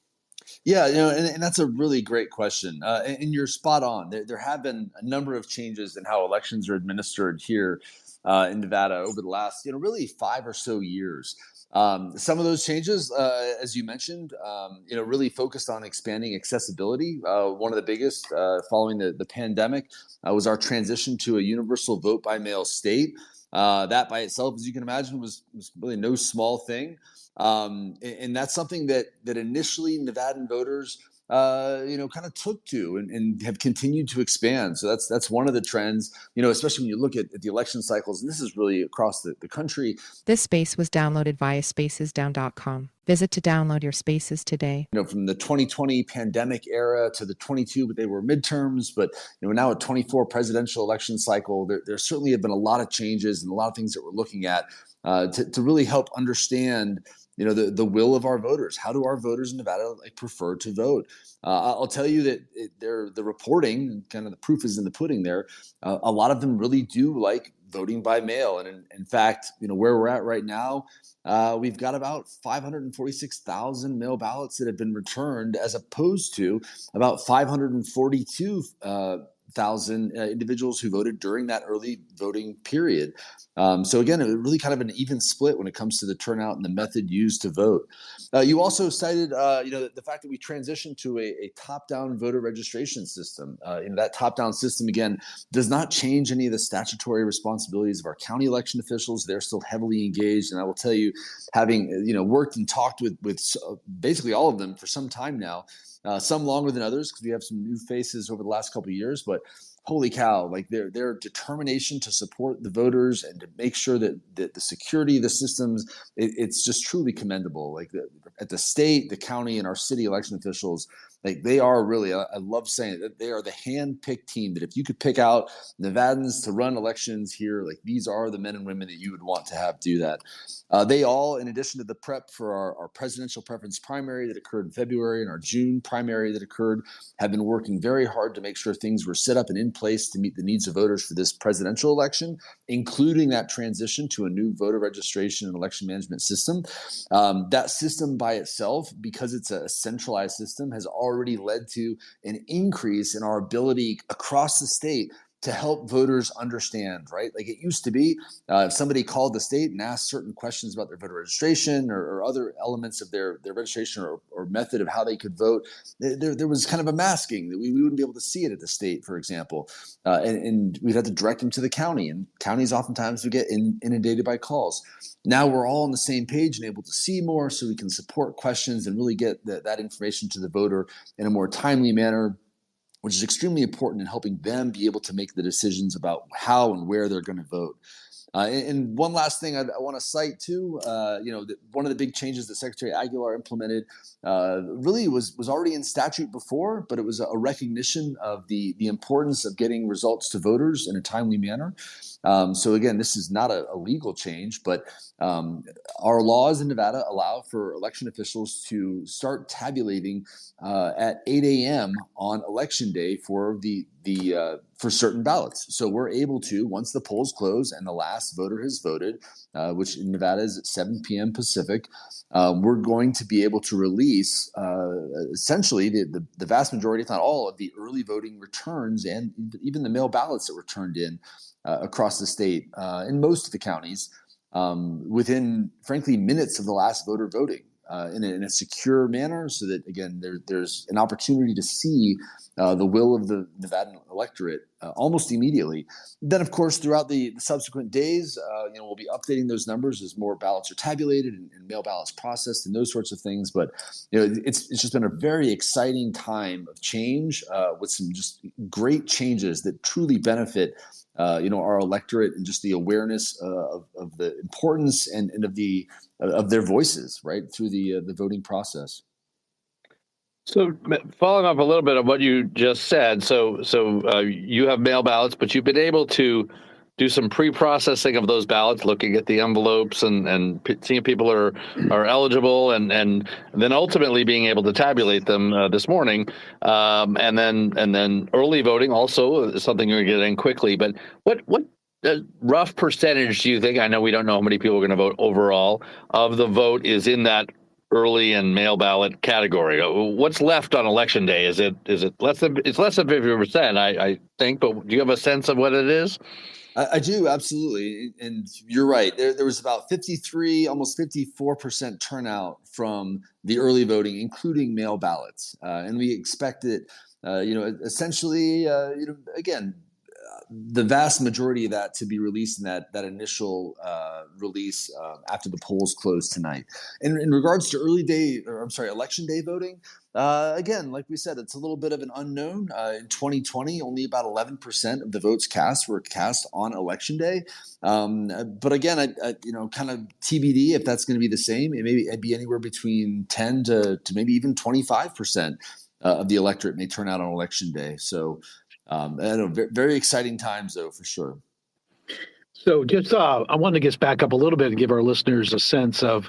Yeah, and that's a really great question. And you're spot on. There have been a number of changes in how elections are administered here in Nevada over the last, really 5 or so years. Some of those changes, as you mentioned, really focused on expanding accessibility. One of the biggest following the pandemic was our transition to a universal vote by mail state. That by itself, as you can imagine, was really no small thing. And that's something that initially Nevadan voters kind of took to and have continued to expand. So that's one of the trends, especially when you look at the election cycles, and this is really across the country. This space was downloaded via spacesdown.com. Visit to download your spaces today. From the 2020 pandemic era to the 22, but they were midterms, but now a 24 presidential election cycle, there certainly have been a lot of changes and a lot of things that we're looking at to really help understand the will of our voters. How do our voters in Nevada prefer to vote? I'll tell you that the reporting, kind of the proof is in the pudding there. A lot of them really do like voting by mail. And in fact, where we're at right now, we've got about 546,000 mail ballots that have been returned, as opposed to about 542,000 individuals who voted during that early voting period. So again, really kind of an even split when it comes to the turnout and the method used to vote. You also cited, the fact that we transitioned to a top-down voter registration system. That top-down system, again, does not change any of the statutory responsibilities of our county election officials. They're still heavily engaged, and I will tell you, having worked and talked with basically all of them for some time now, some longer than others because we have some new faces over the last couple of years, but holy cow, their determination to support the voters and to make sure that the security of the systems, it's just truly commendable. At the state, the county, and our city election officials, they are really, I love saying it, that they are the hand-picked team, that if you could pick out Nevadans to run elections here, these are the men and women that you would want to have do that. They all, in addition to the prep for our presidential preference primary that occurred in February and our June primary that occurred, have been working very hard to make sure things were set up and in place to meet the needs of voters for this presidential election, including that transition to a new voter registration and election management system. That system by itself, because it's a centralized system, has already led to an increase in our ability across the state to help voters understand, right? It used to be, if somebody called the state and asked certain questions about their voter registration or other elements of their registration or method of how they could vote, there was kind of a masking that we wouldn't be able to see it at the state, for example. And we'd have to direct them to the county, and counties oftentimes would get inundated by calls. Now we're all on the same page and able to see more, so we can support questions and really get that information to the voter in a more timely manner, which is extremely important in helping them be able to make the decisions about how and where they're going to vote. And one last thing I want to cite too, one of the big changes that Secretary Aguilar implemented really was already in statute before, but it was a recognition of the importance of getting results to voters in a timely manner. So again, this is not a legal change, but our laws in Nevada allow for election officials to start tabulating at 8 a.m. on election day for for certain ballots. So we're able to, once the polls close and the last voter has voted, which in Nevada is at 7 p.m. Pacific, we're going to be able to release essentially the vast majority, if not all, of the early voting returns and even the mail ballots that were turned in across the state in most of the counties within, frankly, minutes of the last voter voting in a secure manner, so that, again, there's an opportunity to see the will of the Nevadan electorate almost immediately. Then, of course, throughout the subsequent days, we'll be updating those numbers as more ballots are tabulated and mail ballots processed and those sorts of things. But it's just been a very exciting time of change with some just great changes that truly benefit our electorate and just the awareness of the importance and of their voices right through the voting process. So following up a little bit of what you just said, so you have mail ballots, but you've been able to do some pre-processing of those ballots, looking at the envelopes and seeing if people are eligible, and then ultimately being able to tabulate them this morning, and then early voting also is something you're getting quickly. But what rough percentage do you think? I know we don't know how many people are going to vote overall of the vote is in that early and mail ballot category. What's left on election day? Is it less than 50%? I think, but do you have a sense of what it is? I do, absolutely. And you're right. There was about 53, almost 54% turnout from the early voting, including mail ballots. And we expect it, essentially, again, the vast majority of that to be released in that initial release after the polls close tonight. In regards to election day voting, again, like we said, it's a little bit of an unknown. In 2020, only about 11% of the votes cast were cast on election day. But again, I kind of TBD if that's going to be the same. It'd be anywhere between 10 to maybe even 25% of the electorate may turn out on election day. So. Very exciting times, though, for sure. So just I wanted to get back up a little bit and give our listeners a sense of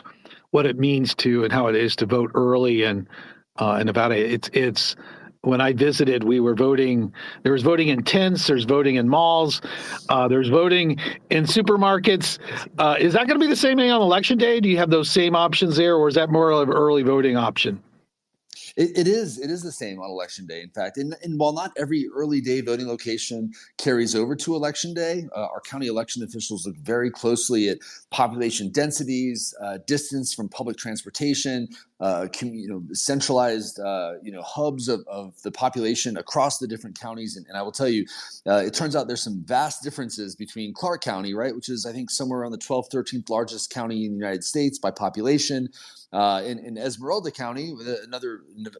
what it means to and how it is to vote early in Nevada. It's when I visited, we were voting. There was voting in tents. There's voting in malls. There's voting in supermarkets. Is that going to be the same thing on election day? Do you have those same options there, or is that more of an early voting option? It is the same on election day. In fact, and while not every early day voting location carries over to election day, our county election officials look very closely at population densities, distance from public transportation, centralized hubs of the population across the different counties. And I will tell you, it turns out there's some vast differences between Clark County, right, which is I think somewhere around the 12th, 13th largest county in the United States by population. In Esmeralda County,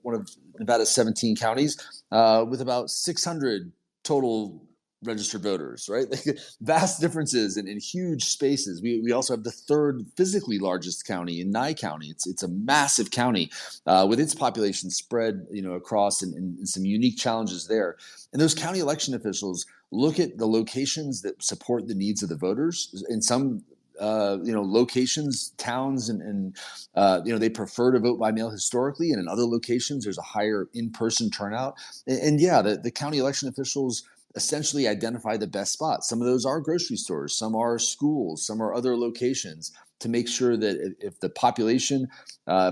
one of Nevada's 17 counties, with about 600 total registered voters, right? Like vast differences in huge spaces. We also have the third physically largest county in Nye County. It's a massive county with its population spread across and some unique challenges there. And those county election officials look at the locations that support the needs of the voters. In some locations, towns, and they prefer to vote by mail historically, and in other locations, there's a higher in-person turnout. The county election officials essentially identify the best spots. Some of those are grocery stores, some are schools, some are other locations, to make sure that if the population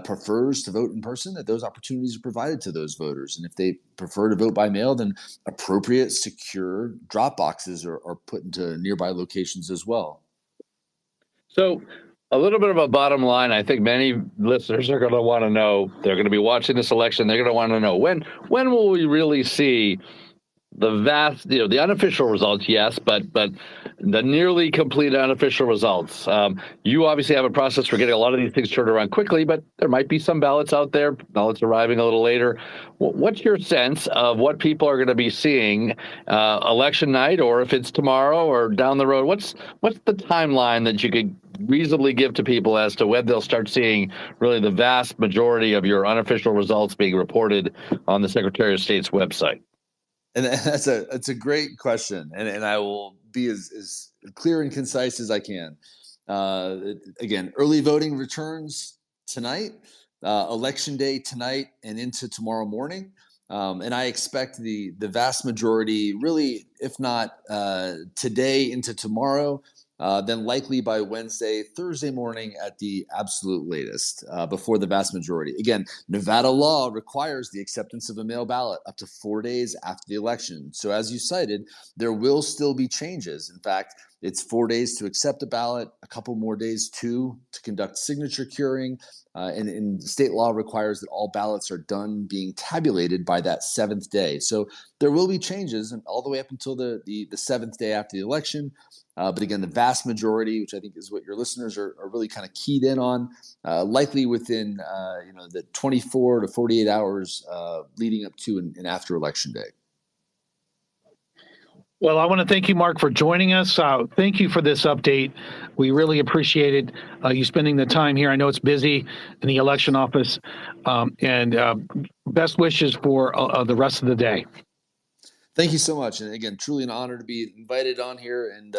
prefers to vote in person, that those opportunities are provided to those voters. And if they prefer to vote by mail, then appropriate, secure drop boxes are put into nearby locations as well. So a little bit of a bottom line, I think many listeners are going to want to know, they're going to be watching this election, they're going to want to know, when will we really see the vast, the unofficial results, yes, but the nearly complete unofficial results? You obviously have a process for getting a lot of these things turned around quickly, but there might be some ballots out there, ballots arriving a little later. What's your sense of what people are going to be seeing election night, or if it's tomorrow or down the road? What's the timeline that you could reasonably give to people as to when they'll start seeing really the vast majority of your unofficial results being reported on the Secretary of State's website? And that's a great question, and I will be as clear and concise as I can. Again, early voting returns tonight, election day tonight, and into tomorrow morning. And I expect the vast majority, really, if not today into tomorrow, then likely by Wednesday, Thursday morning at the absolute latest, before the vast majority. Again, Nevada law requires the acceptance of a mail ballot up to 4 days after the election. So as you cited, there will still be changes. In fact, it's 4 days to accept a ballot, a couple more days to conduct signature curing, and state law requires that all ballots are done being tabulated by that 7th day. So there will be changes all the way up until the 7th day after the election. But again, the vast majority, which I think is what your listeners are really kind of keyed in on, likely within the 24 to 48 hours leading up to and after Election Day. Well, I want to thank you, Mark, for joining us. Thank you for this update. We really appreciated you spending the time here. I know it's busy in the election office, and best wishes for the rest of the day. Thank you so much. And again, truly an honor to be invited on here. And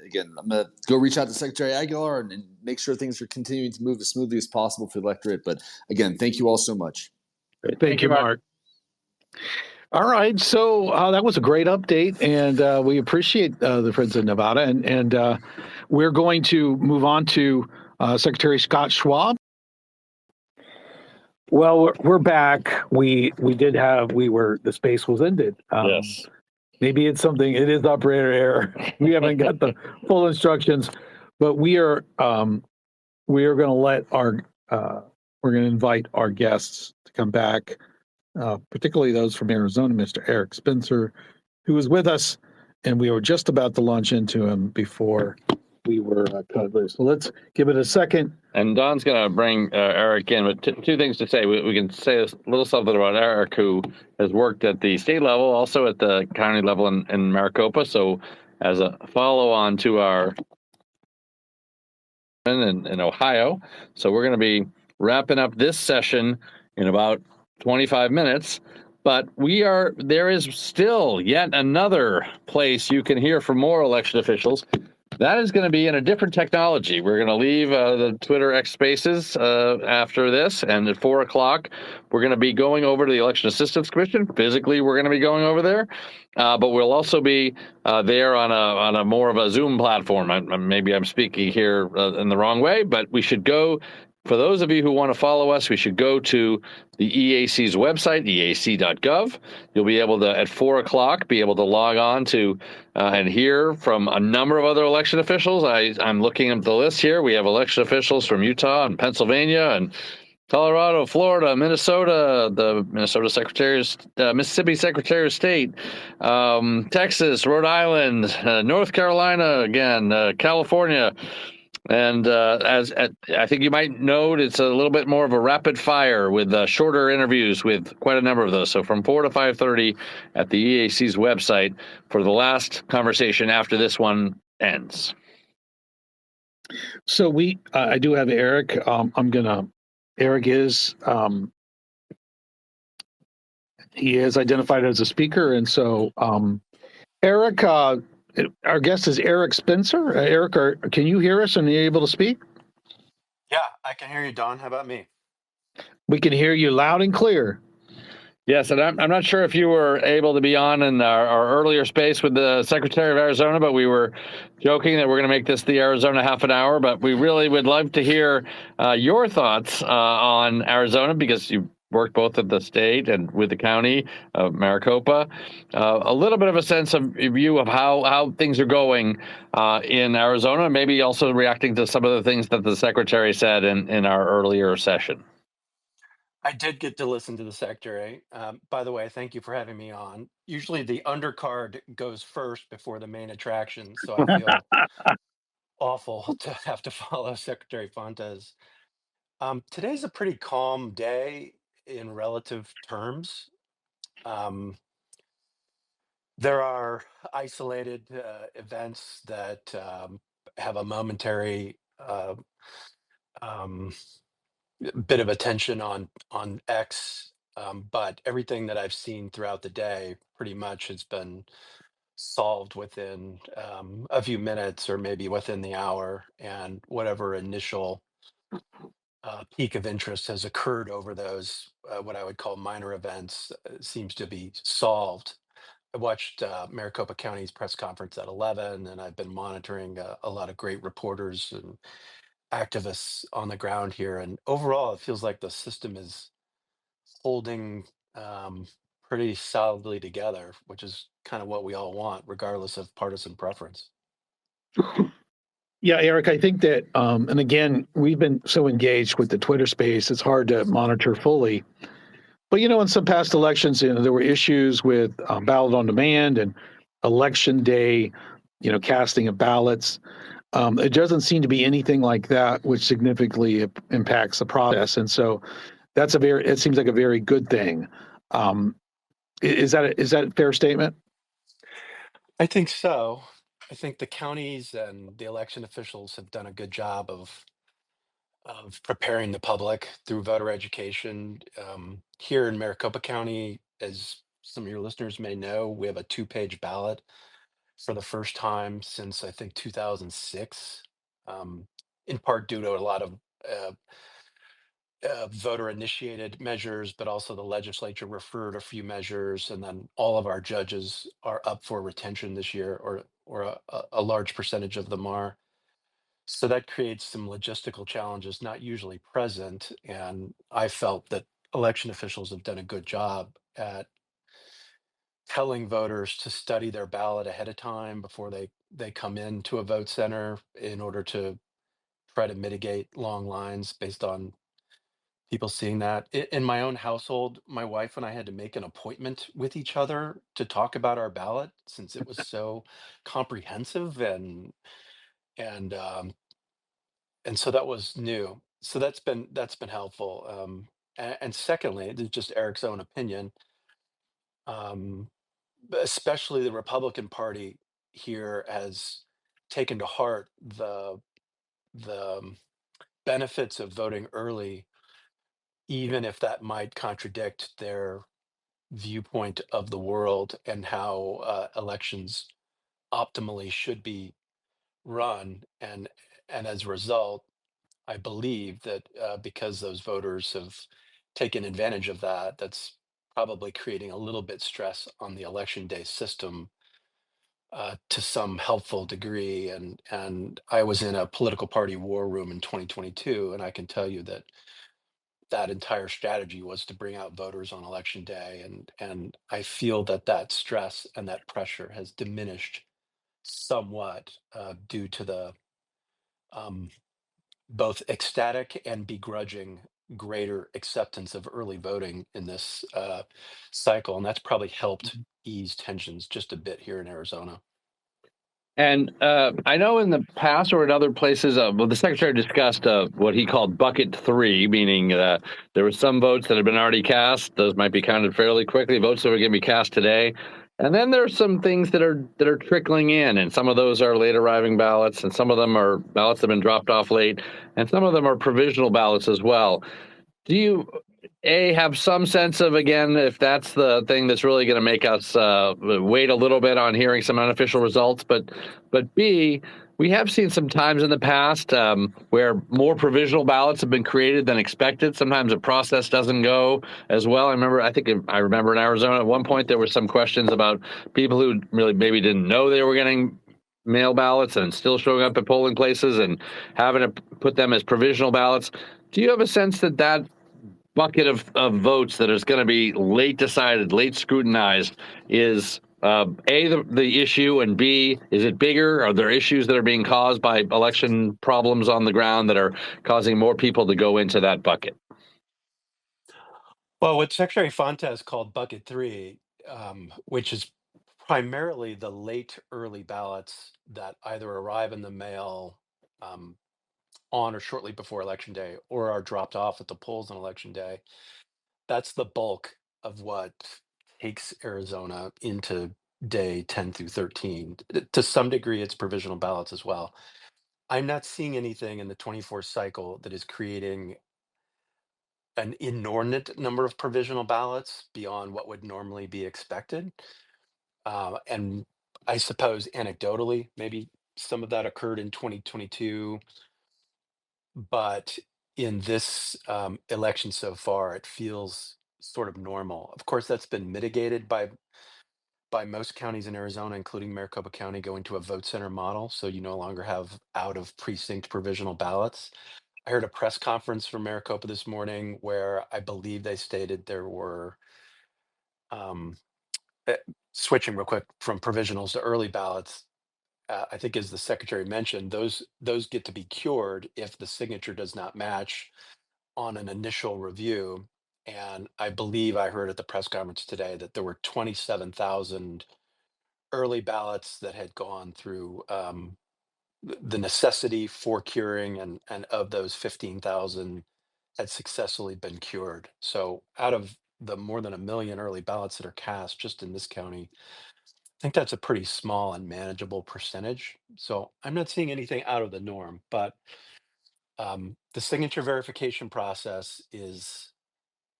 again, I'm going to go reach out to Secretary Aguilar and make sure things are continuing to move as smoothly as possible for the electorate. But again, thank you all so much. Great. Thank you, Mark. All right. So that was a great update, and we appreciate the Friends of Nevada. And we're going to move on to Secretary Scott Schwab. Well, we're back. The space was ended. Yes. Maybe it's something. It is operator error. We haven't got the full instructions, but we are going to invite our guests to come back, particularly those from Arizona, Mr. Eric Spencer, who was with us and we were just about to launch into him before we were cut loose. So let's give it a second. And Don's going to bring Eric in, but two things to say. We can say a little something about Eric, who has worked at the state level, also at the county level in Maricopa. So as a follow-on to our in Ohio. So we're going to be wrapping up this session in about 25 minutes. But there is still yet another place you can hear from more election officials. That is going to be in a different technology. We're going to leave the Twitter X Spaces after this, and at 4 o'clock, we're going to be going over to the Election Assistance Commission. Physically, we're going to be going over there, but we'll also be there on a more of a Zoom platform. Maybe I'm speaking here in the wrong way, but we should go. For those of you who want to follow us, we should go to the EAC's website, eac.gov. You'll be able to, at 4 o'clock, be able to log on to and hear from a number of other election officials. I'm looking at the list here. We have election officials from Utah and Pennsylvania and Colorado, Florida, Minnesota, the Minnesota Mississippi Secretary of State, Texas, Rhode Island, North Carolina, again, California. And as I think you might note, it's a little bit more of a rapid fire with shorter interviews with quite a number of those. So from 4 to 5:30 at the EAC's website for the last conversation after this one ends. So I do have Eric. Eric is he is identified as a speaker, and so Eric. Our guest is Eric Spencer. Eric, can you hear us and are you able to speak? Yeah, I can hear you, Don. How about me? We can hear you loud and clear. Yes, and I'm not sure if you were able to be on in our earlier space with the Secretary of Arizona, but we were joking that we're going to make this the Arizona half an hour. But we really would love to hear your thoughts on Arizona, because you worked both at the state and with the county of Maricopa. A little bit of a sense of view of how things are going in Arizona, and maybe also reacting to some of the things that the Secretary said in our earlier session. I did get to listen to the Secretary. By the way, thank you for having me on. Usually the undercard goes first before the main attraction, so I feel awful to have to follow Secretary Fontes. Today's a pretty calm day in relative terms. There are isolated events that have a momentary um, bit of attention on X, but everything that I've seen throughout the day pretty much has been solved within a few minutes or maybe within the hour, and whatever initial peak of interest has occurred over those what I would call minor events seems to be solved. I watched Maricopa County's press conference at 11, and I've been monitoring a lot of great reporters and activists on the ground here. And overall, it feels like the system is holding pretty solidly together, which is kind of what we all want, regardless of partisan preference. Yeah, Eric, I think that, and again, we've been so engaged with the Twitter space, it's hard to monitor fully. But, in some past elections, there were issues with ballot on demand and election day, casting of ballots. It doesn't seem to be anything like that, which significantly impacts the process. And so it seems like a very good thing. Is that a fair statement? I think so. I think the counties and the election officials have done a good job of preparing the public through voter education. Here in Maricopa County, as some of your listeners may know, we have a 2-page ballot for the first time since I think 2006, in part due to a lot of voter initiated measures, but also the legislature referred a few measures, and then all of our judges are up for retention this year, or a large percentage of them are. So that creates some logistical challenges not usually present, and I felt that election officials have done a good job at telling voters to study their ballot ahead of time before they come into a vote center in order to try to mitigate long lines based on people seeing that. In my own household, my wife and I had to make an appointment with each other to talk about our ballot since it was so comprehensive and um, and so that was new. So that's been helpful. And secondly, this is just Eric's own opinion. Um, Especially the Republican Party here has taken to heart the benefits of voting early, even if that might contradict their viewpoint of the world and how elections optimally should be run. And as a result, I believe that because those voters have taken advantage of that, that's probably creating a little bit stress on the election day system to some helpful degree. And I was in a political party war room in 2022, and I can tell you that that entire strategy was to bring out voters on election day, and I feel that that stress and that pressure has diminished somewhat due to the um, both ecstatic and begrudging greater acceptance of early voting in this cycle, and that's probably helped ease tensions just a bit here in Arizona. And I know in the past or in other places, well, the secretary discussed what he called bucket 3, meaning there were some votes that had been already cast. Those might be counted fairly quickly. Votes that were going to be cast today, and then there's some things that are trickling in, and some of those are late arriving ballots, and some of them are ballots that have been dropped off late, and some of them are provisional ballots as well. Do you have some sense of, again, if that's the thing that's really going to make us wait a little bit on hearing some unofficial results, but B, we have seen some times in the past where more provisional ballots have been created than expected. Sometimes the process doesn't go as well. I remember in Arizona at one point there were some questions about people who really maybe didn't know they were getting mail ballots and still showing up at polling places and having to put them as provisional ballots. Do you have a sense that that bucket of votes that is going to be late decided, late scrutinized, is A, the issue, and B, is it bigger? Are there issues that are being caused by election problems on the ground that are causing more people to go into that bucket? Well, what Secretary Fontes called bucket 3, which is primarily the late early ballots that either arrive in the mail um, on or shortly before election day or are dropped off at the polls on election day, that's the bulk of what takes Arizona into day 10 through 13. To some degree, it's provisional ballots as well. I'm not seeing anything in the 24 cycle that is creating an inordinate number of provisional ballots beyond what would normally be expected. And I suppose anecdotally, maybe some of that occurred in 2022, but in this election so far, it feels sort of normal. Of course, that's been mitigated by most counties in Arizona, including Maricopa County, going to a vote center model. So you no longer have out of precinct provisional ballots. I heard a press conference from Maricopa this morning where I believe they stated there were um, eh, switching real quick from provisionals to early ballots. I think, as the secretary mentioned, those get to be cured if the signature does not match on an initial review. And I believe I heard at the press conference today that there were 27,000 early ballots that had gone through the necessity for curing, and of those 15,000 had successfully been cured. So out of the more than 1 million early ballots that are cast just in this county, I think that's a pretty small and manageable percentage. So I'm not seeing anything out of the norm, but the signature verification process is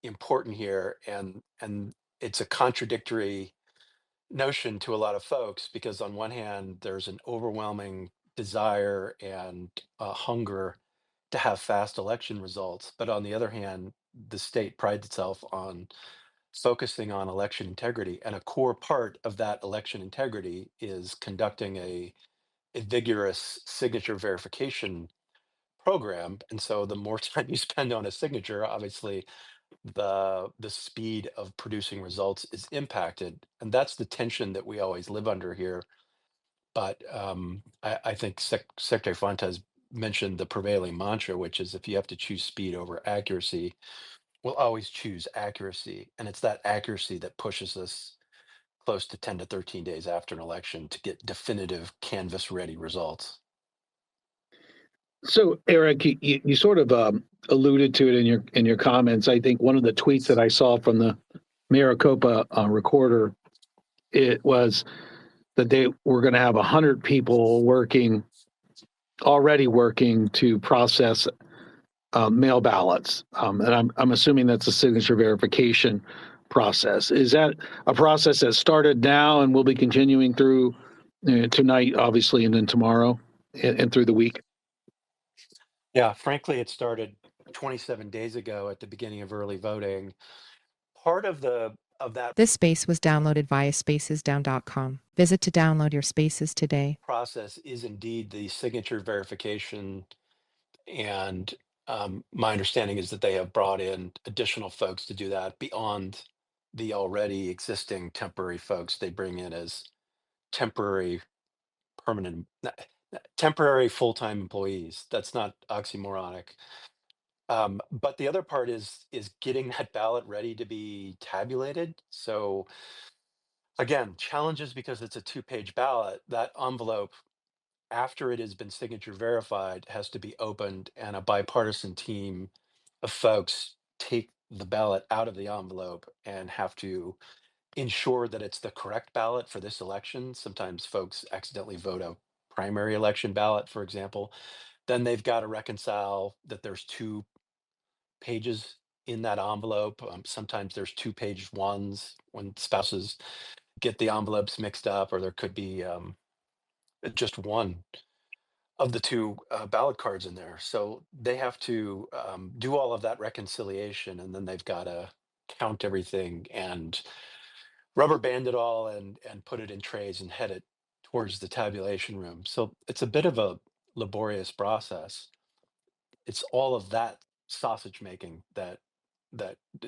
important here, and it's a contradictory notion to a lot of folks because on one hand there's an overwhelming desire and hunger to have fast election results, but on the other hand the state prides itself on focusing on election integrity, and a core part of that election integrity is conducting a vigorous signature verification program. And so the more time you spend on a signature, obviously the speed of producing results is impacted, and that's the tension that we always live under here. But I think Secretary Fontes mentioned the prevailing mantra, which is if you have to choose speed over accuracy, we'll always choose accuracy. And it's that accuracy that pushes us close to 10 to 13 days after an election to get definitive canvas ready results. So, Eric, you sort of alluded to it in your comments. I think one of the tweets that I saw from the Maricopa recorder, it was that they were going to have 100 people already working to process mail ballots, and I'm assuming that's a signature verification process. Is that a process that started now and will be continuing through tonight, obviously, and then tomorrow and through the week? Yeah, frankly, it started 27 days ago at the beginning of early voting. Part of that This space was downloaded via spacesdown.com. Visit to download your spaces today. process is indeed the signature verification, and my understanding is that they have brought in additional folks to do that beyond the already existing temporary folks they bring in as temporary permanent temporary full-time employees. That's not oxymoronic. But the other part is getting that ballot ready to be tabulated. So again, challenges because it's a two-page ballot. That envelope, after it has been signature verified, has to be opened, and a bipartisan team of folks take the ballot out of the envelope and have to ensure that it's the correct ballot for this election. Sometimes folks accidentally vote a primary election ballot, for example. Then they've got to reconcile that there's two pages in that envelope. Sometimes there's two-page ones when spouses get the envelopes mixed up, or there could be just one of the two ballot cards in there. So they have to do all of that reconciliation, and then they've got to count everything and rubber band it all and put it in trays and head it towards the tabulation room. So it's a bit of a laborious process. It's all of that sausage making that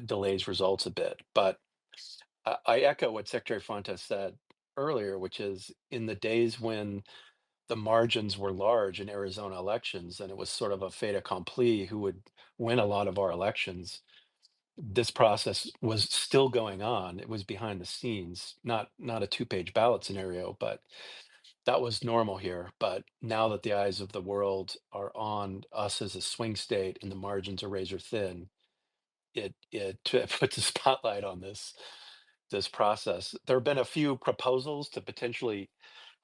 delays results a bit. But I echo what Secretary Fontes said earlier, which is in the days when the margins were large in Arizona elections and it was sort of a fait accompli who would win a lot of our elections, this process was still going on. It was behind the scenes, not a two-page ballot scenario, but that was normal here. But now that the eyes of the world are on us as a swing state and the margins are razor thin, it puts a spotlight on this process. There have been a few proposals to potentially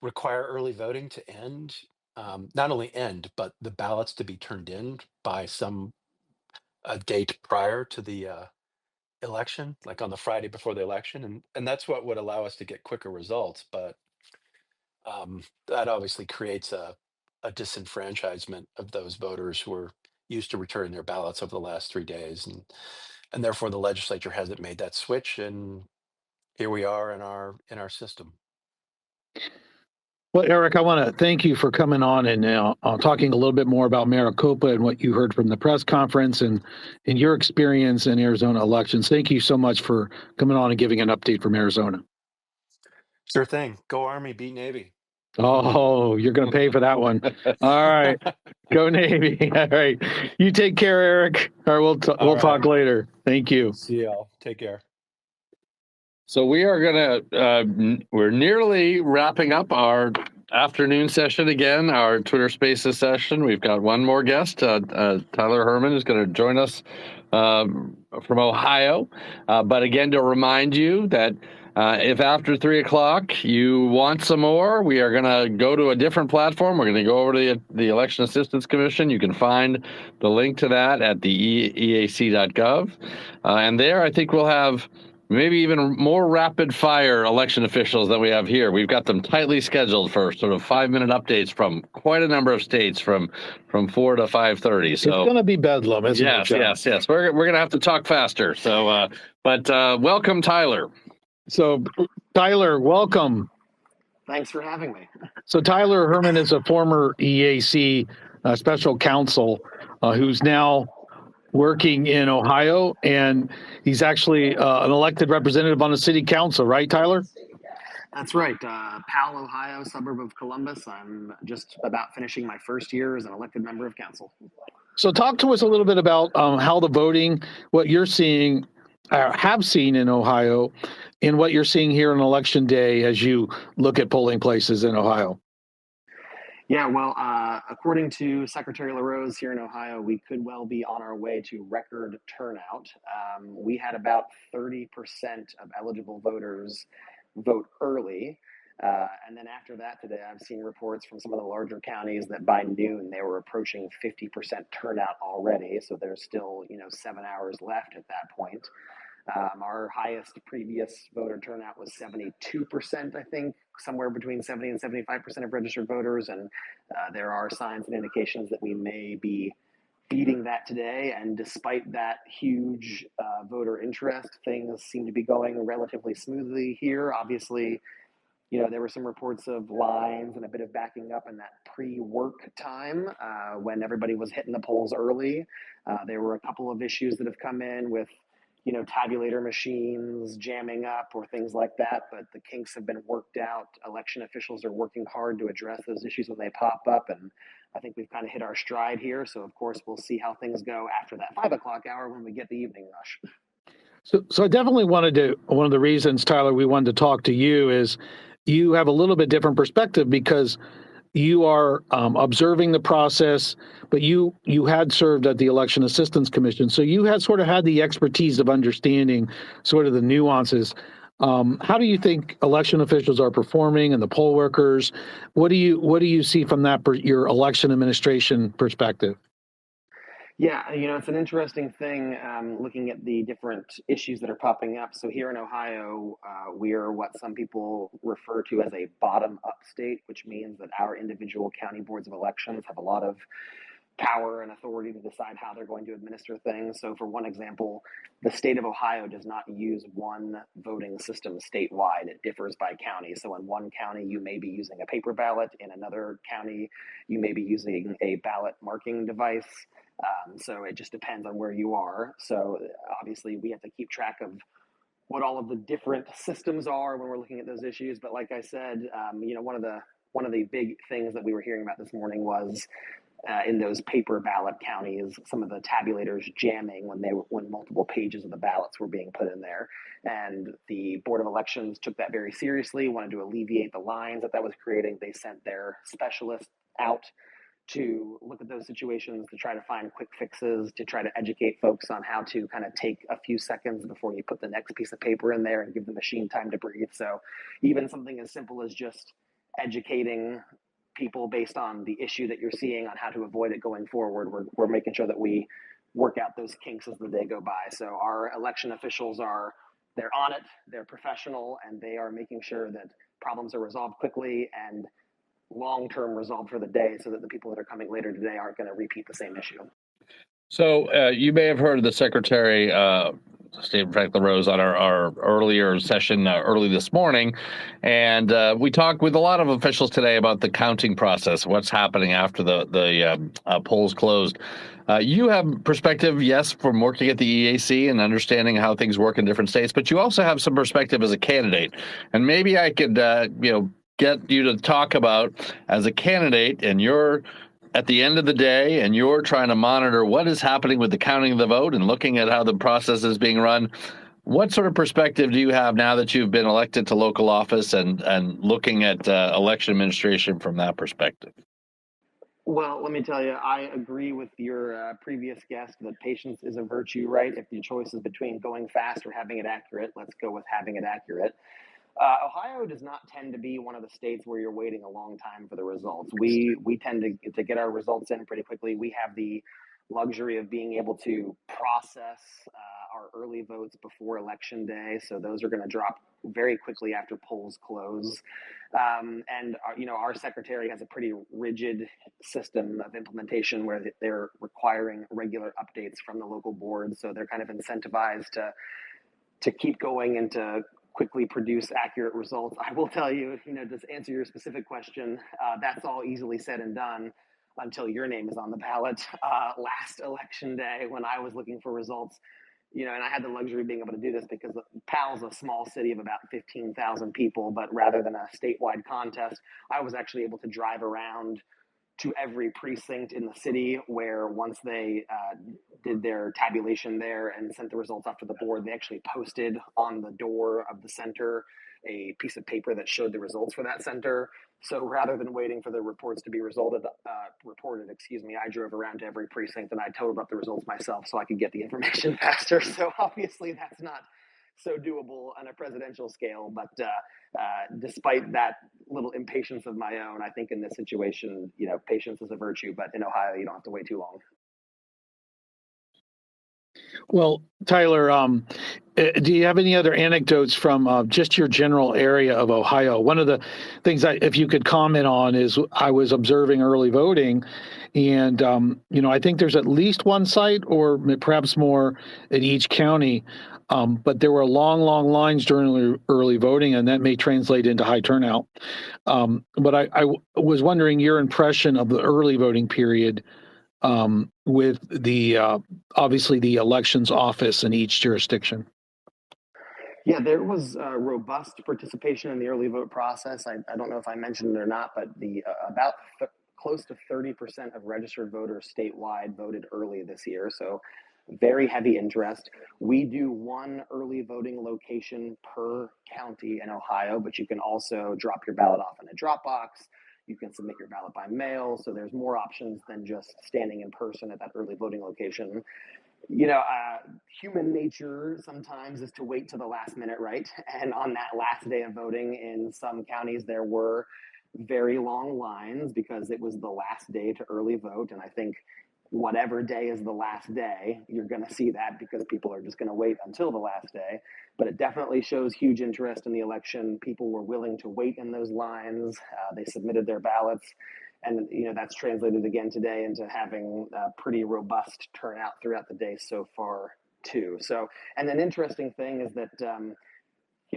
require early voting to end, not only end, but the ballots to be turned in by some date prior to the election, like on the Friday before the election, and that's what would allow us to get quicker results. But that obviously creates a disenfranchisement of those voters who are used to returning their ballots over the last 3 days, and therefore the legislature hasn't made that switch, and here we are in our system. Well, Eric, I want to thank you for coming on and talking a little bit more about Maricopa and what you heard from the press conference and your experience in Arizona elections. Thank you so much for coming on and giving an update from Arizona. Sure thing. Go Army, beat Navy. Oh, you're going to pay for that one. All right. Go Navy. All right. You take care, Eric. All right, we'll talk later. Thank you. See y'all. Take care. So we are we're nearly wrapping up our afternoon session again, our Twitter Spaces session. We've got one more guest, Tyler Herman, who's going to join us from Ohio. But again, to remind you that if after 3 o'clock you want some more, we are going to go to a different platform. We're going to go over to the Election Assistance Commission. You can find the link to that at the eac.gov. And there, I think we'll have maybe even more rapid fire election officials than we have here. We've got them tightly scheduled for sort of 5-minute updates from quite a number of states from 4 to 5:30. So it's going to be bedlam, isn't it? Yes. We're going to have to talk faster. So, but welcome, Tyler. So, Tyler, welcome. Thanks for having me. So, Tyler Herman is a former EAC special counsel who's now working in Ohio, and he's actually an elected representative on the city council, right, Tyler? That's right. Powell, Ohio, suburb of Columbus. I'm just about finishing my first year as an elected member of council. So talk to us a little bit about how the voting, what you're seeing, have seen in Ohio, and what you're seeing here on election day as you look at polling places in Ohio. Yeah, well, according to Secretary LaRose here in Ohio, we could well be on our way to record turnout. We had about 30% of eligible voters vote early. And then after that today, I've seen reports from some of the larger counties that by noon they were approaching 50% turnout already. So there's still, 7 hours left at that point. Our highest previous voter turnout was 72%, I think, somewhere between 70 and 75% of registered voters. And there are signs and indications that we may be beating that today. And despite that huge voter interest, things seem to be going relatively smoothly here. Obviously, there were some reports of lines and a bit of backing up in that pre-work time when everybody was hitting the polls early. There were a couple of issues that have come in with tabulator machines jamming up or things like that, but the kinks have been worked out. Election officials are working hard to address those issues when they pop up, and I think we've kind of hit our stride here. So of course we'll see how things go after that 5 o'clock hour when we get the evening rush. So I definitely wanted to, one of the reasons, Tyler, we wanted to talk to you is you have a little bit different perspective because you are observing the process, but you had served at the Election Assistance Commission, so you had sort of had the expertise of understanding sort of the nuances. How do you think election officials are performing and the poll workers? What do you see from that your election administration perspective? Yeah, it's an interesting thing looking at the different issues that are popping up. So here in Ohio, we are what some people refer to as a bottom-up state, which means that our individual county boards of elections have a lot of power and authority to decide how they're going to administer things. So for one example, the state of Ohio does not use one voting system statewide. It differs by county. So in one county, you may be using a paper ballot. In another county, you may be using a ballot marking device. So it just depends on where you are. So obviously we have to keep track of what all of the different systems are when we're looking at those issues. But like I said, one of the big things that we were hearing about this morning was in those paper ballot counties, some of the tabulators jamming when multiple pages of the ballots were being put in there. And the Board of Elections took that very seriously, wanted to alleviate the lines that was creating. They sent their specialists out to look at those situations, to try to find quick fixes, to try to educate folks on how to kind of take a few seconds before you put the next piece of paper in there and give the machine time to breathe. So even something as simple as just educating people based on the issue that you're seeing on how to avoid it going forward, we're making sure that we work out those kinks as the day go by. So our election officials they're on it, they're professional, and they are making sure that problems are resolved quickly and long-term resolved for the day so that the people that are coming later today aren't going to repeat the same issue. So you may have heard of the Secretary, State Frank LaRose, on our earlier session early this morning, and we talked with a lot of officials today about the counting process, what's happening after the polls closed. You have perspective, yes, from working at the EAC and understanding how things work in different states, but you also have some perspective as a candidate, and maybe I could, get you to talk about as a candidate, and you're at the end of the day, and you're trying to monitor what is happening with the counting of the vote and looking at how the process is being run. What sort of perspective do you have now that you've been elected to local office and looking at election administration from that perspective? Well, let me tell you, I agree with your previous guest that patience is a virtue, right? If the choice is between going fast or having it accurate, let's go with having it accurate. Ohio does not tend to be one of the states where you're waiting a long time for the results. We tend to get our results in pretty quickly. We have the luxury of being able to process our early votes before election day, so those are going to drop very quickly after polls close. And our secretary has a pretty rigid system of implementation where they're requiring regular updates from the local boards, so they're kind of incentivized to keep going and to quickly produce accurate results. I will tell you, to answer your specific question, that's all easily said and done until your name is on the ballot. Last election day, when I was looking for results, and I had the luxury of being able to do this because Cal's a small city of about 15,000 people, but rather than a statewide contest, I was actually able to drive around to every precinct in the city where once they did their tabulation there and sent the results off to the board, they actually posted on the door of the center a piece of paper that showed the results for that center. So rather than waiting for the reports to be reported, I drove around to every precinct and I totaled up the results myself so I could get the information faster. So obviously that's not so doable on a presidential scale, but despite that little impatience of my own, I think in this situation, patience is a virtue, but in Ohio, you don't have to wait too long. Well, Tyler, do you have any other anecdotes from just your general area of Ohio? One of the things if you could comment on is I was observing early voting, and I think there's at least one site or perhaps more at each county, but there were long lines during early voting, and that may translate into high turnout. But I was wondering your impression of the early voting period with the obviously the elections office in each jurisdiction. Yeah, there was robust participation in the early vote process. I don't know if I mentioned it or not, but close to 30% of registered voters statewide voted early this year. So very heavy interest. We do one early voting location per county in Ohio, but you can also drop your ballot off in a drop box. You can submit your ballot by mail. So there's more options than just standing in person at that early voting location. Human nature sometimes is to wait to the last minute, right? And on that last day of voting in some counties, there were very long lines because it was the last day to early vote. And I think whatever day is the last day, you're going to see that because people are just going to wait until the last day. But it definitely shows huge interest in the election. People were willing to wait in those lines. They submitted their ballots. And, that's translated again today into having a pretty robust turnout throughout the day so far, too. So, and an interesting thing is that,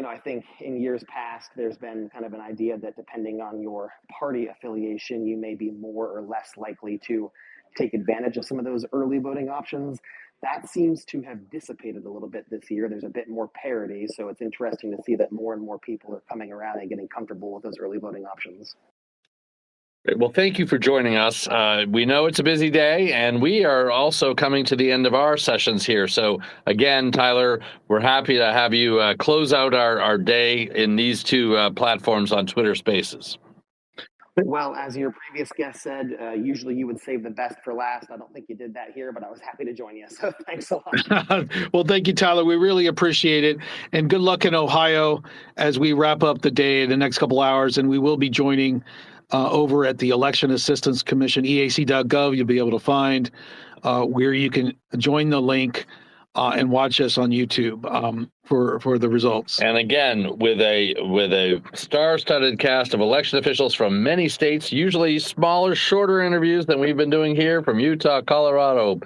I think in years past, there's been kind of an idea that depending on your party affiliation, you may be more or less likely to take advantage of some of those early voting options. That seems to have dissipated a little bit this year. There's a bit more parity. So it's interesting to see that more and more people are coming around and getting comfortable with those early voting options. Great. Well, thank you for joining us. We know it's a busy day, and we are also coming to the end of our sessions here. So again, Tyler, we're happy to have you close out our day in these two platforms on Twitter Spaces. Well, as your previous guest said, usually you would save the best for last. I don't think you did that here, but I was happy to join you. So thanks a lot. Well, thank you, Tyler. We really appreciate it. And good luck in Ohio as we wrap up the day in the next couple hours. And we will be joining over at the Election Assistance Commission, eac.gov. You'll be able to find where you can join the link and watch us on YouTube for the results. And again, with a star-studded cast of election officials from many states, usually smaller, shorter interviews than we've been doing here from Utah, Colorado,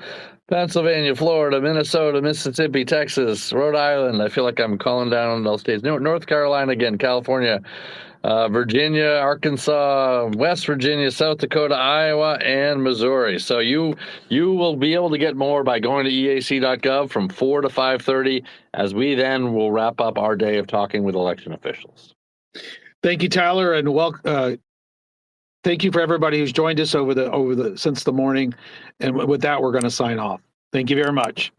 Pennsylvania, Florida, Minnesota, Mississippi, Texas, Rhode Island. I feel like I'm calling down those states. North Carolina again, California, Virginia, Arkansas, West Virginia, South Dakota, Iowa, and Missouri. So you will be able to get more by going to eac.gov from 4 to 5:30 as we then will wrap up our day of talking with election officials. Thank you, Tyler, and thank you for everybody who's joined us over the since the morning. And with that, we're going to sign off. Thank you very much.